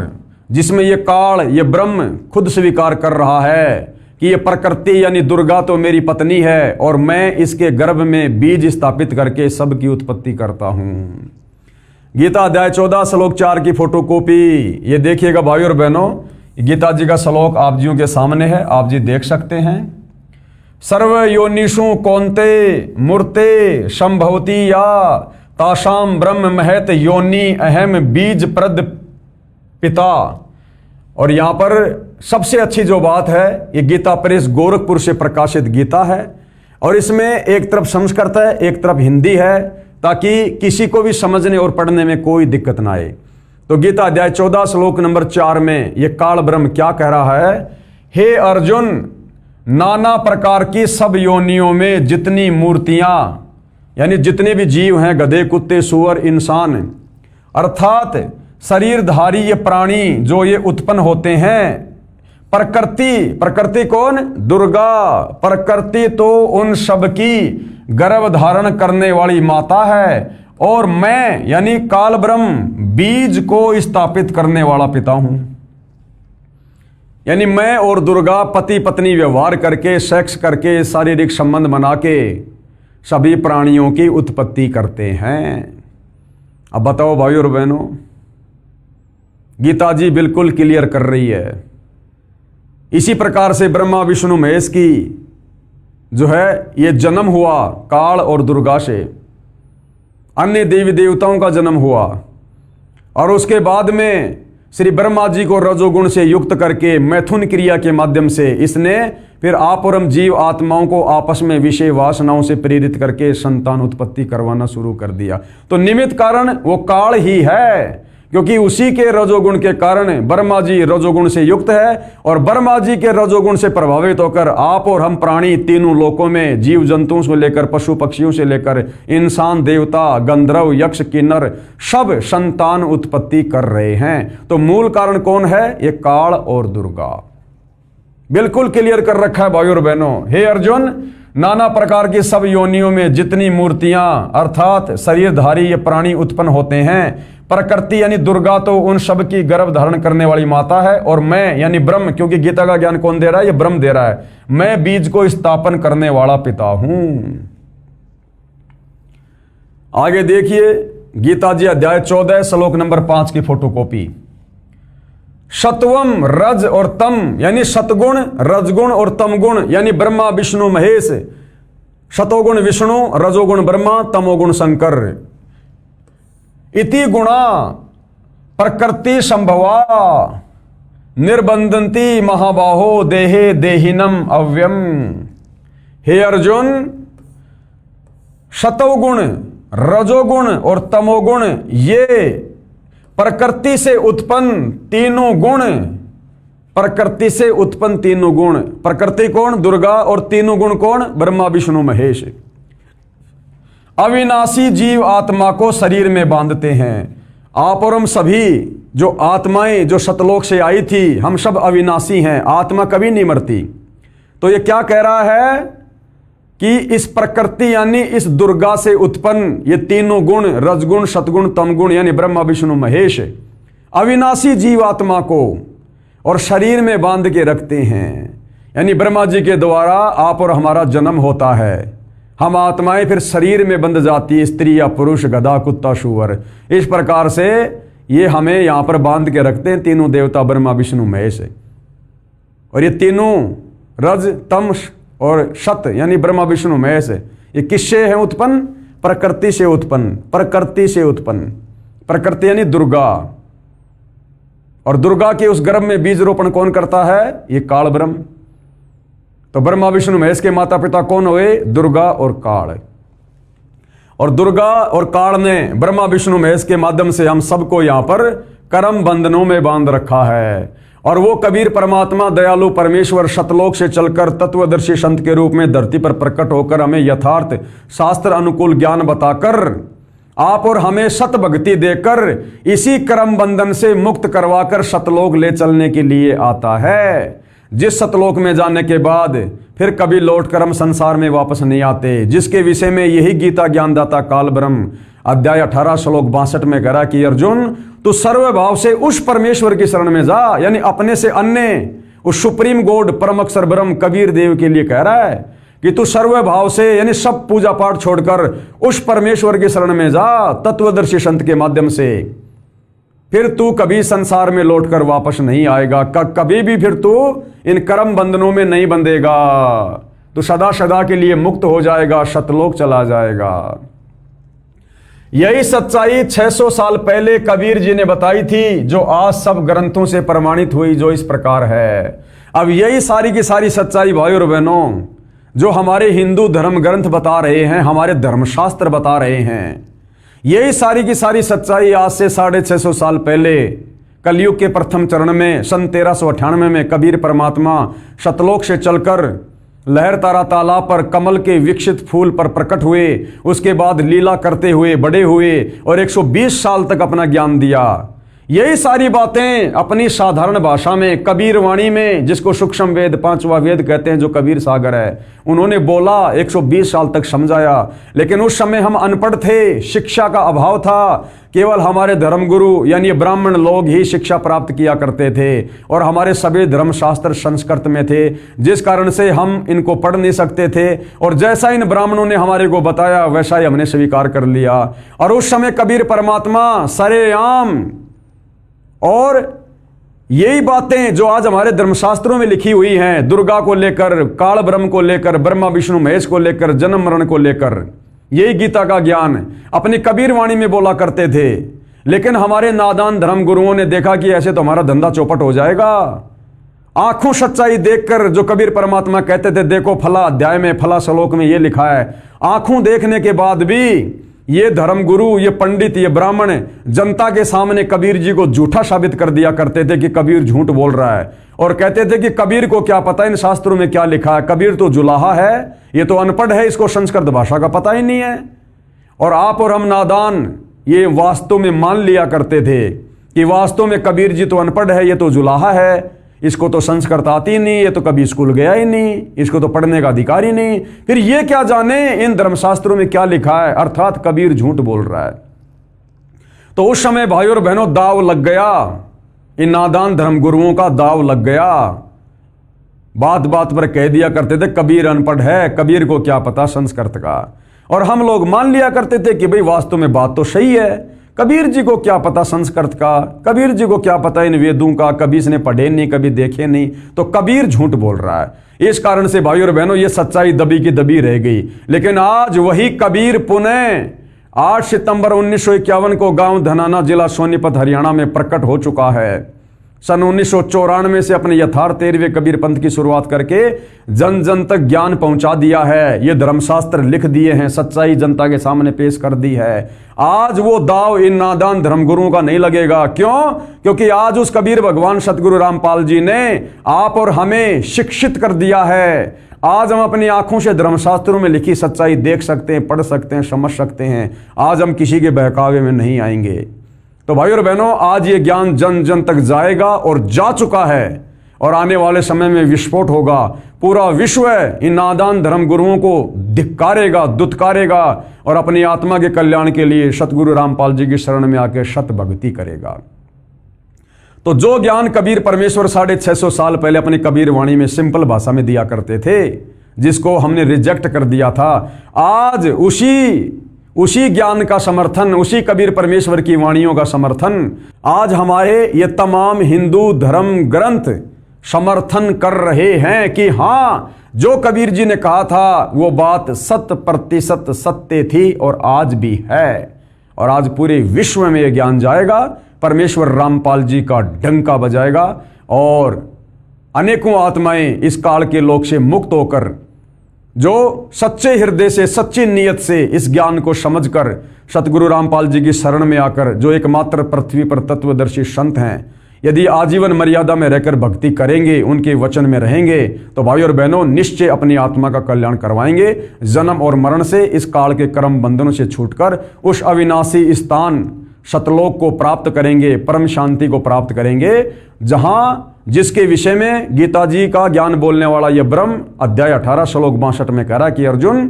जिसमें ये काल, ये ब्रह्म खुद स्वीकार कर रहा है कि ये प्रकृति यानी दुर्गा तो मेरी पत्नी है, और मैं इसके गर्भ में बीज स्थापित करके सबकी उत्पत्ति करता हूं। गीता अध्याय 14 श्लोक 4 की फोटोकॉपी ये देखिएगा भाई और बहनों। गीता जी का श्लोक आप जियों के सामने है, आप जी देख सकते हैं। सर्व योनिषु कौन्ते मूर्ते संभवती या तासाम ब्रह्म महत योनि अहम बीज प्रद पिता। और यहां पर सबसे अच्छी जो बात है, ये गीता प्रेस गोरखपुर से प्रकाशित गीता है, और इसमें एक तरफ संस्कृत है, एक तरफ हिंदी है, ताकि किसी को भी समझने और पढ़ने में कोई दिक्कत ना आए। तो गीता अध्याय 14 श्लोक नंबर 4 में ये काल ब्रह्म क्या कह रहा है? हे अर्जुन, नाना प्रकार की सब योनियों में जितनी मूर्तियां, यानी जितने भी जीव हैं, गधे, कुत्ते, सुअर, इंसान, अर्थात शरीरधारी ये प्राणी जो ये उत्पन्न होते हैं, प्रकृति कौन? दुर्गा। प्रकृति तो उन सब की गर्भ धारण करने वाली माता है, और मैं यानी काल ब्रह्म बीज को स्थापित करने वाला पिता हूं। यानी मैं और दुर्गा पति पत्नी व्यवहार करके, सेक्स करके, शारीरिक संबंध बना के सभी प्राणियों की उत्पत्ति करते हैं। अब बताओ भाई और बहनों, गीता जी बिल्कुल क्लियर कर रही है। इसी प्रकार से ब्रह्मा विष्णु महेश की जो है ये जन्म हुआ काल और दुर्गा से, अन्य देवी देवताओं का जन्म हुआ, और उसके बाद में श्री ब्रह्मा जी को रजोगुण से युक्त करके मैथुन क्रिया के माध्यम से इसने फिर आप और हम जीव आत्माओं को आपस में विषय वासनाओं से प्रेरित करके संतान उत्पत्ति करवाना शुरू कर दिया। तो निमित्त कारण वो काल ही है, क्योंकि उसी के रजोगुण के कारण ब्रह्मा जी रजोगुण से युक्त है, और ब्रह्मा जी के रजोगुण से प्रभावित होकर आप और हम प्राणी तीनों लोकों में, जीव जंतुओं से लेकर पशु पक्षियों से लेकर इंसान, देवता, गंधर्व, यक्ष, किन्नर, सब संतान उत्पत्ति कर रहे हैं। तो मूल कारण कौन है? ये काल और दुर्गा। बिल्कुल क्लियर कर रखा है भाइयों और बहनों। हे अर्जुन, नाना प्रकार की सब योनियों में जितनी मूर्तियां अर्थात शरीरधारी ये प्राणी उत्पन्न होते हैं, प्रकृति यानी दुर्गा तो उन सब की गर्भ धारण करने वाली माता है, और मैं यानी ब्रह्म, क्योंकि गीता का ज्ञान कौन दे रहा है? ये ब्रह्म दे रहा है। मैं बीज को स्थापन करने वाला पिता हूं। आगे देखिए गीता जी अध्याय 14 श्लोक नंबर 5 की फोटोकॉपी। सत्वम रज और तम यानी सतगुण, रजगुण और तमगुण यानी ब्रह्मा विष्णु महेश। सतोगुण विष्णु, रजोगुण ब्रह्मा, तमोगुण शंकर। इति गुणा प्रकृति संभवा निर्बंधन्ति महाबाहो देहे देहिनम अव्यम। हे अर्जुन, सतोगुण, रजोगुण और तमोगुण ये प्रकृति से उत्पन्न तीनों गुण, प्रकृति से उत्पन्न तीनों गुण। प्रकृति कौन? दुर्गा, और तीनों गुण कौन? ब्रह्मा विष्णु महेश। अविनाशी जीव आत्मा को शरीर में बांधते हैं। आप और हम सभी जो आत्माएं जो सतलोक से आई थी, हम सब अविनाशी हैं, आत्मा कभी नहीं मरती। तो ये क्या कह रहा है कि इस प्रकृति यानी इस दुर्गा से उत्पन्न ये तीनों गुण, रजगुण, सतगुण, तमगुण यानी ब्रह्मा विष्णु महेश, अविनाशी जीव आत्मा को और शरीर में बांध के रखते हैं। यानी ब्रह्मा जी के द्वारा आप और हमारा जन्म होता है, हम आत्माएं फिर शरीर में बंध जाती है, स्त्री या पुरुष, गधा, कुत्ता, शुअर। इस प्रकार से ये हमें यहां पर बांध के रखते हैं तीनों देवता ब्रह्मा विष्णु महेश। और ये तीनों रज, तम और शत यानी ब्रह्मा विष्णु महेश, ये किससे है उत्पन्न? प्रकृति से उत्पन्न, प्रकृति से उत्पन्न। प्रकृति यानी दुर्गा, और दुर्गा के उस गर्भ में बीज रोपण कौन करता है? ये काल ब्रह्म। तो ब्रह्मा विष्णु महेश के माता पिता कौन हुए? दुर्गा और काल। और दुर्गा और काल ने ब्रह्मा विष्णु महेश के माध्यम से हम सबको यहां पर कर्म बंधनों में बांध रखा है। और वो कबीर परमात्मा दयालु परमेश्वर शतलोक से चलकर तत्वदर्शी संत के रूप में धरती पर प्रकट होकर हमें यथार्थ शास्त्र अनुकूल ज्ञान बताकर आप और हमें सत भक्ति देकर इसी कर्म बंधन से मुक्त करवाकर शतलोक ले चलने के लिए आता है, जिस सतलोक में जाने के बाद फिर कभी लौट कर हम संसार में वापस नहीं आते, जिसके विषय में यही गीता ज्ञानदाता काल ब्रह्म अध्याय 18 श्लोक 62 में कह रहा कि अर्जुन तू सर्वभाव से उस परमेश्वर की शरण में जा, यानी अपने से अन्य उस सुप्रीम गॉड परम अक्षर ब्रह्म कबीर देव के लिए कह रहा है कि तू सर्वभाव से यानी सब पूजा पाठ छोड़कर उस परमेश्वर की शरण में जा तत्वदर्शी संत के माध्यम से। फिर तू कभी संसार में लौटकर वापस नहीं आएगा, कभी भी फिर तू इन कर्म बंधनों में नहीं बंधेगा, तू सदा सदा के लिए मुक्त हो जाएगा, शतलोक चला जाएगा। यही सच्चाई 600 साल पहले कबीर जी ने बताई थी, जो आज सब ग्रंथों से प्रमाणित हुई, जो इस प्रकार है। अब यही सारी की सारी सच्चाई भाई और बहनों जो हमारे हिंदू धर्म ग्रंथ बता रहे हैं, हमारे धर्मशास्त्र बता रहे हैं, यही सारी की सारी सच्चाई आज से 650 साल पहले कलयुग के प्रथम चरण में सन 1398 में कबीर परमात्मा शतलोक से चलकर लहर तारा तालाब पर कमल के विकसित फूल पर प्रकट हुए। उसके बाद लीला करते हुए बड़े हुए और 120 साल तक अपना ज्ञान दिया। यही सारी बातें अपनी साधारण भाषा में कबीर वाणी में, जिसको सूक्ष्म वेद 5वां वेद कहते हैं, जो कबीर सागर है, उन्होंने बोला, 120 साल तक समझाया। लेकिन उस समय हम अनपढ़ थे, शिक्षा का अभाव था, केवल हमारे धर्मगुरु यानी ब्राह्मण लोग ही शिक्षा प्राप्त किया करते थे और हमारे सभी धर्मशास्त्र संस्कृत में थे, जिस कारण से हम इनको पढ़ नहीं सकते थे। और जैसा इन ब्राह्मणों ने हमारे को बताया वैसा ही हमने स्वीकार कर लिया। और उस समय कबीर परमात्मा सरेआम और यही बातें जो आज हमारे धर्मशास्त्रों में लिखी हुई हैं, दुर्गा को लेकर, काल ब्रह्म को लेकर, ब्रह्मा विष्णु महेश को लेकर, जन्म मरण को लेकर, यही गीता का ज्ञान अपनी कबीर वाणी में बोला करते थे। लेकिन हमारे नादान धर्म गुरुओं ने देखा कि ऐसे तो हमारा धंधा चौपट हो जाएगा। आंखों सच्चाई देखकर जो कबीर परमात्मा कहते थे, देखो फला अध्याय में फला श्लोक में ये लिखा है, आंखों देखने के बाद भी ये धर्मगुरु, ये पंडित, ये ब्राह्मण जनता के सामने कबीर जी को झूठा साबित कर दिया करते थे कि कबीर झूठ बोल रहा है। और कहते थे कि कबीर को क्या पता इन शास्त्रों में क्या लिखा है, कबीर तो जुलाहा है, ये तो अनपढ़ है, इसको संस्कृत भाषा का पता ही नहीं है। और आप और हम नादान ये वास्तव में मान लिया करते थे कि वास्तव में कबीर जी तो अनपढ़ है, ये तो जुलाहा है, इसको तो संस्कृत आती नहीं, ये तो कभी स्कूल गया ही नहीं, इसको तो पढ़ने का अधिकार ही नहीं, फिर ये क्या जाने इन धर्मशास्त्रों में क्या लिखा है, अर्थात कबीर झूठ बोल रहा है। तो उस समय भाइयों और बहनों दाव लग गया, इन नादान धर्मगुरुओं का दाव लग गया। बात बात पर कह दिया करते थे कबीर अनपढ़ है, कबीर को क्या पता संस्कृत का। और हम लोग मान लिया करते थे कि भाई वास्तव में बात तो सही है, कबीर जी को क्या पता संस्कृत का, कबीर जी को क्या पता इन वेदों का, कभी इसने पढ़े नहीं, कभी देखे नहीं, तो कबीर झूठ बोल रहा है। इस कारण से भाइयों और बहनों ये सच्चाई दबी की दबी रह गई। लेकिन आज वही कबीर पुनः 8 सितंबर 1951 को गांव धनाना जिला सोनीपत हरियाणा में प्रकट हो चुका है। सन 1994 से अपने यथार्थ 13वें कबीर पंथ की शुरुआत करके जन जन तक ज्ञान पहुंचा दिया है। ये धर्मशास्त्र लिख दिए हैं, सच्चाई जनता के सामने पेश कर दी है। आज वो दाव इन नादान धर्मगुरुओं का नहीं लगेगा। क्यों? क्योंकि आज उस कबीर भगवान सतगुरु रामपाल जी ने आप और हमें शिक्षित कर दिया है। आज हम अपनी आंखों से धर्मशास्त्रों में लिखी सच्चाई देख सकते हैं, पढ़ सकते हैं, समझ सकते हैं। आज हम किसी के बहकावे में नहीं आएंगे। तो भाई और बहनों, आज ये ज्ञान जन जन तक जाएगा और जा चुका है, और आने वाले समय में विस्फोट होगा। पूरा विश्व इन नादान धर्म गुरुओं को धिक्कारेगा, दुत्कारेगा और अपनी आत्मा के कल्याण के लिए सतगुरु रामपाल जी की शरण में आकर शत भक्ति करेगा। तो जो ज्ञान कबीर परमेश्वर 650 साल पहले अपनी कबीर वाणी में सिंपल भाषा में दिया करते थे, जिसको हमने रिजेक्ट कर दिया था, आज उसी ज्ञान का समर्थन, उसी कबीर परमेश्वर की वाणियों का समर्थन आज हमारे ये तमाम हिंदू धर्म ग्रंथ समर्थन कर रहे हैं कि हाँ, जो कबीर जी ने कहा था वो बात 100% सत्य थी और आज भी है। और आज पूरे विश्व में यह ज्ञान जाएगा, परमेश्वर रामपाल जी का डंका बजाएगा और अनेकों आत्माएं इस काल के लोक से मुक्त होकर, जो सच्चे हृदय से, सच्ची नीयत से इस ज्ञान को समझकर सतगुरु रामपाल जी की शरण में आकर, जो एकमात्र पृथ्वी पर तत्वदर्शी संत हैं, यदि आजीवन मर्यादा में रहकर भक्ति करेंगे, उनके वचन में रहेंगे, तो भाई और बहनों निश्चय अपनी आत्मा का कल्याण करवाएंगे। जन्म और मरण से, इस काल के कर्म बंधनों से छूटकर उस अविनाशी स्थान सतलोक को प्राप्त करेंगे, परम शांति को प्राप्त करेंगे, जहां जिसके विषय में गीता जी का ज्ञान बोलने वाला यह ब्रह्म अध्याय 18 श्लोक 62 में कह रहा कि अर्जुन,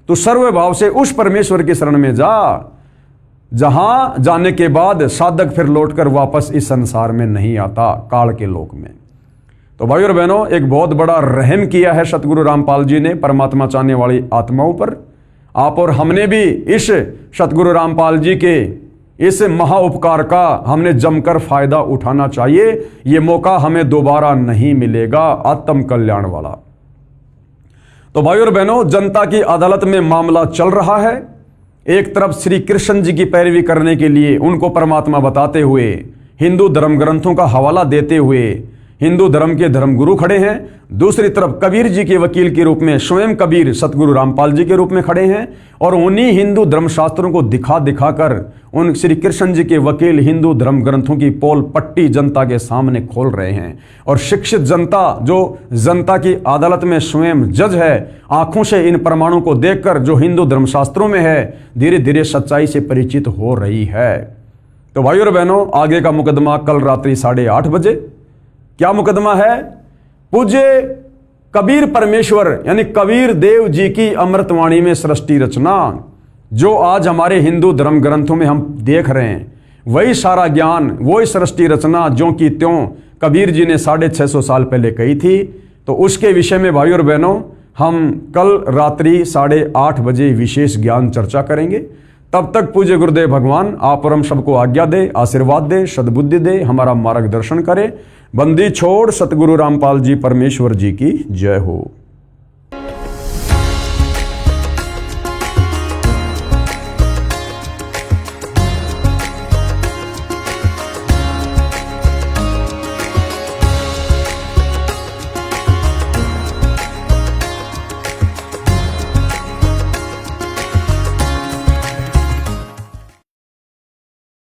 तू सर्वभाव से उस परमेश्वर की शरण में जा, जहां जाने के बाद साधक फिर लौटकर वापस इस संसार में नहीं आता, काल के लोक में। तो भाई और बहनों, एक बहुत बड़ा रहम किया है सतगुरु रामपाल जी ने परमात्मा चाहने वाली आत्माओं पर। आप और हमने भी इस सतगुरु रामपाल जी के इस महाउपकार का हमने जमकर फायदा उठाना चाहिए। ये मौका हमें दोबारा नहीं मिलेगा, आत्म कल्याण वाला। तो भाई और बहनों, जनता की अदालत में मामला चल रहा है। एक तरफ श्री कृष्ण जी की पैरवी करने के लिए, उनको परमात्मा बताते हुए, हिंदू धर्म ग्रंथों का हवाला देते हुए हिंदू धर्म के धर्मगुरु खड़े हैं। दूसरी तरफ कबीर जी के वकील के रूप में स्वयं कबीर सतगुरु रामपाल जी के रूप में खड़े हैं और उन्हीं हिंदू धर्मशास्त्रों को दिखा दिखाकर उन श्री कृष्ण जी के वकील हिंदू धर्म ग्रंथों की पोल पट्टी जनता के सामने खोल रहे हैं। और शिक्षित जनता, जो जनता की अदालत में स्वयं जज है, आंखों से इन प्रमाणों को देखकर जो हिंदू धर्मशास्त्रों में है, धीरे धीरे सच्चाई से परिचित हो रही है। तो भाई और बहनों, आगे का मुकदमा कल रात्रि 8:30 बजे। क्या मुकदमा है? पूज्य कबीर परमेश्वर यानी कबीर देव जी की अमृतवाणी में सृष्टि रचना, जो आज हमारे हिंदू धर्म ग्रंथों में हम देख रहे हैं, वही सारा ज्ञान, वही सृष्टि रचना जो कि त्यों कबीर जी ने 650 साल पहले कही थी। तो उसके विषय में भाई और बहनों, हम कल रात्रि 8:30 बजे विशेष ज्ञान चर्चा करेंगे। तब तक पूज्य गुरुदेव भगवान आप और हम सबको आज्ञा दे, आशीर्वाद दे, सद्बुद्धि दे, हमारा मार्गदर्शन करे। बंदी छोड़ सतगुरु रामपाल जी परमेश्वर जी की जय हो।